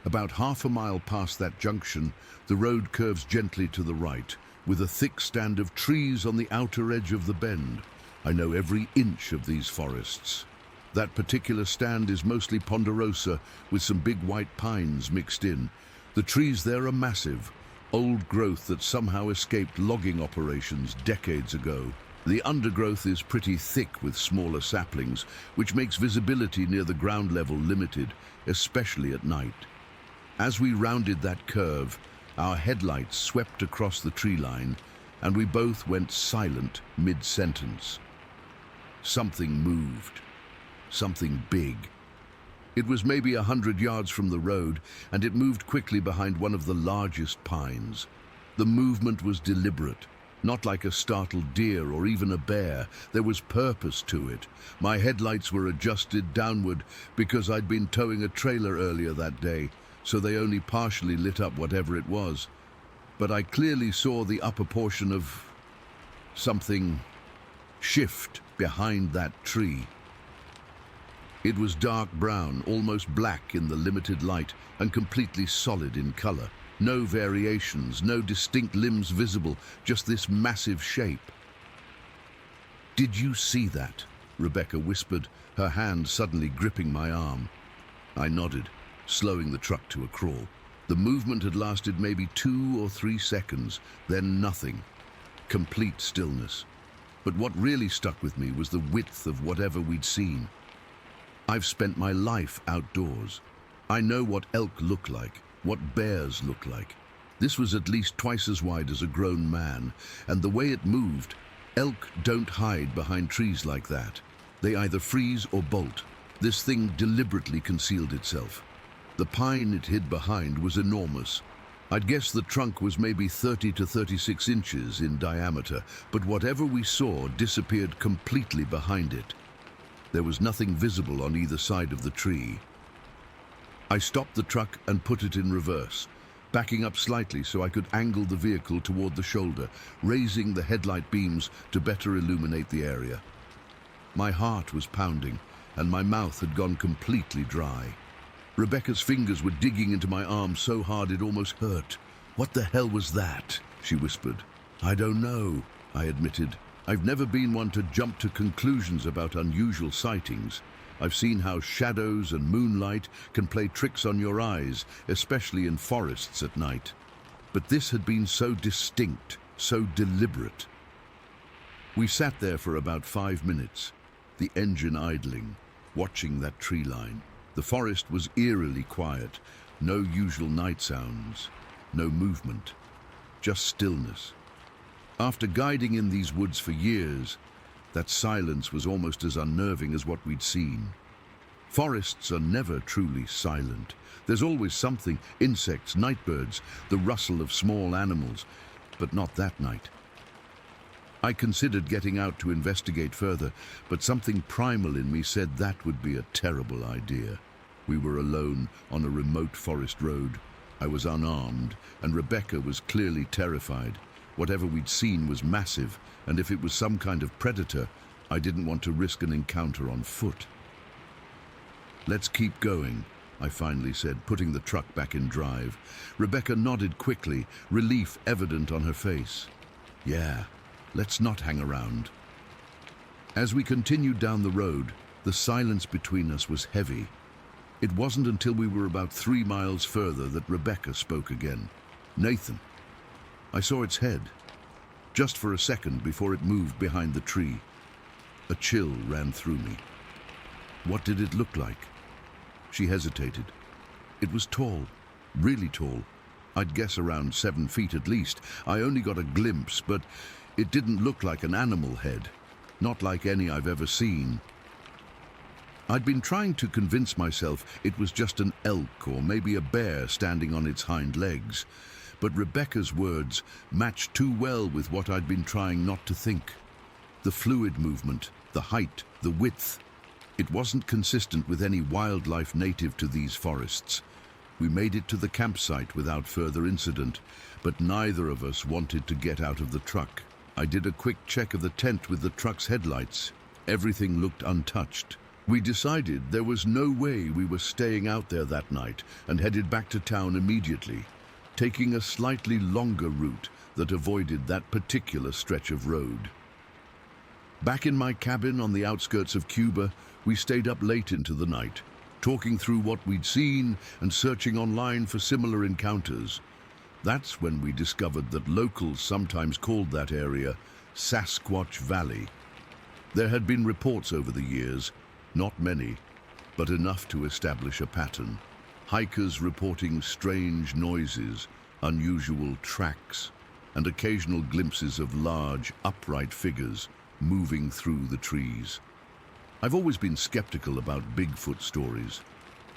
About half a mile past that junction, the road curves gently to the right, with a thick stand of trees on the outer edge of the bend. I know every inch of these forests. That particular stand is mostly ponderosa, with some big white pines mixed in. The trees there are massive, old growth that somehow escaped logging operations decades ago. The undergrowth is pretty thick with smaller saplings, which makes visibility near the ground level limited, especially at night. As we rounded that curve, our headlights swept across the tree line, and we both went silent mid-sentence. Something moved. Something big. It was maybe 100 yards from the road, and it moved quickly behind one of the largest pines. The movement was deliberate, not like a startled deer or even a bear. There was purpose to it. My headlights were adjusted downward because I'd been towing a trailer earlier that day, so they only partially lit up whatever it was. But I clearly saw the upper portion of something shift behind that tree. It was dark brown, almost black in the limited light, and completely solid in color. No variations, no distinct limbs visible, just this massive shape. "Did you see that?" Rebecca whispered, her hand suddenly gripping my arm. I nodded, slowing the truck to a crawl. The movement had lasted maybe 2 or 3 seconds, then nothing. Complete stillness. But what really stuck with me was the width of whatever we'd seen. I've spent my life outdoors. I know what elk look like, what bears look like. This was at least twice as wide as a grown man, and the way it moved, elk don't hide behind trees like that. They either freeze or bolt. This thing deliberately concealed itself. The pine it hid behind was enormous. I'd guess the trunk was maybe 30 to 36 inches in diameter, but whatever we saw disappeared completely behind it. There was nothing visible on either side of the tree. I stopped the truck and put it in reverse, backing up slightly so I could angle the vehicle toward the shoulder, raising the headlight beams to better illuminate the area. My heart was pounding, and my mouth had gone completely dry. Rebecca's fingers were digging into my arm so hard it almost hurt. "What the hell was that?" she whispered. "I don't know," I admitted. I've never been one to jump to conclusions about unusual sightings. I've seen how shadows and moonlight can play tricks on your eyes, especially in forests at night. But this had been so distinct, so deliberate. We sat there for about 5 minutes, the engine idling, watching that tree line. The forest was eerily quiet, no usual night sounds, no movement, just stillness. After guiding in these woods for years, that silence was almost as unnerving as what we'd seen. Forests are never truly silent. There's always something, insects, nightbirds, the rustle of small animals, but not that night. I considered getting out to investigate further, but something primal in me said that would be a terrible idea. We were alone on a remote forest road. I was unarmed, and Rebecca was clearly terrified. Whatever we'd seen was massive, and if it was some kind of predator, I didn't want to risk an encounter on foot. "Let's keep going," I finally said, putting the truck back in drive. Rebecca nodded quickly, relief evident on her face. "Yeah, let's not hang around." As we continued down the road, the silence between us was heavy. It wasn't until we were about 3 miles further that Rebecca spoke again. "Nathan." I saw its head, just for a second before it moved behind the tree. A chill ran through me. "What did it look like?" She hesitated. "It was tall, really tall. I'd guess around 7 feet at least. I only got a glimpse, but it didn't look like an animal head, not like any I've ever seen." I'd been trying to convince myself it was just an elk or maybe a bear standing on its hind legs. But Rebecca's words matched too well with what I'd been trying not to think. The fluid movement, the height, the width. It wasn't consistent with any wildlife native to these forests. We made it to the campsite without further incident, but neither of us wanted to get out of the truck. I did a quick check of the tent with the truck's headlights. Everything looked untouched. We decided there was no way we were staying out there that night and headed back to town immediately, taking a slightly longer route that avoided that particular stretch of road. Back in my cabin on the outskirts of Cuba, we stayed up late into the night, talking through what we'd seen and searching online for similar encounters. That's when we discovered that locals sometimes called that area Sasquatch Valley. There had been reports over the years, not many, but enough to establish a pattern. Hikers reporting strange noises, unusual tracks, and occasional glimpses of large, upright figures moving through the trees. I've always been skeptical about Bigfoot stories.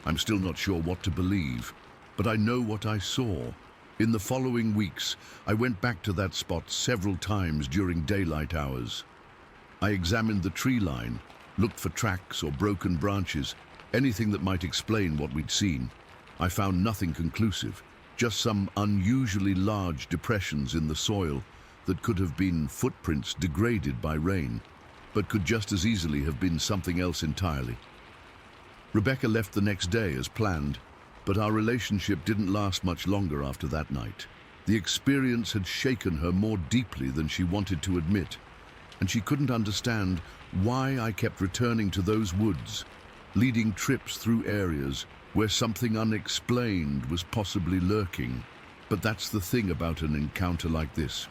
I'm still not sure what to believe, but I know what I saw. In the following weeks, I went back to that spot several times during daylight hours. I examined the tree line, looked for tracks or broken branches, anything that might explain what we'd seen. I found nothing conclusive, just some unusually large depressions in the soil that could have been footprints degraded by rain, but could just as easily have been something else entirely. Rebecca left the next day as planned, but our relationship didn't last much longer after that night. The experience had shaken her more deeply than she wanted to admit, and she couldn't understand why I kept returning to those woods, leading trips through areas where something unexplained was possibly lurking. But that's the thing about an encounter like this.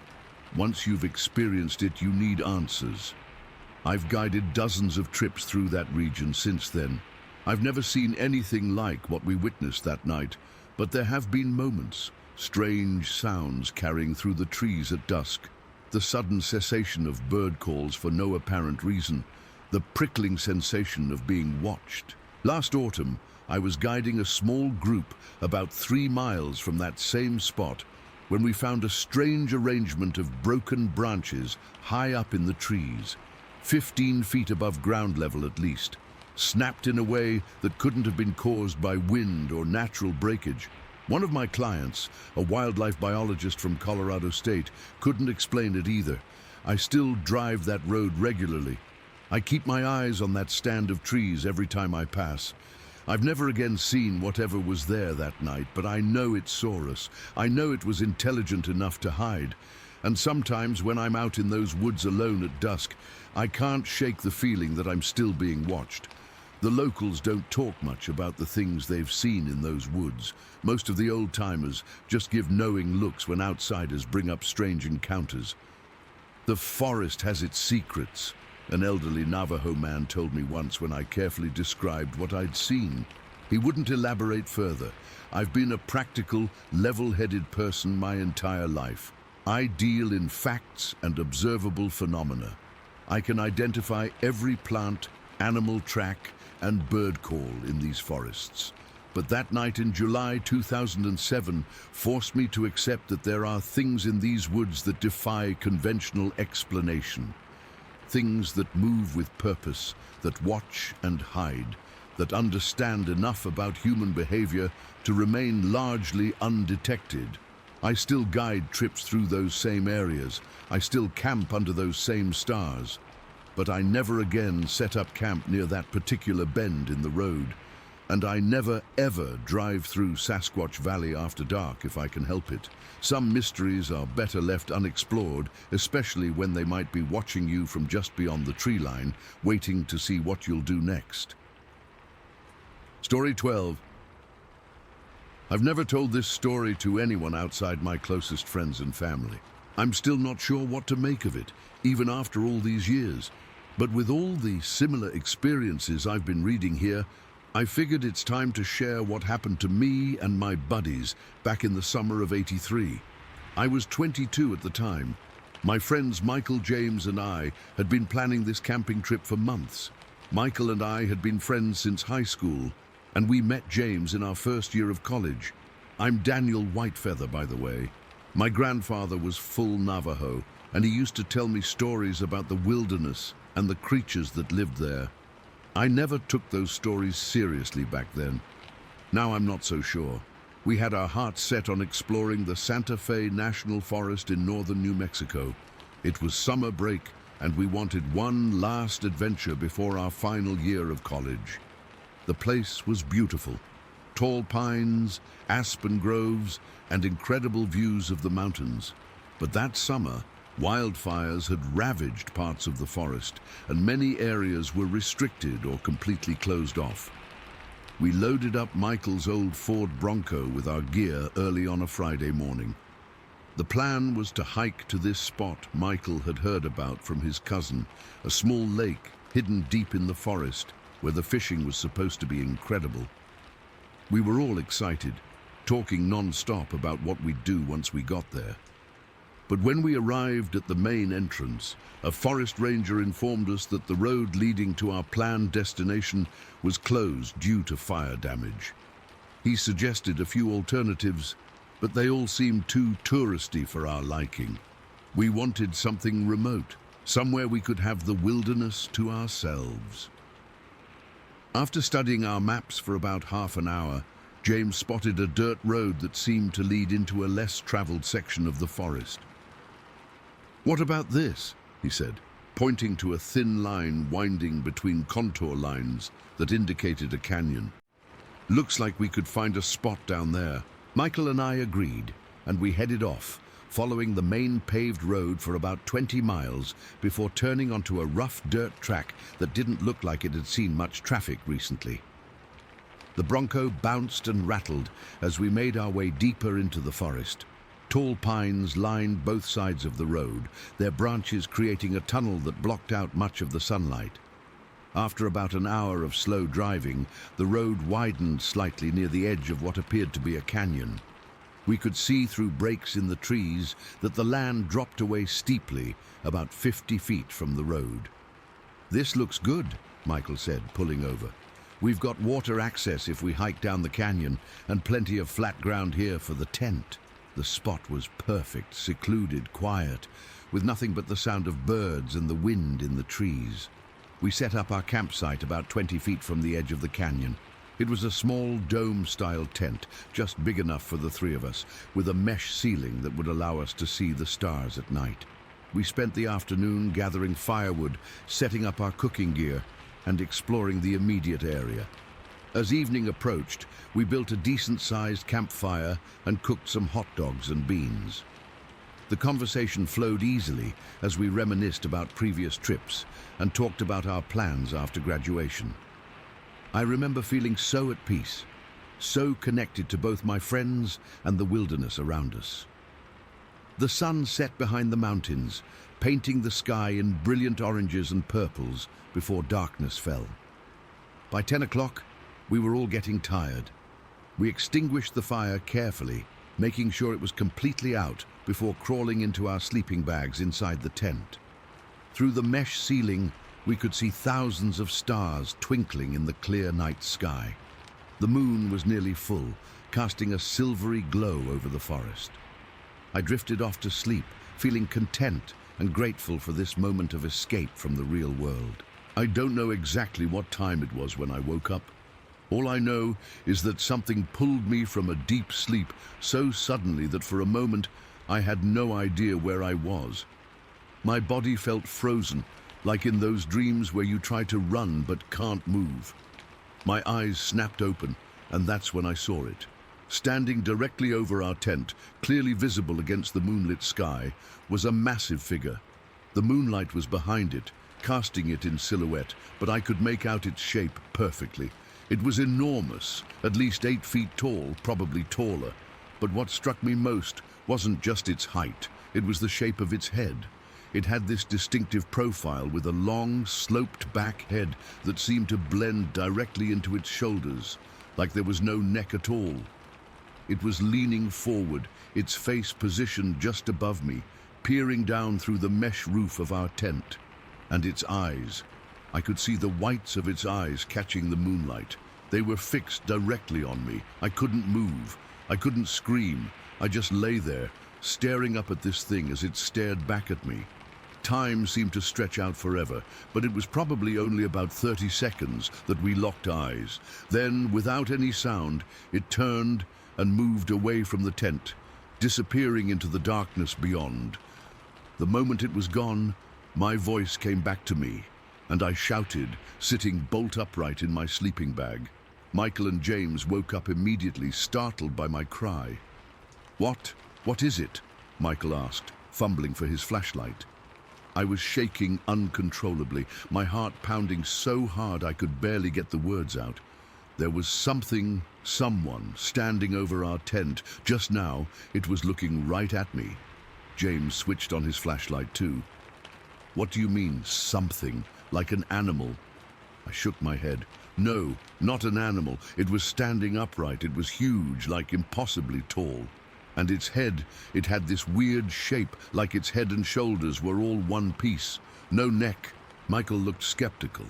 Once you've experienced it, you need answers. I've guided dozens of trips through that region since then. I've never seen anything like what we witnessed that night, but there have been moments, strange sounds carrying through the trees at dusk, the sudden cessation of bird calls for no apparent reason, the prickling sensation of being watched. Last autumn, I was guiding a small group about 3 miles from that same spot when we found a strange arrangement of broken branches high up in the trees, 15 feet above ground level at least, snapped in a way that couldn't have been caused by wind or natural breakage. One of my clients, a wildlife biologist from Colorado State, couldn't explain it either. I still drive that road regularly. I keep my eyes on that stand of trees every time I pass. I've never again seen whatever was there that night, but I know it saw us. I know it was intelligent enough to hide. And sometimes when I'm out in those woods alone at dusk, I can't shake the feeling that I'm still being watched. The locals don't talk much about the things they've seen in those woods. Most of the old-timers just give knowing looks when outsiders bring up strange encounters. The forest has its secrets, an elderly Navajo man told me once when I carefully described what I'd seen. He wouldn't elaborate further. I've been a practical, level-headed person my entire life. I deal in facts and observable phenomena. I can identify every plant, animal track, and bird call in these forests. But that night in July 2007 forced me to accept that there are things in these woods that defy conventional explanation. Things that move with purpose, that watch and hide, that understand enough about human behavior to remain largely undetected. I still guide trips through those same areas. I still camp under those same stars. But I never again set up camp near that particular bend in the road. And I never, ever drive through Sasquatch Valley after dark if I can help it. Some mysteries are better left unexplored, especially when they might be watching you from just beyond the tree line, waiting to see what you'll do next. Story 12. I've never told this story to anyone outside my closest friends and family. I'm still not sure what to make of it, even after all these years. But with all the similar experiences I've been reading here, I figured it's time to share what happened to me and my buddies back in the summer of '83. I was 22 at the time. My friends Michael, James, and I had been planning this camping trip for months. Michael and I had been friends since high school, and we met James in our first year of college. I'm Daniel Whitefeather, by the way. My grandfather was full Navajo, and he used to tell me stories about the wilderness and the creatures that lived there. I never took those stories seriously back then. Now I'm not so sure. We had our hearts set on exploring the Santa Fe National Forest in northern New Mexico. It was summer break, and we wanted one last adventure before our final year of college. The place was beautiful. Tall pines, aspen groves, and incredible views of the mountains. But that summer, wildfires had ravaged parts of the forest, and many areas were restricted or completely closed off. We loaded up Michael's old Ford Bronco with our gear early on a Friday morning. The plan was to hike to this spot Michael had heard about from his cousin, a small lake hidden deep in the forest where the fishing was supposed to be incredible. We were all excited, talking non-stop about what we'd do once we got there. But when we arrived at the main entrance, a forest ranger informed us that the road leading to our planned destination was closed due to fire damage. He suggested a few alternatives, but they all seemed too touristy for our liking. We wanted something remote, somewhere we could have the wilderness to ourselves. After studying our maps for about half an hour, James spotted a dirt road that seemed to lead into a less traveled section of the forest. "What about this?" he said, pointing to a thin line winding between contour lines that indicated a canyon. "Looks like we could find a spot down there." Michael and I agreed, and we headed off, following the main paved road for about 20 miles before turning onto a rough dirt track that didn't look like it had seen much traffic recently. The Bronco bounced and rattled as we made our way deeper into the forest. Tall pines lined both sides of the road, their branches creating a tunnel that blocked out much of the sunlight. After about an hour of slow driving, the road widened slightly near the edge of what appeared to be a canyon. We could see through breaks in the trees that the land dropped away steeply, about 50 feet from the road. "This looks good," Michael said, pulling over. "We've got water access if we hike down the canyon, and plenty of flat ground here for the tent." The spot was perfect, secluded, quiet, with nothing but the sound of birds and the wind in the trees. We set up our campsite about 20 feet from the edge of the canyon. It was a small dome-style tent, just big enough for the three of us, with a mesh ceiling that would allow us to see the stars at night. We spent the afternoon gathering firewood, setting up our cooking gear, and exploring the immediate area. As evening approached, we built a decent-sized campfire and cooked some hot dogs and beans. The conversation flowed easily as we reminisced about previous trips and talked about our plans after graduation. I remember feeling so at peace, so connected to both my friends and the wilderness around us. The sun set behind the mountains, painting the sky in brilliant oranges and purples before darkness fell. By 10 o'clock, we were all getting tired. We extinguished the fire carefully, making sure it was completely out before crawling into our sleeping bags inside the tent. Through the mesh ceiling, we could see thousands of stars twinkling in the clear night sky. The moon was nearly full, casting a silvery glow over the forest. I drifted off to sleep, feeling content and grateful for this moment of escape from the real world. I don't know exactly what time it was when I woke up. All I know is that something pulled me from a deep sleep so suddenly that for a moment I had no idea where I was. My body felt frozen, like in those dreams where you try to run but can't move. My eyes snapped open, and that's when I saw it. Standing directly over our tent, clearly visible against the moonlit sky, was a massive figure. The moonlight was behind it, casting it in silhouette, but I could make out its shape perfectly. It was enormous, at least 8 feet tall, probably taller. But what struck me most wasn't just its height, it was the shape of its head. It had this distinctive profile with a long, sloped-back head that seemed to blend directly into its shoulders, like there was no neck at all. It was leaning forward, its face positioned just above me, peering down through the mesh roof of our tent. And its eyes. I could see the whites of its eyes catching the moonlight. They were fixed directly on me. I couldn't move. I couldn't scream. I just lay there, staring up at this thing as it stared back at me. Time seemed to stretch out forever, but it was probably only about 30 seconds that we locked eyes. Then, without any sound, it turned and moved away from the tent, disappearing into the darkness beyond. The moment it was gone, my voice came back to me, and I shouted, sitting bolt upright in my sleeping bag. Michael and James woke up immediately, startled by my cry. What is it?" Michael asked, fumbling for his flashlight. I was shaking uncontrollably, my heart pounding so hard I could barely get the words out. There was someone standing over our tent. Just now, it was looking right at me. James switched on his flashlight too. "What do you mean, something? Like an animal?" I shook my head. No, not an animal. It was standing upright. It was huge, like impossibly tall. And its head, it had this weird shape, like its head and shoulders were all one piece. No neck. Michael looked skeptical.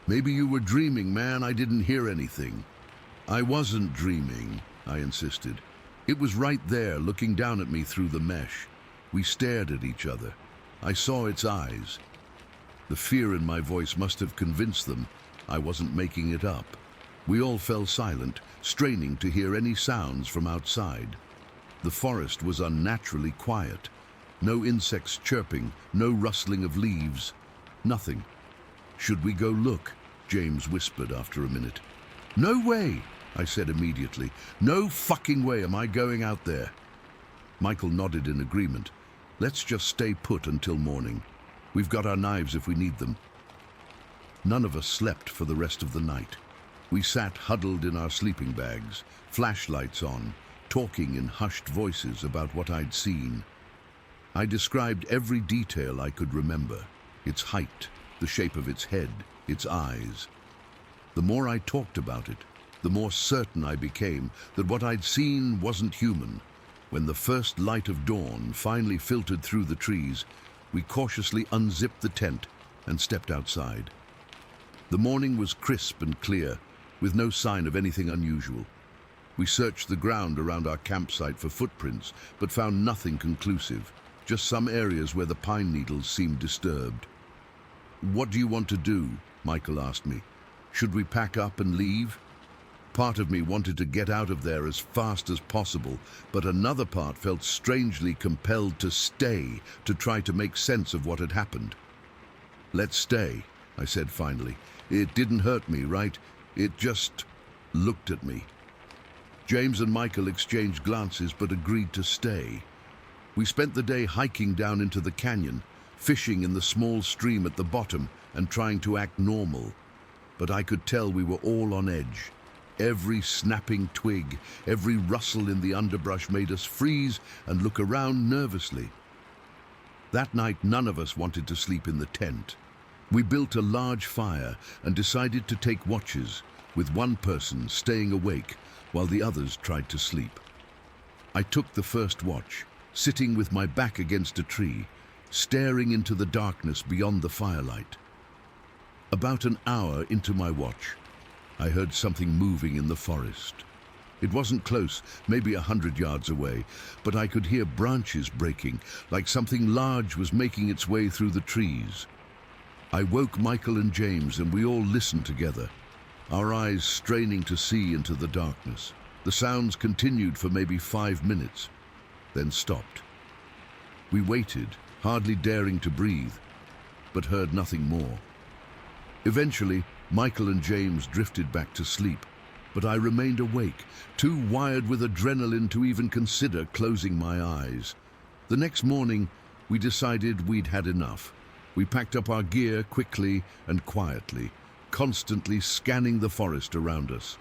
"Maybe you were dreaming, man. I didn't hear anything." "I wasn't dreaming," I insisted. "It was right there, looking down at me through the mesh." We stared at each other. I saw its eyes. The fear in my voice must have convinced them I wasn't making it up. We all fell silent, straining to hear any sounds from outside. The forest was unnaturally quiet. No insects chirping, no rustling of leaves, nothing. "Should we go look?" James whispered after a minute. "No way," I said immediately. "No fucking way am I going out there." Michael nodded in agreement. "Let's just stay put until morning. We've got our knives if we need them." None of us slept for the rest of the night. We sat huddled in our sleeping bags, flashlights on, talking in hushed voices about what I'd seen. I described every detail I could remember: its height, the shape of its head, its eyes. The more I talked about it, the more certain I became that what I'd seen wasn't human. When the first light of dawn finally filtered through the trees, we cautiously unzipped the tent and stepped outside. The morning was crisp and clear, with no sign of anything unusual. We searched the ground around our campsite for footprints, but found nothing conclusive, just some areas where the pine needles seemed disturbed. "What do you want to do?" Michael asked me. "Should we pack up and leave?" Part of me wanted to get out of there as fast as possible, but another part felt strangely compelled to stay, to try to make sense of what had happened. "Let's stay," I said finally. "It didn't hurt me, right? It just looked at me." James and Michael exchanged glances but agreed to stay. We spent the day hiking down into the canyon, fishing in the small stream at the bottom and trying to act normal. But I could tell we were all on edge. Every snapping twig, every rustle in the underbrush made us freeze and look around nervously. That night, none of us wanted to sleep in the tent. We built a large fire and decided to take watches, with one person staying awake while the others tried to sleep. I took the first watch, sitting with my back against a tree, staring into the darkness beyond the firelight. About an hour into my watch, I heard something moving in the forest. It wasn't close, maybe 100 yards away, but I could hear branches breaking, like something large was making its way through the trees. I woke Michael and James, and we all listened together, our eyes straining to see into the darkness. The sounds continued for maybe 5 minutes, then stopped. We waited, hardly daring to breathe, but heard nothing more. Eventually, Michael and James drifted back to sleep, but I remained awake, too wired with adrenaline to even consider closing my eyes. The next morning, we decided we'd had enough. We packed up our gear quickly and quietly, constantly scanning the forest around us.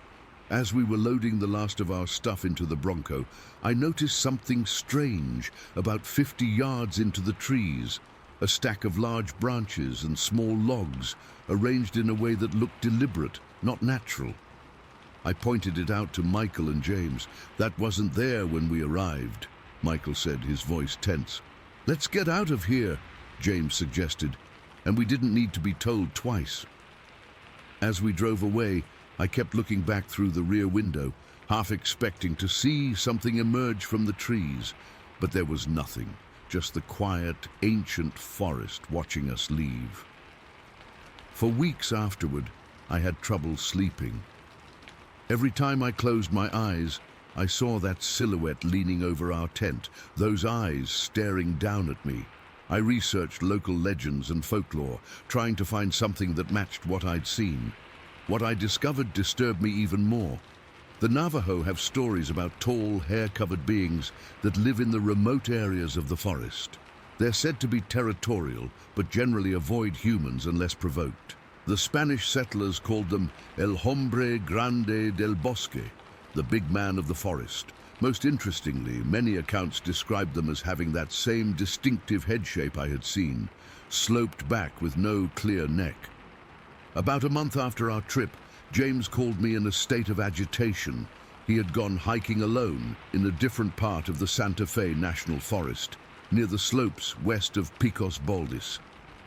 As we were loading the last of our stuff into the Bronco, I noticed something strange about 50 yards into the trees, a stack of large branches and small logs arranged in a way that looked deliberate, not natural. I pointed it out to Michael and James. "That wasn't there when we arrived," Michael said, his voice tense. "Let's get out of here," James suggested, and we didn't need to be told twice. As we drove away, I kept looking back through the rear window, half expecting to see something emerge from the trees, but there was nothing. just the quiet, ancient forest watching us leave. For weeks afterward, I had trouble sleeping. Every time I closed my eyes, I saw that silhouette leaning over our tent, those eyes staring down at me. I researched local legends and folklore, trying to find something that matched what I'd seen. What I discovered disturbed me even more. The Navajo have stories about tall, hair-covered beings that live in the remote areas of the forest. They're said to be territorial, but generally avoid humans unless provoked. The Spanish settlers called them El Hombre Grande del Bosque, the big man of the forest. Most interestingly, many accounts described them as having that same distinctive head shape I had seen, sloped back with no clear neck. About a month after our trip, James called me in a state of agitation. He had gone hiking alone in a different part of the Santa Fe National Forest, near the slopes west of Picos Baldis.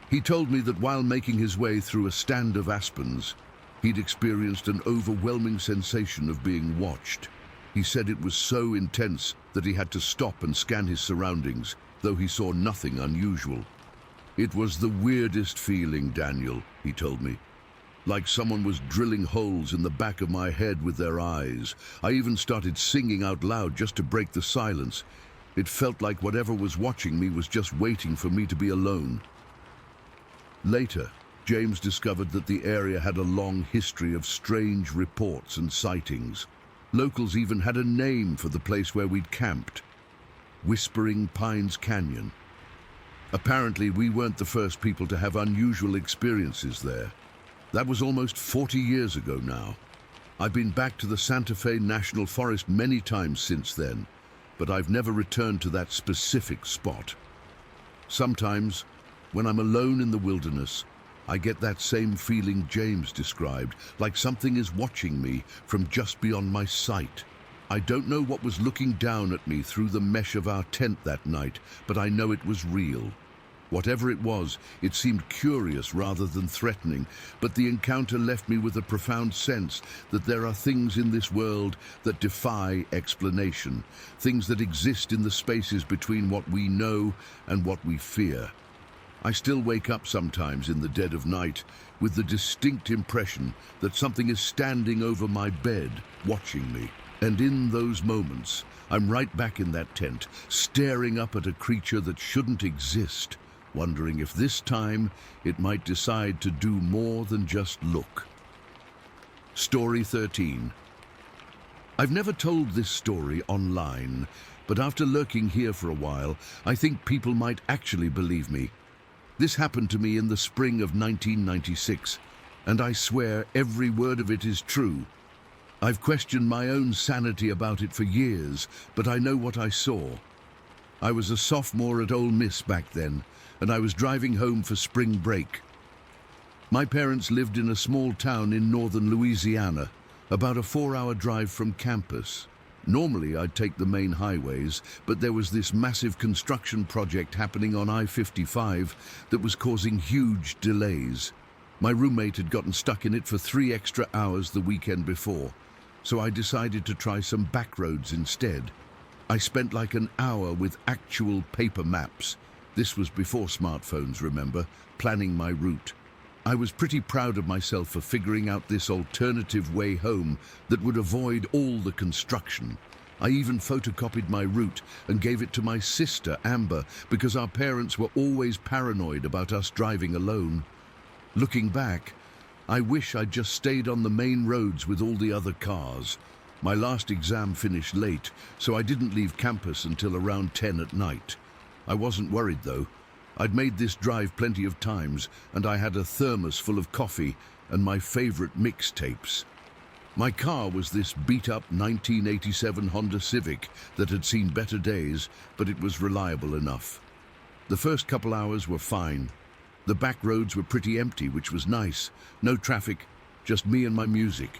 He told me that while making his way through a stand of aspens, he'd experienced an overwhelming sensation of being watched. He said it was so intense that he had to stop and scan his surroundings, though he saw nothing unusual. "It was the weirdest feeling, Daniel," he told me. "Like someone was drilling holes in the back of my head with their eyes. I even started singing out loud just to break the silence. It felt like whatever was watching me was just waiting for me to be alone." Later, James discovered that the area had a long history of strange reports and sightings. Locals even had a name for the place where we'd camped: Whispering Pines Canyon. Apparently, we weren't the first people to have unusual experiences there. That was almost 40 years ago now. I've been back to the Santa Fe National Forest many times since then, but I've never returned to that specific spot. Sometimes, when I'm alone in the wilderness, I get that same feeling James described, like something is watching me from just beyond my sight. I don't know what was looking down at me through the mesh of our tent that night, but I know it was real. Whatever it was, it seemed curious rather than threatening, but the encounter left me with a profound sense that there are things in this world that defy explanation, things that exist in the spaces between what we know and what we fear. I still wake up sometimes in the dead of night with the distinct impression that something is standing over my bed, watching me. And in those moments, I'm right back in that tent, staring up at a creature that shouldn't exist, wondering if this time it might decide to do more than just look. Story 13. I've never told this story online, but after lurking here for a while, I think people might actually believe me. This happened to me in the spring of 1996, and I swear every word of it is true. I've questioned my own sanity about it for years, but I know what I saw. I was a sophomore at Ole Miss back then, and I was driving home for spring break. My parents lived in a small town in northern Louisiana, about a 4-hour drive from campus. Normally I'd take the main highways, but there was this massive construction project happening on I-55 that was causing huge delays. My roommate had gotten stuck in it for 3 extra hours the weekend before, so I decided to try some back roads instead. I spent like an hour with actual paper maps. This was before smartphones, remember, planning my route. I was pretty proud of myself for figuring out this alternative way home that would avoid all the construction. I even photocopied my route and gave it to my sister, Amber, because our parents were always paranoid about us driving alone. Looking back, I wish I'd just stayed on the main roads with all the other cars. My last exam finished late, so I didn't leave campus until around 10 at night. I wasn't worried though. I'd made this drive plenty of times, and I had a thermos full of coffee and my favorite mixtapes. My car was this beat-up 1987 Honda Civic that had seen better days, but it was reliable enough. The first couple hours were fine. The back roads were pretty empty, which was nice. No traffic, just me and my music.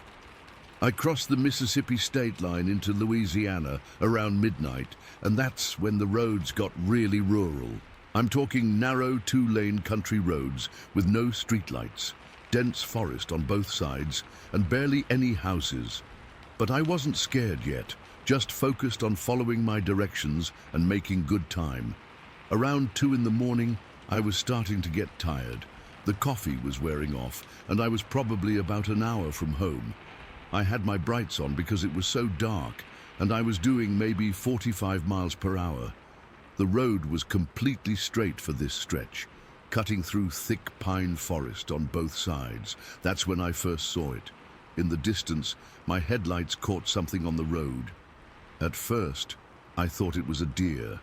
I crossed the Mississippi state line into Louisiana around midnight, and that's when the roads got really rural. I'm talking narrow 2-lane country roads with no streetlights, dense forest on both sides, and barely any houses. But I wasn't scared yet, just focused on following my directions and making good time. Around 2 in the morning, I was starting to get tired. The coffee was wearing off, and I was probably about an hour from home. I had my brights on because it was so dark, and I was doing maybe 45 miles per hour. The road was completely straight for this stretch, cutting through thick pine forest on both sides. That's when I first saw it. In the distance, my headlights caught something on the road. At first, I thought it was a deer.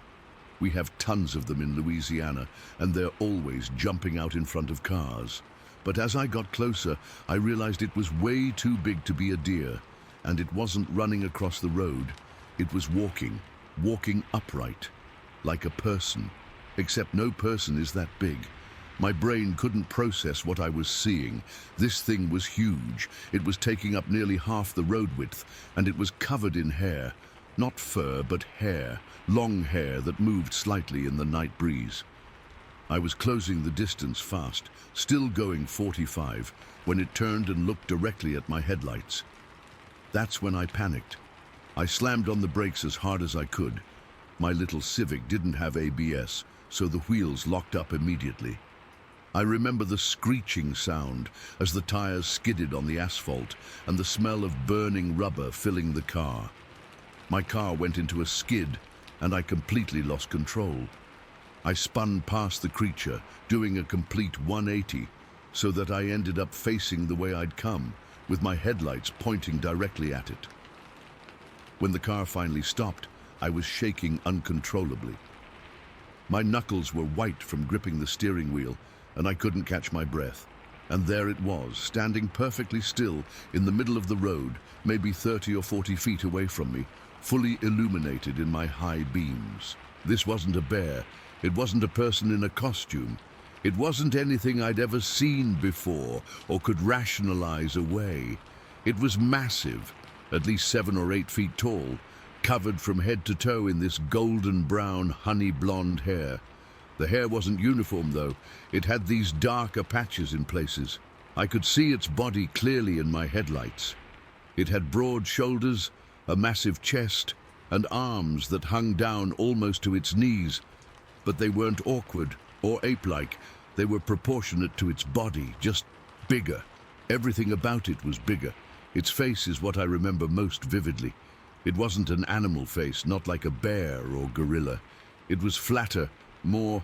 We have tons of them in Louisiana, and they're always jumping out in front of cars. But as I got closer, I realized it was way too big to be a deer, and it wasn't running across the road. It was walking upright, like a person, except no person is that big. My brain couldn't process what I was seeing. This thing was huge. It was taking up nearly half the road width, and it was covered in hair. Not fur, but hair, long hair that moved slightly in the night breeze. I was closing the distance fast, still going 45, when it turned and looked directly at my headlights. That's when I panicked. I slammed on the brakes as hard as I could. My little Civic didn't have ABS, so the wheels locked up immediately. I remember the screeching sound as the tires skidded on the asphalt and the smell of burning rubber filling the car. My car went into a skid, and I completely lost control. I spun past the creature, doing a complete 180, so that I ended up facing the way I'd come, with my headlights pointing directly at it. When the car finally stopped, I was shaking uncontrollably. My knuckles were white from gripping the steering wheel, and I couldn't catch my breath. And there it was, standing perfectly still in the middle of the road, maybe 30 or 40 feet away from me, fully illuminated in my high beams. This wasn't a bear. It wasn't a person in a costume. It wasn't anything I'd ever seen before or could rationalize away. It was massive, at least 7 or 8 feet tall, covered from head to toe in this golden brown, honey blonde hair. The hair wasn't uniform, though. It had these darker patches in places. I could see its body clearly in my headlights. It had broad shoulders, a massive chest, and arms that hung down almost to its knees. But they weren't awkward or ape-like. They were proportionate to its body, just bigger. Everything about it was bigger. Its face is what I remember most vividly. It wasn't an animal face, not like a bear or gorilla. It was flatter, more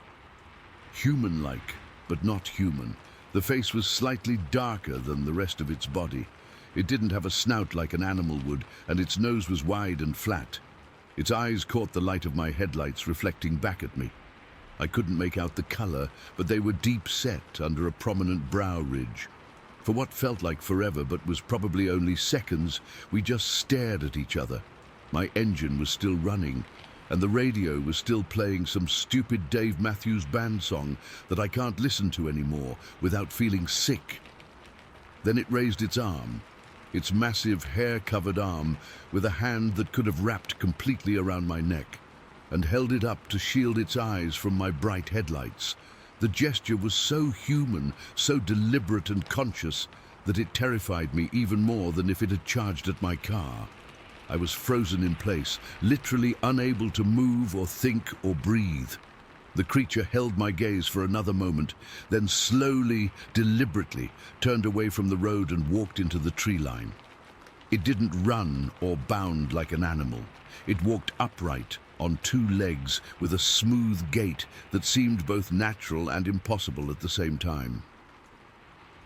human-like, but not human. The face was slightly darker than the rest of its body. It didn't have a snout like an animal would, and its nose was wide and flat. Its eyes caught the light of my headlights reflecting back at me. I couldn't make out the color, but they were deep set under a prominent brow ridge. For what felt like forever, but was probably only seconds, we just stared at each other. My engine was still running, and the radio was still playing some stupid Dave Matthews Band song that I can't listen to anymore without feeling sick. Then it raised its arm, its massive hair-covered arm, with a hand that could have wrapped completely around my neck, and held it up to shield its eyes from my bright headlights. The gesture was so human, so deliberate and conscious, that it terrified me even more than if it had charged at my car. I was frozen in place, literally unable to move or think or breathe. The creature held my gaze for another moment, then slowly, deliberately, turned away from the road and walked into the tree line. It didn't run or bound like an animal. It walked upright, on 2 legs, with a smooth gait that seemed both natural and impossible at the same time.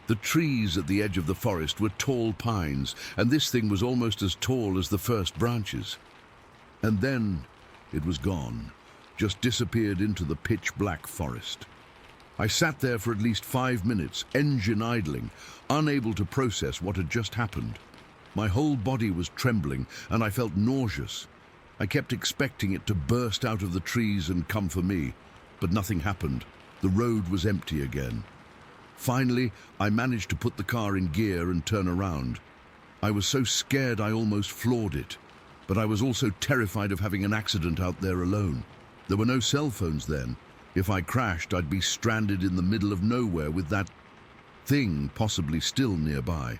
The trees at the edge of the forest were tall pines, and this thing was almost as tall as the first branches. And then it was gone, just disappeared into the pitch-black forest. I sat there for at least 5 minutes, engine idling, unable to process what had just happened. My whole body was trembling, and I felt nauseous. I kept expecting it to burst out of the trees and come for me, but nothing happened. The road was empty again. Finally, I managed to put the car in gear and turn around. I was so scared I almost floored it, but I was also terrified of having an accident out there alone. There were no cell phones then. If I crashed, I'd be stranded in the middle of nowhere with that thing possibly still nearby.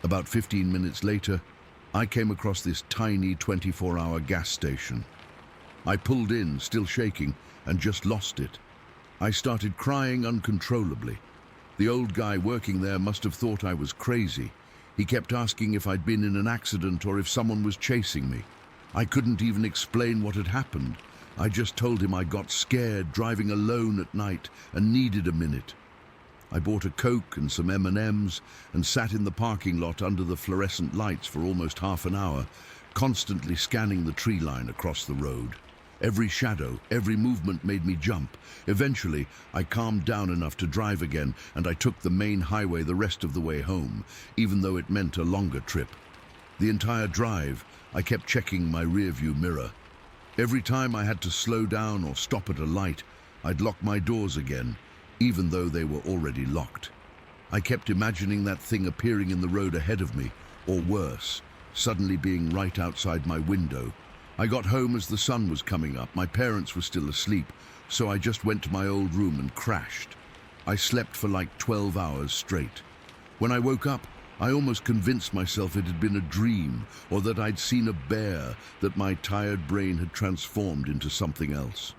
About 15 minutes later, I came across this tiny 24-hour gas station. I pulled in, still shaking, and just lost it. I started crying uncontrollably. The old guy working there must have thought I was crazy. He kept asking if I'd been in an accident or if someone was chasing me. I couldn't even explain what had happened. I just told him I got scared driving alone at night and needed a minute. I bought a Coke and some M&Ms and sat in the parking lot under the fluorescent lights for almost half an hour, constantly scanning the tree line across the road. Every shadow, every movement made me jump. Eventually, I calmed down enough to drive again, and I took the main highway the rest of the way home, even though it meant a longer trip. The entire drive, I kept checking my rearview mirror. Every time I had to slow down or stop at a light, I'd lock my doors again, even though they were already locked. I kept imagining that thing appearing in the road ahead of me, or worse, suddenly being right outside my window. I got home as the sun was coming up. My parents were still asleep, so I just went to my old room and crashed. I slept for like 12 hours straight. When I woke up, I almost convinced myself it had been a dream, or that I'd seen a bear, that my tired brain had transformed into something else.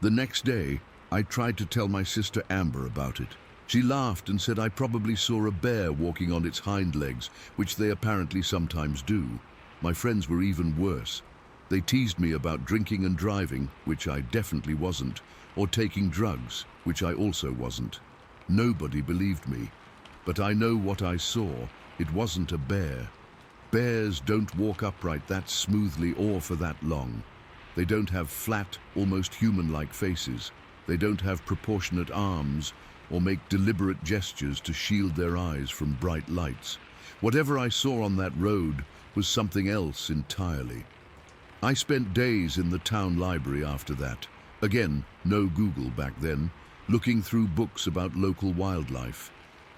The next day, I tried to tell my sister Amber about it. She laughed and said I probably saw a bear walking on its hind legs, which they apparently sometimes do. My friends were even worse. They teased me about drinking and driving, which I definitely wasn't, or taking drugs, which I also wasn't. Nobody believed me. But I know what I saw. It wasn't a bear. Bears don't walk upright that smoothly or for that long. They don't have flat, almost human-like faces. They don't have proportionate arms or make deliberate gestures to shield their eyes from bright lights. Whatever I saw on that road was something else entirely. I spent days in the town library after that. Again, no Google back then, looking through books about local wildlife.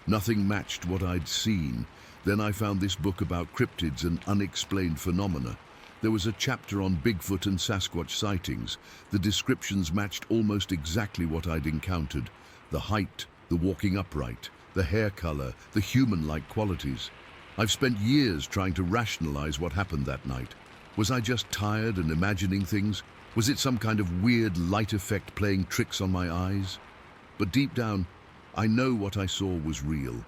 Nothing matched what I'd seen. Then I found this book about cryptids and unexplained phenomena. There was a chapter on Bigfoot and Sasquatch sightings. The descriptions matched almost exactly what I'd encountered. The height, the walking upright, the hair color, the human-like qualities. I've spent years trying to rationalize what happened that night. Was I just tired and imagining things? Was it some kind of weird light effect playing tricks on my eyes? But deep down, I know what I saw was real.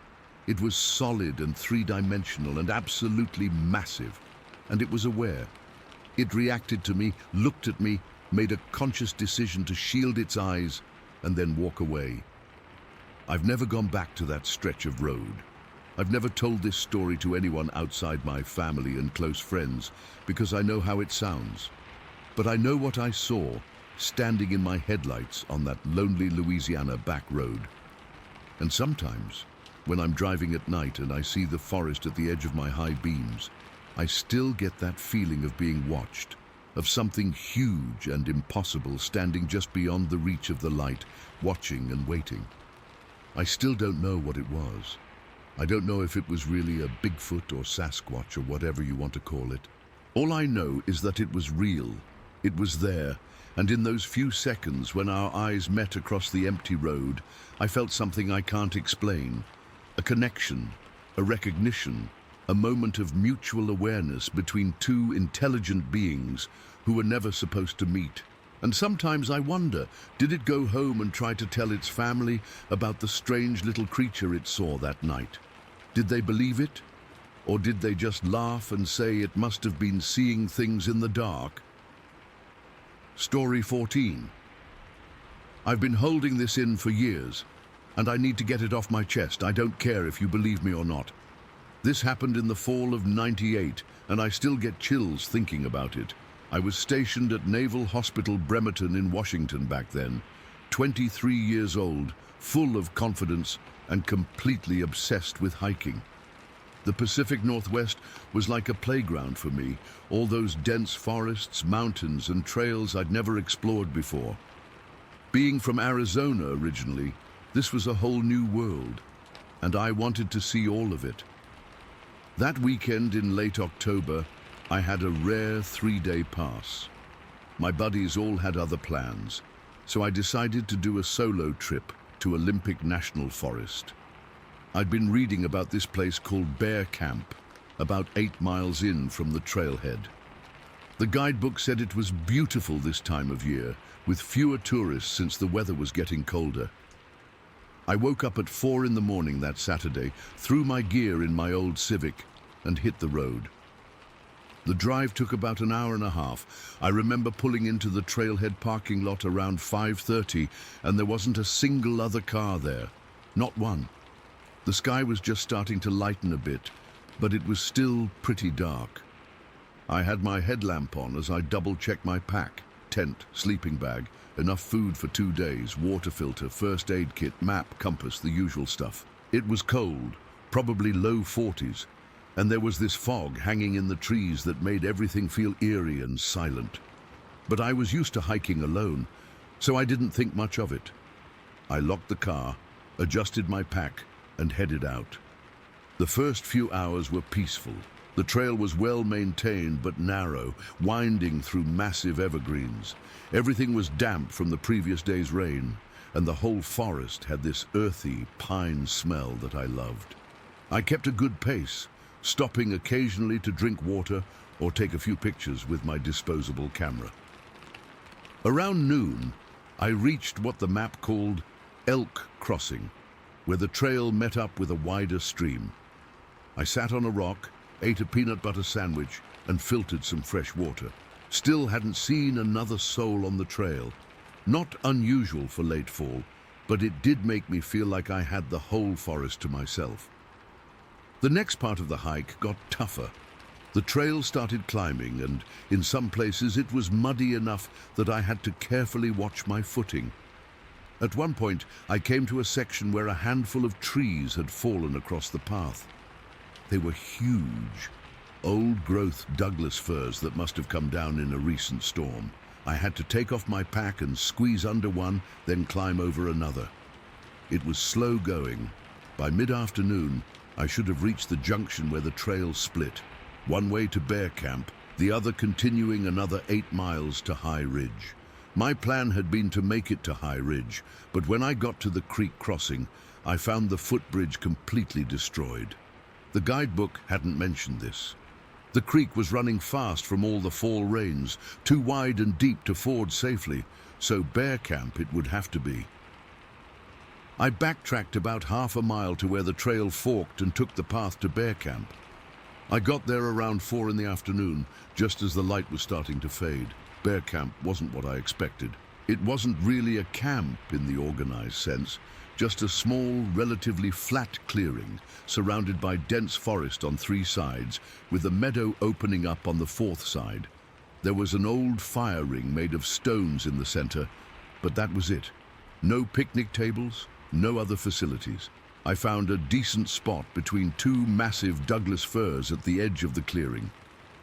It was solid and three-dimensional and absolutely massive. And it was aware. It reacted to me, looked at me, made a conscious decision to shield its eyes, and then walk away. I've never gone back to that stretch of road. I've never told this story to anyone outside my family and close friends because I know how it sounds. But I know what I saw standing in my headlights on that lonely Louisiana back road. And sometimes, when I'm driving at night and I see the forest at the edge of my high beams, I still get that feeling of being watched, of something huge and impossible standing just beyond the reach of the light, watching and waiting. I still don't know what it was. I don't know if it was really a Bigfoot or Sasquatch or whatever you want to call it. All I know is that it was real. It was there, and in those few seconds when our eyes met across the empty road, I felt something I can't explain. A connection, a recognition, a moment of mutual awareness between two intelligent beings who were never supposed to meet. And sometimes I wonder, did it go home and try to tell its family about the strange little creature it saw that night? Did they believe it? Or did they just laugh and say it must have been seeing things in the dark? Story 14. I've been holding this in for years, and I need to get it off my chest. I don't care if you believe me or not. This happened in the fall of '98, and I still get chills thinking about it. I was stationed at Naval Hospital Bremerton in Washington back then, 23 years old, full of confidence and completely obsessed with hiking. The Pacific Northwest was like a playground for me, all those dense forests, mountains, and trails I'd never explored before. Being from Arizona originally, this was a whole new world, and I wanted to see all of it. That weekend in late October, I had a rare 3-day pass. My buddies all had other plans, so I decided to do a solo trip to Olympic National Forest. I'd been reading about this place called Bear Camp, about 8 miles in from the trailhead. The guidebook said it was beautiful this time of year, with fewer tourists since the weather was getting colder. I woke up at 4 in the morning that Saturday, threw my gear in my old Civic, and hit the road. The drive took about an hour and a half. I remember pulling into the trailhead parking lot around 5:30, and there wasn't a single other car there. Not one. The sky was just starting to lighten a bit, but it was still pretty dark. I had my headlamp on as I double-checked my pack, tent, sleeping bag, enough food for 2 days, water filter, first aid kit, map, compass, the usual stuff. It was cold, probably low 40s, and there was this fog hanging in the trees that made everything feel eerie and silent. But I was used to hiking alone, so I didn't think much of it. I locked the car, adjusted my pack, and headed out. The first few hours were peaceful. The trail was well maintained but narrow, winding through massive evergreens. Everything was damp from the previous day's rain, and the whole forest had this earthy pine smell that I loved. I kept a good pace, stopping occasionally to drink water or take a few pictures with my disposable camera. Around noon, I reached what the map called Elk Crossing, where the trail met up with a wider stream. I sat on a rock, ate a peanut butter sandwich, and filtered some fresh water. Still hadn't seen another soul on the trail. Not unusual for late fall, but it did make me feel like I had the whole forest to myself. The next part of the hike got tougher. The trail started climbing, and in some places it was muddy enough that I had to carefully watch my footing. At one point, I came to a section where a handful of trees had fallen across the path. They were huge, old-growth Douglas firs that must have come down in a recent storm. I had to take off my pack and squeeze under one, then climb over another. It was slow going. By mid-afternoon, I should have reached the junction where the trail split, one way to Bear Camp, the other continuing another 8 miles to High Ridge. My plan had been to make it to High Ridge, but when I got to the creek crossing, I found the footbridge completely destroyed. The guidebook hadn't mentioned this. The creek was running fast from all the fall rains, too wide and deep to ford safely, so Bear Camp it would have to be. I backtracked about half a mile to where the trail forked and took the path to Bear Camp. I got there around 4 in the afternoon, just as the light was starting to fade. Bear Camp wasn't what I expected. It wasn't really a camp in the organized sense, just a small, relatively flat clearing, surrounded by dense forest on 3 sides, with a meadow opening up on the 4th side. There was an old fire ring made of stones in the center, but that was it. No picnic tables, no other facilities. I found a decent spot between 2 massive Douglas firs at the edge of the clearing.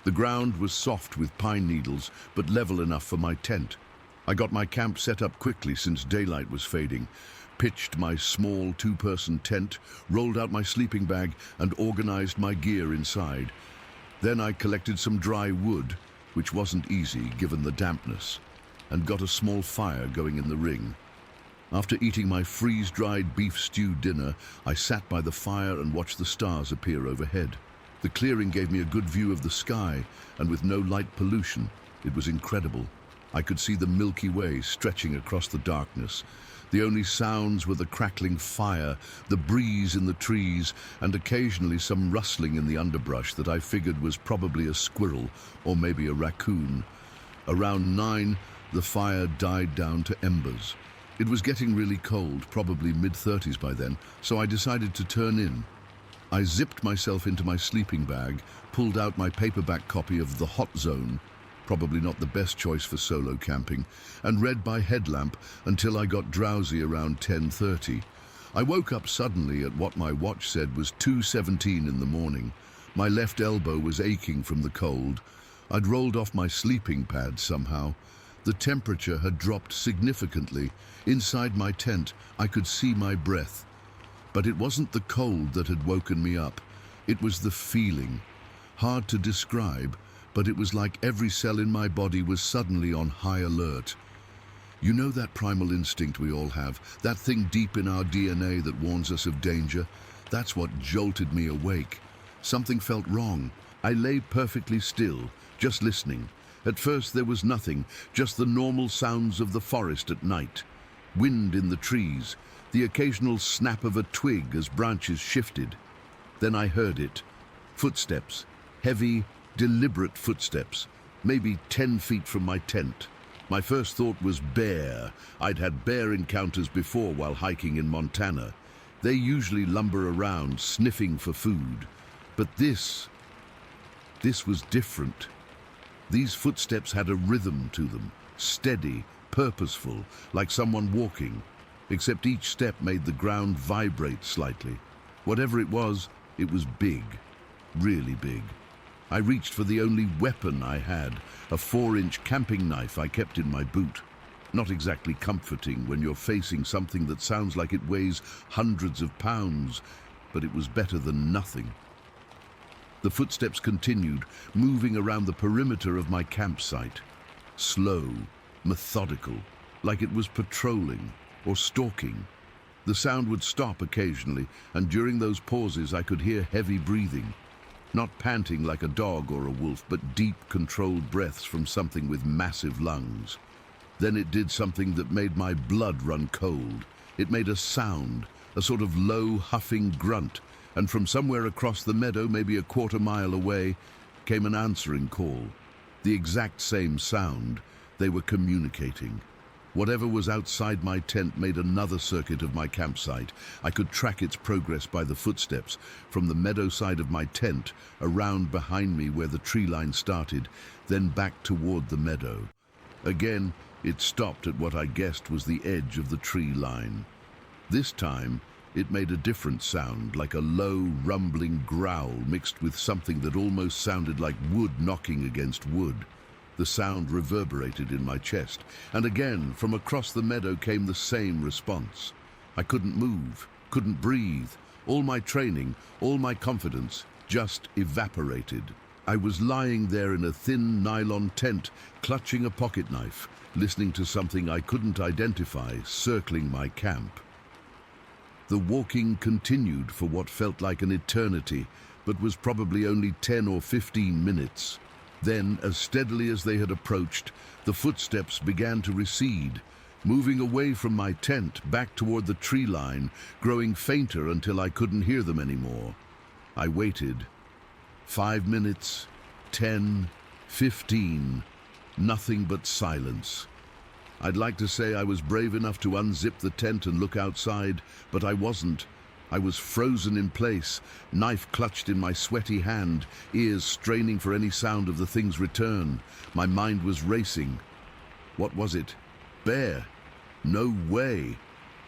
The ground was soft with pine needles, but level enough for my tent. I got my camp set up quickly since daylight was fading, pitched my small 2-person tent, rolled out my sleeping bag, and organized my gear inside. Then I collected some dry wood, which wasn't easy given the dampness, and got a small fire going in the ring. After eating my freeze-dried beef stew dinner, I sat by the fire and watched the stars appear overhead. The clearing gave me a good view of the sky, and with no light pollution, it was incredible. I could see the Milky Way stretching across the darkness. The only sounds were the crackling fire, the breeze in the trees, and occasionally some rustling in the underbrush that I figured was probably a squirrel or maybe a raccoon. Around 9, the fire died down to embers. It was getting really cold, probably mid-30s by then, so I decided to turn in. I zipped myself into my sleeping bag, pulled out my paperback copy of The Hot Zone, probably not the best choice for solo camping, and read by headlamp until I got drowsy around 10:30. I woke up suddenly at what my watch said was 2:17 in the morning. My left elbow was aching from the cold. I'd rolled off my sleeping pad somehow. The temperature had dropped significantly. Inside my tent, I could see my breath. But it wasn't the cold that had woken me up. It was the feeling. Hard to describe, but it was like every cell in my body was suddenly on high alert. You know that primal instinct we all have, that thing deep in our DNA that warns us of danger? That's what jolted me awake. Something felt wrong. I lay perfectly still, just listening, At first there was nothing, just the normal sounds of the forest at night. Wind in the trees, the occasional snap of a twig as branches shifted. Then I heard it. Footsteps. Heavy, deliberate footsteps. Maybe 10 feet from my tent. My first thought was bear. I'd had bear encounters before while hiking in Montana. They usually lumber around, sniffing for food. But this was different. These footsteps had a rhythm to them, steady, purposeful, like someone walking, except each step made the ground vibrate slightly. Whatever it was big, really big. I reached for the only weapon I had, a 4-inch camping knife I kept in my boot. Not exactly comforting when you're facing something that sounds like it weighs hundreds of pounds, but it was better than nothing. The footsteps continued, moving around the perimeter of my campsite. Slow, methodical, like it was patrolling or stalking. The sound would stop occasionally, and during those pauses I could hear heavy breathing. Not panting like a dog or a wolf, but deep, controlled breaths from something with massive lungs. Then it did something that made my blood run cold. It made a sound, a sort of low, huffing grunt, and from somewhere across the meadow, maybe a quarter-mile away, came an answering call. The exact same sound. They were communicating. Whatever was outside my tent made another circuit of my campsite. I could track its progress by the footsteps, from the meadow side of my tent, around behind me where the tree line started, then back toward the meadow. Again, it stopped at what I guessed was the edge of the tree line. This time, it made a different sound, like a low, rumbling growl mixed with something that almost sounded like wood knocking against wood. The sound reverberated in my chest, and again, from across the meadow came the same response. I couldn't move, couldn't breathe. All my training, all my confidence, just evaporated. I was lying there in a thin nylon tent, clutching a pocket knife, listening to something I couldn't identify, circling my camp. The walking continued for what felt like an eternity, but was probably only 10 or 15 minutes. Then, as steadily as they had approached, the footsteps began to recede, moving away from my tent back toward the tree line, growing fainter until I couldn't hear them anymore. I waited. 5 minutes, 10, 15, nothing but silence. I'd like to say I was brave enough to unzip the tent and look outside, but I wasn't. I was frozen in place, knife clutched in my sweaty hand, ears straining for any sound of the thing's return. My mind was racing. What was it? Bear? No way.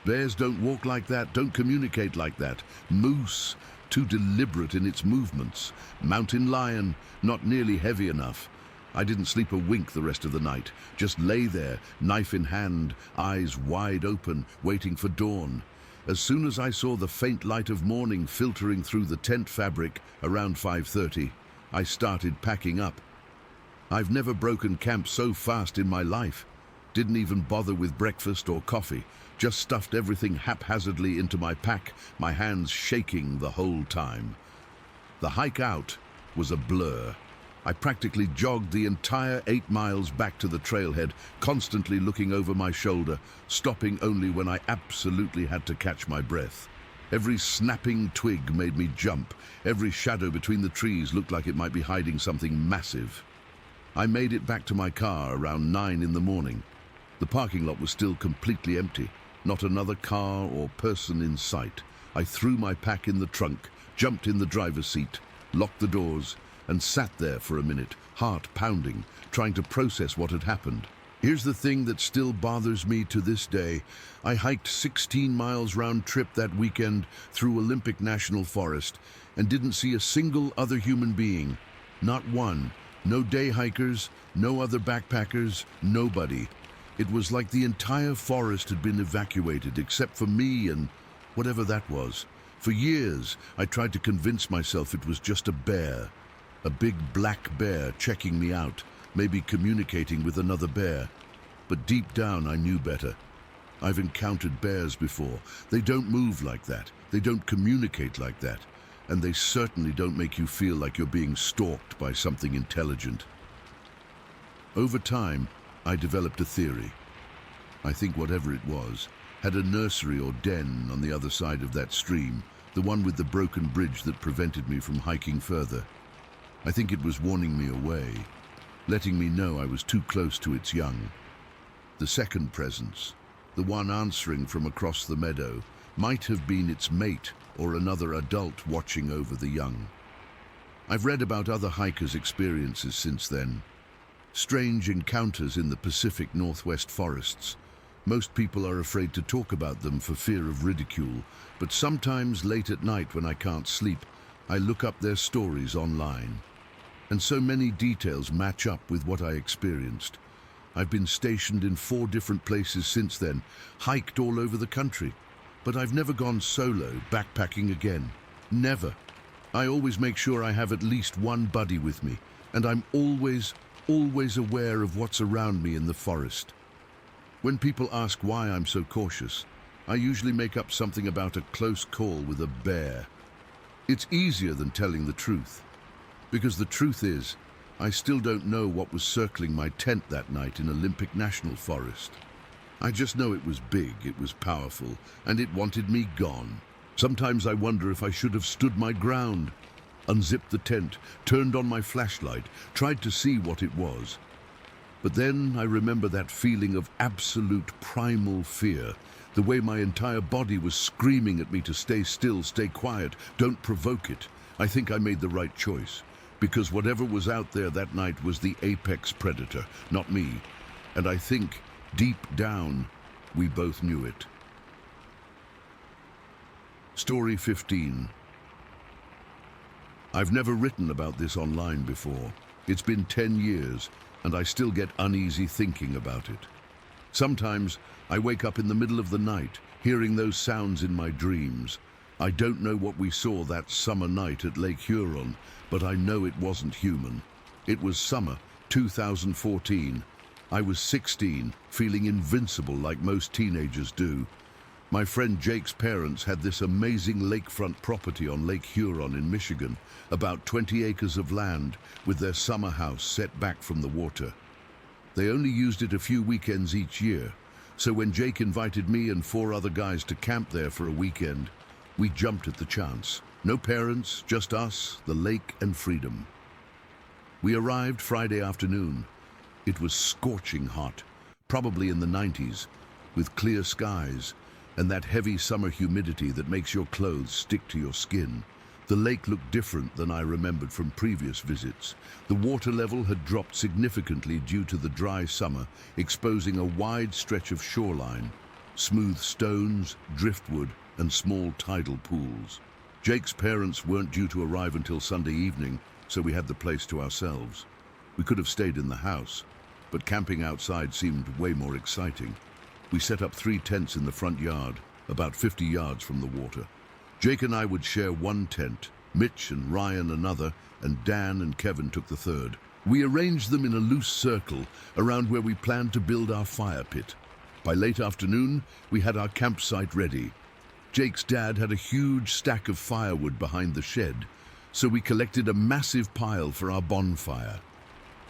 Bears don't walk like that, don't communicate like that. Moose? Too deliberate in its movements. Mountain lion? Not nearly heavy enough. I didn't sleep a wink the rest of the night, just lay there, knife in hand, eyes wide open, waiting for dawn. As soon as I saw the faint light of morning filtering through the tent fabric around 5:30, I started packing up. I've never broken camp so fast in my life. Didn't even bother with breakfast or coffee, just stuffed everything haphazardly into my pack, my hands shaking the whole time. The hike out was a blur. I practically jogged the entire 8 miles back to the trailhead, constantly looking over my shoulder, stopping only when I absolutely had to catch my breath. Every snapping twig made me jump. Every shadow between the trees looked like it might be hiding something massive. I made it back to my car around 9 in the morning. The parking lot was still completely empty. Not another car or person in sight. I threw my pack in the trunk, jumped in the driver's seat, locked the doors, and sat there for a minute, heart pounding, trying to process what had happened. Here's the thing that still bothers me to this day. I hiked 16 miles round trip that weekend through Olympic National Forest and didn't see a single other human being. Not one. No day hikers, no other backpackers, nobody. It was like the entire forest had been evacuated except for me and whatever that was. For years, I tried to convince myself it was just a bear. A big black bear checking me out, maybe communicating with another bear. But deep down I knew better. I've encountered bears before. They don't move like that. They don't communicate like that. And they certainly don't make you feel like you're being stalked by something intelligent. Over time, I developed a theory. I think whatever it was had a nursery or den on the other side of that stream, the one with the broken bridge that prevented me from hiking further. I think it was warning me away, letting me know I was too close to its young. The second presence, the one answering from across the meadow, might have been its mate or another adult watching over the young. I've read about other hikers' experiences since then. Strange encounters in the Pacific Northwest forests. Most people are afraid to talk about them for fear of ridicule, but sometimes late at night when I can't sleep, I look up their stories online. And so many details match up with what I experienced. I've been stationed in 4 different places since then, hiked all over the country, but I've never gone solo backpacking again. Never. I always make sure I have at least one buddy with me, and I'm always aware of what's around me in the forest. When people ask why I'm so cautious, I usually make up something about a close call with a bear. It's easier than telling the truth, because the truth is, I still don't know what was circling my tent that night in Olympic National Forest. I just know it was big, it was powerful, and it wanted me gone. Sometimes I wonder if I should have stood my ground, unzipped the tent, turned on my flashlight, tried to see what it was. But then I remember that feeling of absolute primal fear, the way my entire body was screaming at me to stay still, stay quiet, don't provoke it. I think I made the right choice, because whatever was out there that night was the apex predator, not me. And I think, deep down, we both knew it. Story 15. I've never written about this online before. It's been 10 years, and I still get uneasy thinking about it. Sometimes I wake up in the middle of the night, hearing those sounds in my dreams. I don't know what we saw that summer night at Lake Huron, but I know it wasn't human. It was summer 2014. I was 16, feeling invincible like most teenagers do. My friend Jake's parents had this amazing lakefront property on Lake Huron in Michigan, about 20 acres of land, with their summer house set back from the water. They only used it a few weekends each year, so when Jake invited me and 4 other guys to camp there for a weekend, we jumped at the chance. No parents, just us, the lake, and freedom. We arrived Friday afternoon. It was scorching hot, probably in the 90s, with clear skies, and that heavy summer humidity that makes your clothes stick to your skin. The lake looked different than I remembered from previous visits. The water level had dropped significantly due to the dry summer, exposing a wide stretch of shoreline, smooth stones, driftwood, and small tidal pools. Jake's parents weren't due to arrive until Sunday evening, so we had the place to ourselves. We could have stayed in the house, but camping outside seemed way more exciting. We set up 3 tents in the front yard, about 50 yards from the water. Jake and I would share one tent, Mitch and Ryan another, and Dan and Kevin took the third. We arranged them in a loose circle around where we planned to build our fire pit. By late afternoon, we had our campsite ready. Jake's dad had a huge stack of firewood behind the shed, so we collected a massive pile for our bonfire.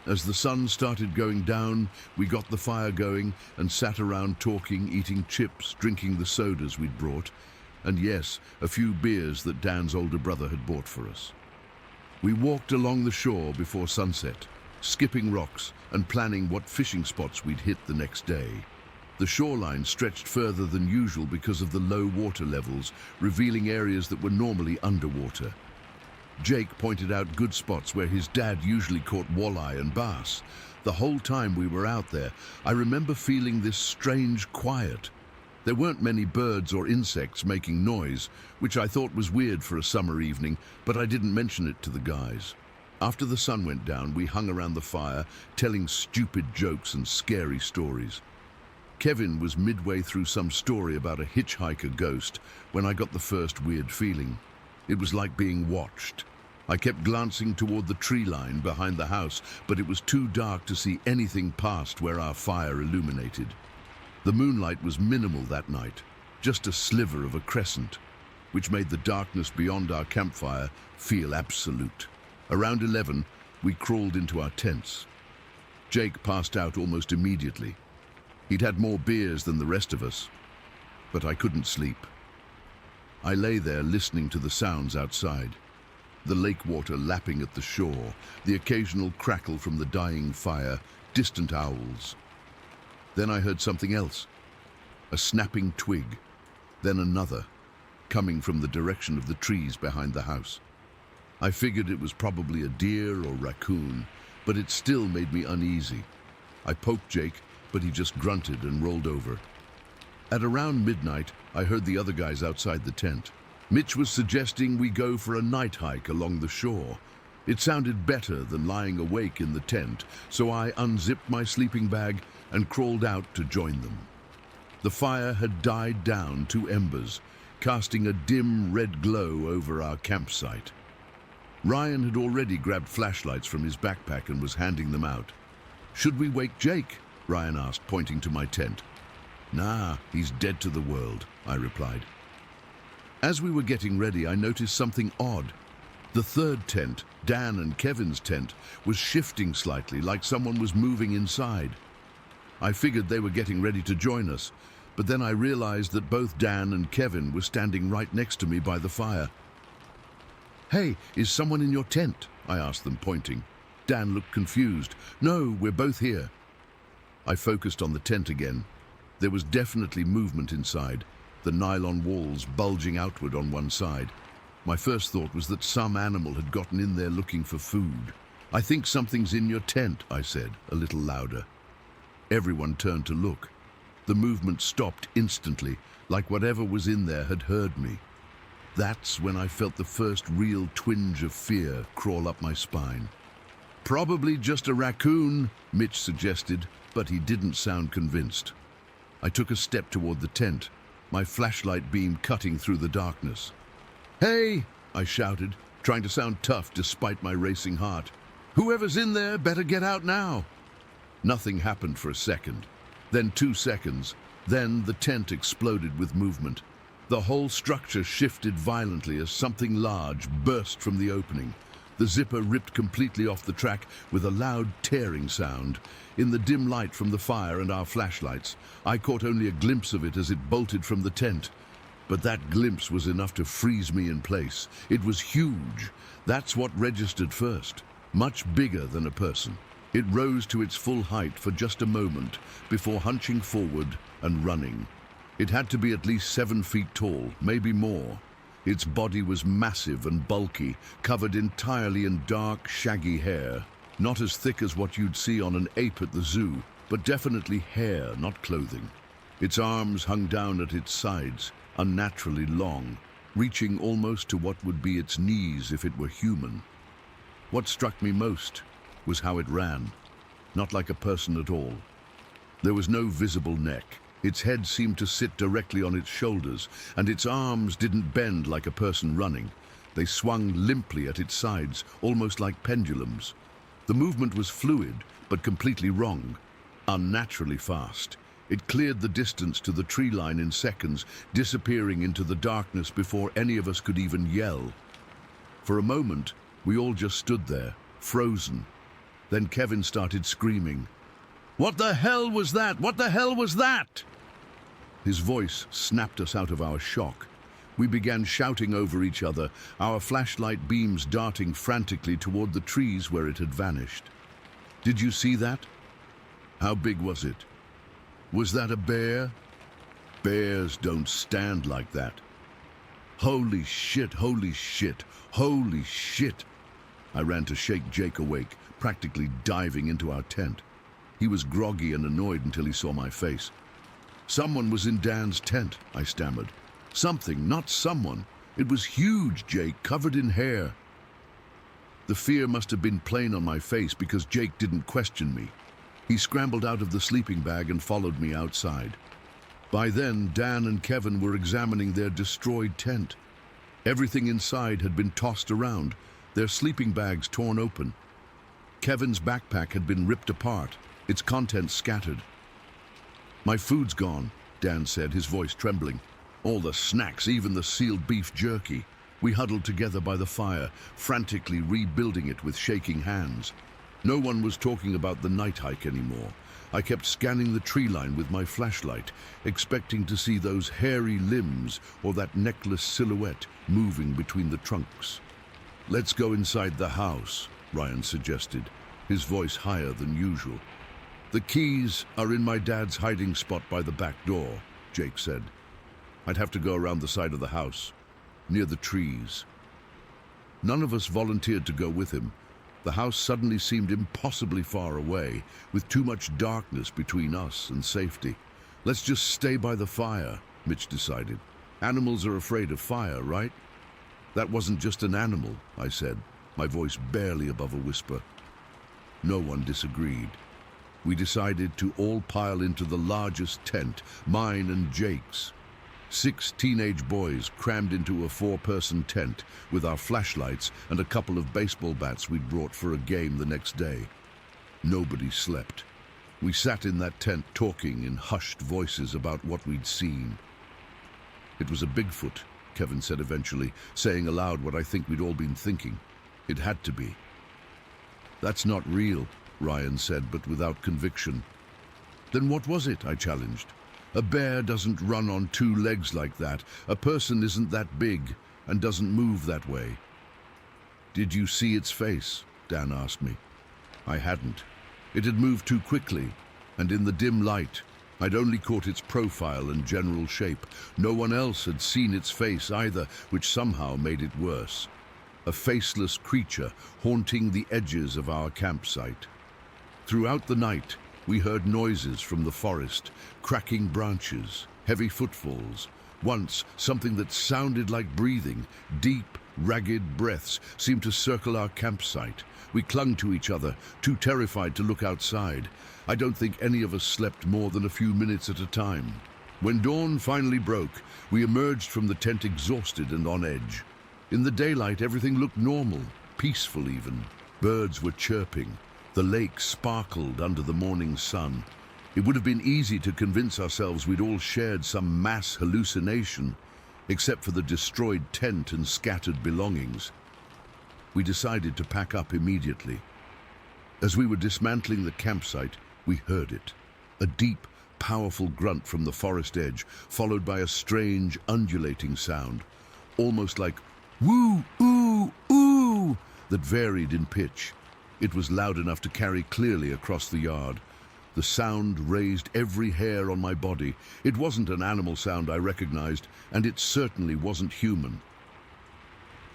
As the sun started going down, we got the fire going and sat around talking, eating chips, drinking the sodas we'd brought, and yes, a few beers that Dan's older brother had bought for us. We walked along the shore before sunset, skipping rocks and planning what fishing spots we'd hit the next day. The shoreline stretched further than usual because of the low water levels, revealing areas that were normally underwater. Jake pointed out good spots where his dad usually caught walleye and bass. The whole time we were out there, I remember feeling this strange quiet. There weren't many birds or insects making noise, which I thought was weird for a summer evening, but I didn't mention it to the guys. After the sun went down, we hung around the fire, telling stupid jokes and scary stories. Kevin was midway through some story about a hitchhiker ghost when I got the first weird feeling. It was like being watched. I kept glancing toward the tree line behind the house, but it was too dark to see anything past where our fire illuminated. The moonlight was minimal that night, just a sliver of a crescent, which made the darkness beyond our campfire feel absolute. Around 11, we crawled into our tents. Jake passed out almost immediately. He'd had more beers than the rest of us, but I couldn't sleep. I lay there listening to the sounds outside. The lake water lapping at the shore, the occasional crackle from the dying fire, distant owls. Then I heard something else, a snapping twig, then another, coming from the direction of the trees behind the house. I figured it was probably a deer or raccoon, but it still made me uneasy. I poked Jake, but he just grunted and rolled over. At around midnight, I heard the other guys outside the tent. Mitch was suggesting we go for a night hike along the shore. It sounded better than lying awake in the tent, so I unzipped my sleeping bag and crawled out to join them. The fire had died down to embers, casting a dim red glow over our campsite. Ryan had already grabbed flashlights from his backpack and was handing them out. "Should we wake Jake?" Ryan asked, pointing to my tent. "Nah, he's dead to the world," I replied. As we were getting ready, I noticed something odd. The third tent, Dan and Kevin's tent, was shifting slightly, like someone was moving inside. I figured they were getting ready to join us, but then I realized that both Dan and Kevin were standing right next to me by the fire. "Hey, is someone in your tent?" I asked them, pointing. Dan looked confused. "No, we're both here." I focused on the tent again. There was definitely movement inside, the nylon walls bulging outward on one side. My first thought was that some animal had gotten in there looking for food. "I think something's in your tent," I said, a little louder. Everyone turned to look. The movement stopped instantly, like whatever was in there had heard me. That's when I felt the first real twinge of fear crawl up my spine. "Probably just a raccoon," Mitch suggested, but he didn't sound convinced. I took a step toward the tent, my flashlight beam cutting through the darkness. "Hey!" I shouted, trying to sound tough despite my racing heart. "Whoever's in there better get out now." Nothing happened for a second, then 2 seconds, then the tent exploded with movement. The whole structure shifted violently as something large burst from the opening. The zipper ripped completely off the track with a loud tearing sound. In the dim light from the fire and our flashlights, I caught only a glimpse of it as it bolted from the tent. But that glimpse was enough to freeze me in place. It was huge. That's what registered first. Much bigger than a person. It rose to its full height for just a moment before hunching forward and running. It had to be at least 7 feet tall, maybe more. Its body was massive and bulky, covered entirely in dark, shaggy hair. Not as thick as what you'd see on an ape at the zoo, but definitely hair, not clothing. Its arms hung down at its sides, unnaturally long, reaching almost to what would be its knees if it were human. What struck me most was how it ran, not like a person at all. There was no visible neck. Its head seemed to sit directly on its shoulders, and its arms didn't bend like a person running. They swung limply at its sides, almost like pendulums. The movement was fluid, but completely wrong, unnaturally fast. It cleared the distance to the tree line in seconds, disappearing into the darkness before any of us could even yell. For a moment, we all just stood there, frozen. Then Kevin started screaming. "What the hell was that? What the hell was that?" His voice snapped us out of our shock. We began shouting over each other, our flashlight beams darting frantically toward the trees where it had vanished. "Did you see that? How big was it? Was that a bear? Bears don't stand like that. Holy shit, holy shit, holy shit." I ran to shake Jake awake, practically diving into our tent. He was groggy and annoyed until he saw my face. "Someone was in Dan's tent," I stammered. "Something, not someone. It was huge, Jake, covered in hair." The fear must have been plain on my face because Jake didn't question me. He scrambled out of the sleeping bag and followed me outside. By then, Dan and Kevin were examining their destroyed tent. Everything inside had been tossed around, their sleeping bags torn open. Kevin's backpack had been ripped apart, its contents scattered. "My food's gone," Dan said, his voice trembling. "All the snacks, even the sealed beef jerky." We huddled together by the fire, frantically rebuilding it with shaking hands. No one was talking about the night hike anymore. I kept scanning the tree line with my flashlight, expecting to see those hairy limbs or that necklace silhouette moving between the trunks. "Let's go inside the house," Ryan suggested, his voice higher than usual. "The keys are in my dad's hiding spot by the back door," Jake said. "I'd have to go around the side of the house, near the trees." None of us volunteered to go with him. The house suddenly seemed impossibly far away, with too much darkness between us and safety. "Let's just stay by the fire," Mitch decided. "Animals are afraid of fire, right?" "That wasn't just an animal," I said, my voice barely above a whisper. No one disagreed. We decided to all pile into the largest tent, mine and Jake's. 6 teenage boys crammed into a 4-person tent with our flashlights and a couple of baseball bats we'd brought for a game the next day. Nobody slept. We sat in that tent talking in hushed voices about what we'd seen. "It was a Bigfoot," Kevin said eventually, saying aloud what I think we'd all been thinking. "It had to be." "That's not real," Ryan said, but without conviction. "Then what was it?" I challenged. "A bear doesn't run on 2 legs like that. A person isn't that big and doesn't move that way." "Did you see its face?" Dan asked me. I hadn't. It had moved too quickly, and in the dim light, I'd only caught its profile and general shape. No one else had seen its face either, which somehow made it worse. A faceless creature haunting the edges of our campsite. Throughout the night, we heard noises from the forest, cracking branches, heavy footfalls. Once, something that sounded like breathing, deep, ragged breaths, seemed to circle our campsite. We clung to each other, too terrified to look outside. I don't think any of us slept more than a few minutes at a time. When dawn finally broke, we emerged from the tent exhausted and on edge. In the daylight, everything looked normal, peaceful even. Birds were chirping. The lake sparkled under the morning sun. It would have been easy to convince ourselves we'd all shared some mass hallucination, except for the destroyed tent and scattered belongings. We decided to pack up immediately. As we were dismantling the campsite, we heard it. A deep, powerful grunt from the forest edge, followed by a strange, undulating sound, almost like woo, ooh, ooh, that varied in pitch. It was loud enough to carry clearly across the yard. The sound raised every hair on my body. It wasn't an animal sound I recognized, and it certainly wasn't human.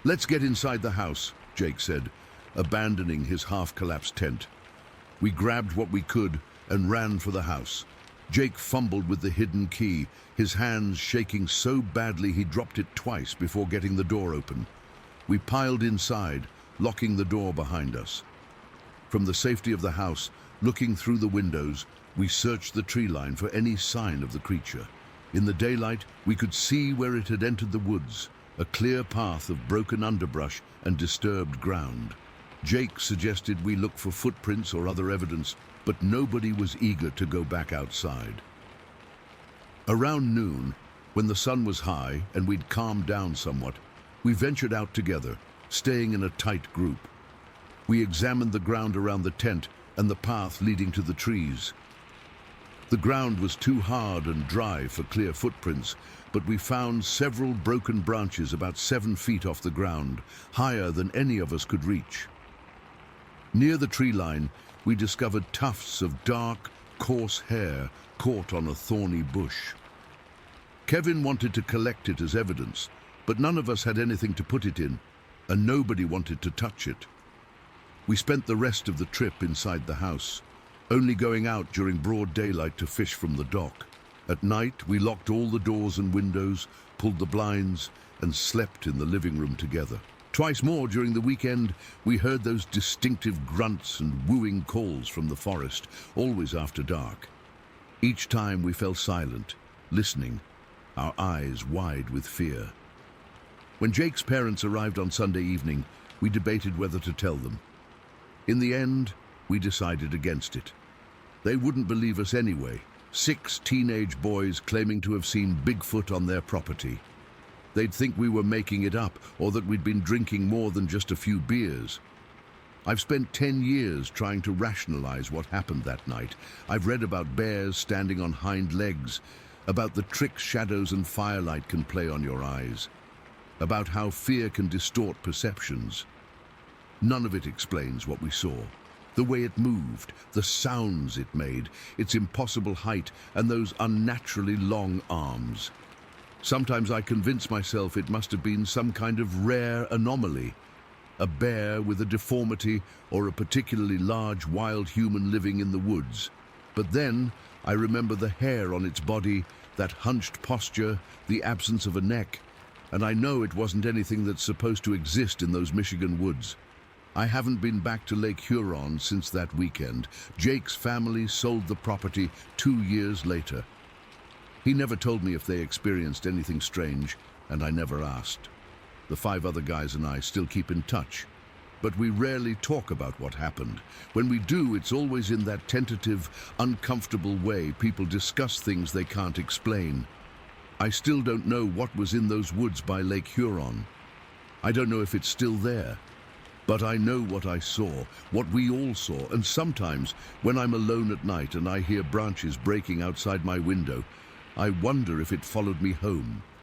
"Let's get inside the house," Jake said, abandoning his half-collapsed tent. We grabbed what we could and ran for the house. Jake fumbled with the hidden key, his hands shaking so badly he dropped it twice before getting the door open. We piled inside, locking the door behind us. From the safety of the house, looking through the windows, we searched the tree line for any sign of the creature. In the daylight, we could see where it had entered the woods, a clear path of broken underbrush and disturbed ground. Jake suggested we look for footprints or other evidence, but nobody was eager to go back outside. Around noon, when the sun was high and we'd calmed down somewhat, we ventured out together, staying in a tight group. We examined the ground around the tent and the path leading to the trees. The ground was too hard and dry for clear footprints, but we found several broken branches about 7 feet off the ground, higher than any of us could reach. Near the tree line, we discovered tufts of dark, coarse hair caught on a thorny bush. Kevin wanted to collect it as evidence, but none of us had anything to put it in, and nobody wanted to touch it. We spent the rest of the trip inside the house, only going out during broad daylight to fish from the dock. At night, we locked all the doors and windows, pulled the blinds, and slept in the living room together. Twice more during the weekend, we heard those distinctive grunts and wooing calls from the forest, always after dark. Each time we fell silent, listening, our eyes wide with fear. When Jake's parents arrived on Sunday evening, we debated whether to tell them. In the end, we decided against it. They wouldn't believe us anyway. 6 teenage boys claiming to have seen Bigfoot on their property. They'd think we were making it up or that we'd been drinking more than just a few beers. I've spent 10 years trying to rationalize what happened that night. I've read about bears standing on hind legs, about the tricks shadows and firelight can play on your eyes, about how fear can distort perceptions. None of it explains what we saw. The way it moved, the sounds it made, its impossible height, and those unnaturally long arms. Sometimes I convince myself it must have been some kind of rare anomaly, a bear with a deformity or a particularly large wild human living in the woods. But then I remember the hair on its body, that hunched posture, the absence of a neck, and I know it wasn't anything that's supposed to exist in those Michigan woods. I haven't been back to Lake Huron since that weekend. Jake's family sold the property 2 years later. He never told me if they experienced anything strange, and I never asked. The 5 other guys and I still keep in touch, but we rarely talk about what happened. When we do, it's always in that tentative, uncomfortable way people discuss things they can't explain. I still don't know what was in those woods by Lake Huron. I don't know if it's still there, but I know what I saw, what we all saw, and sometimes when I'm alone at night and I hear branches breaking outside my window, I wonder if it followed me home.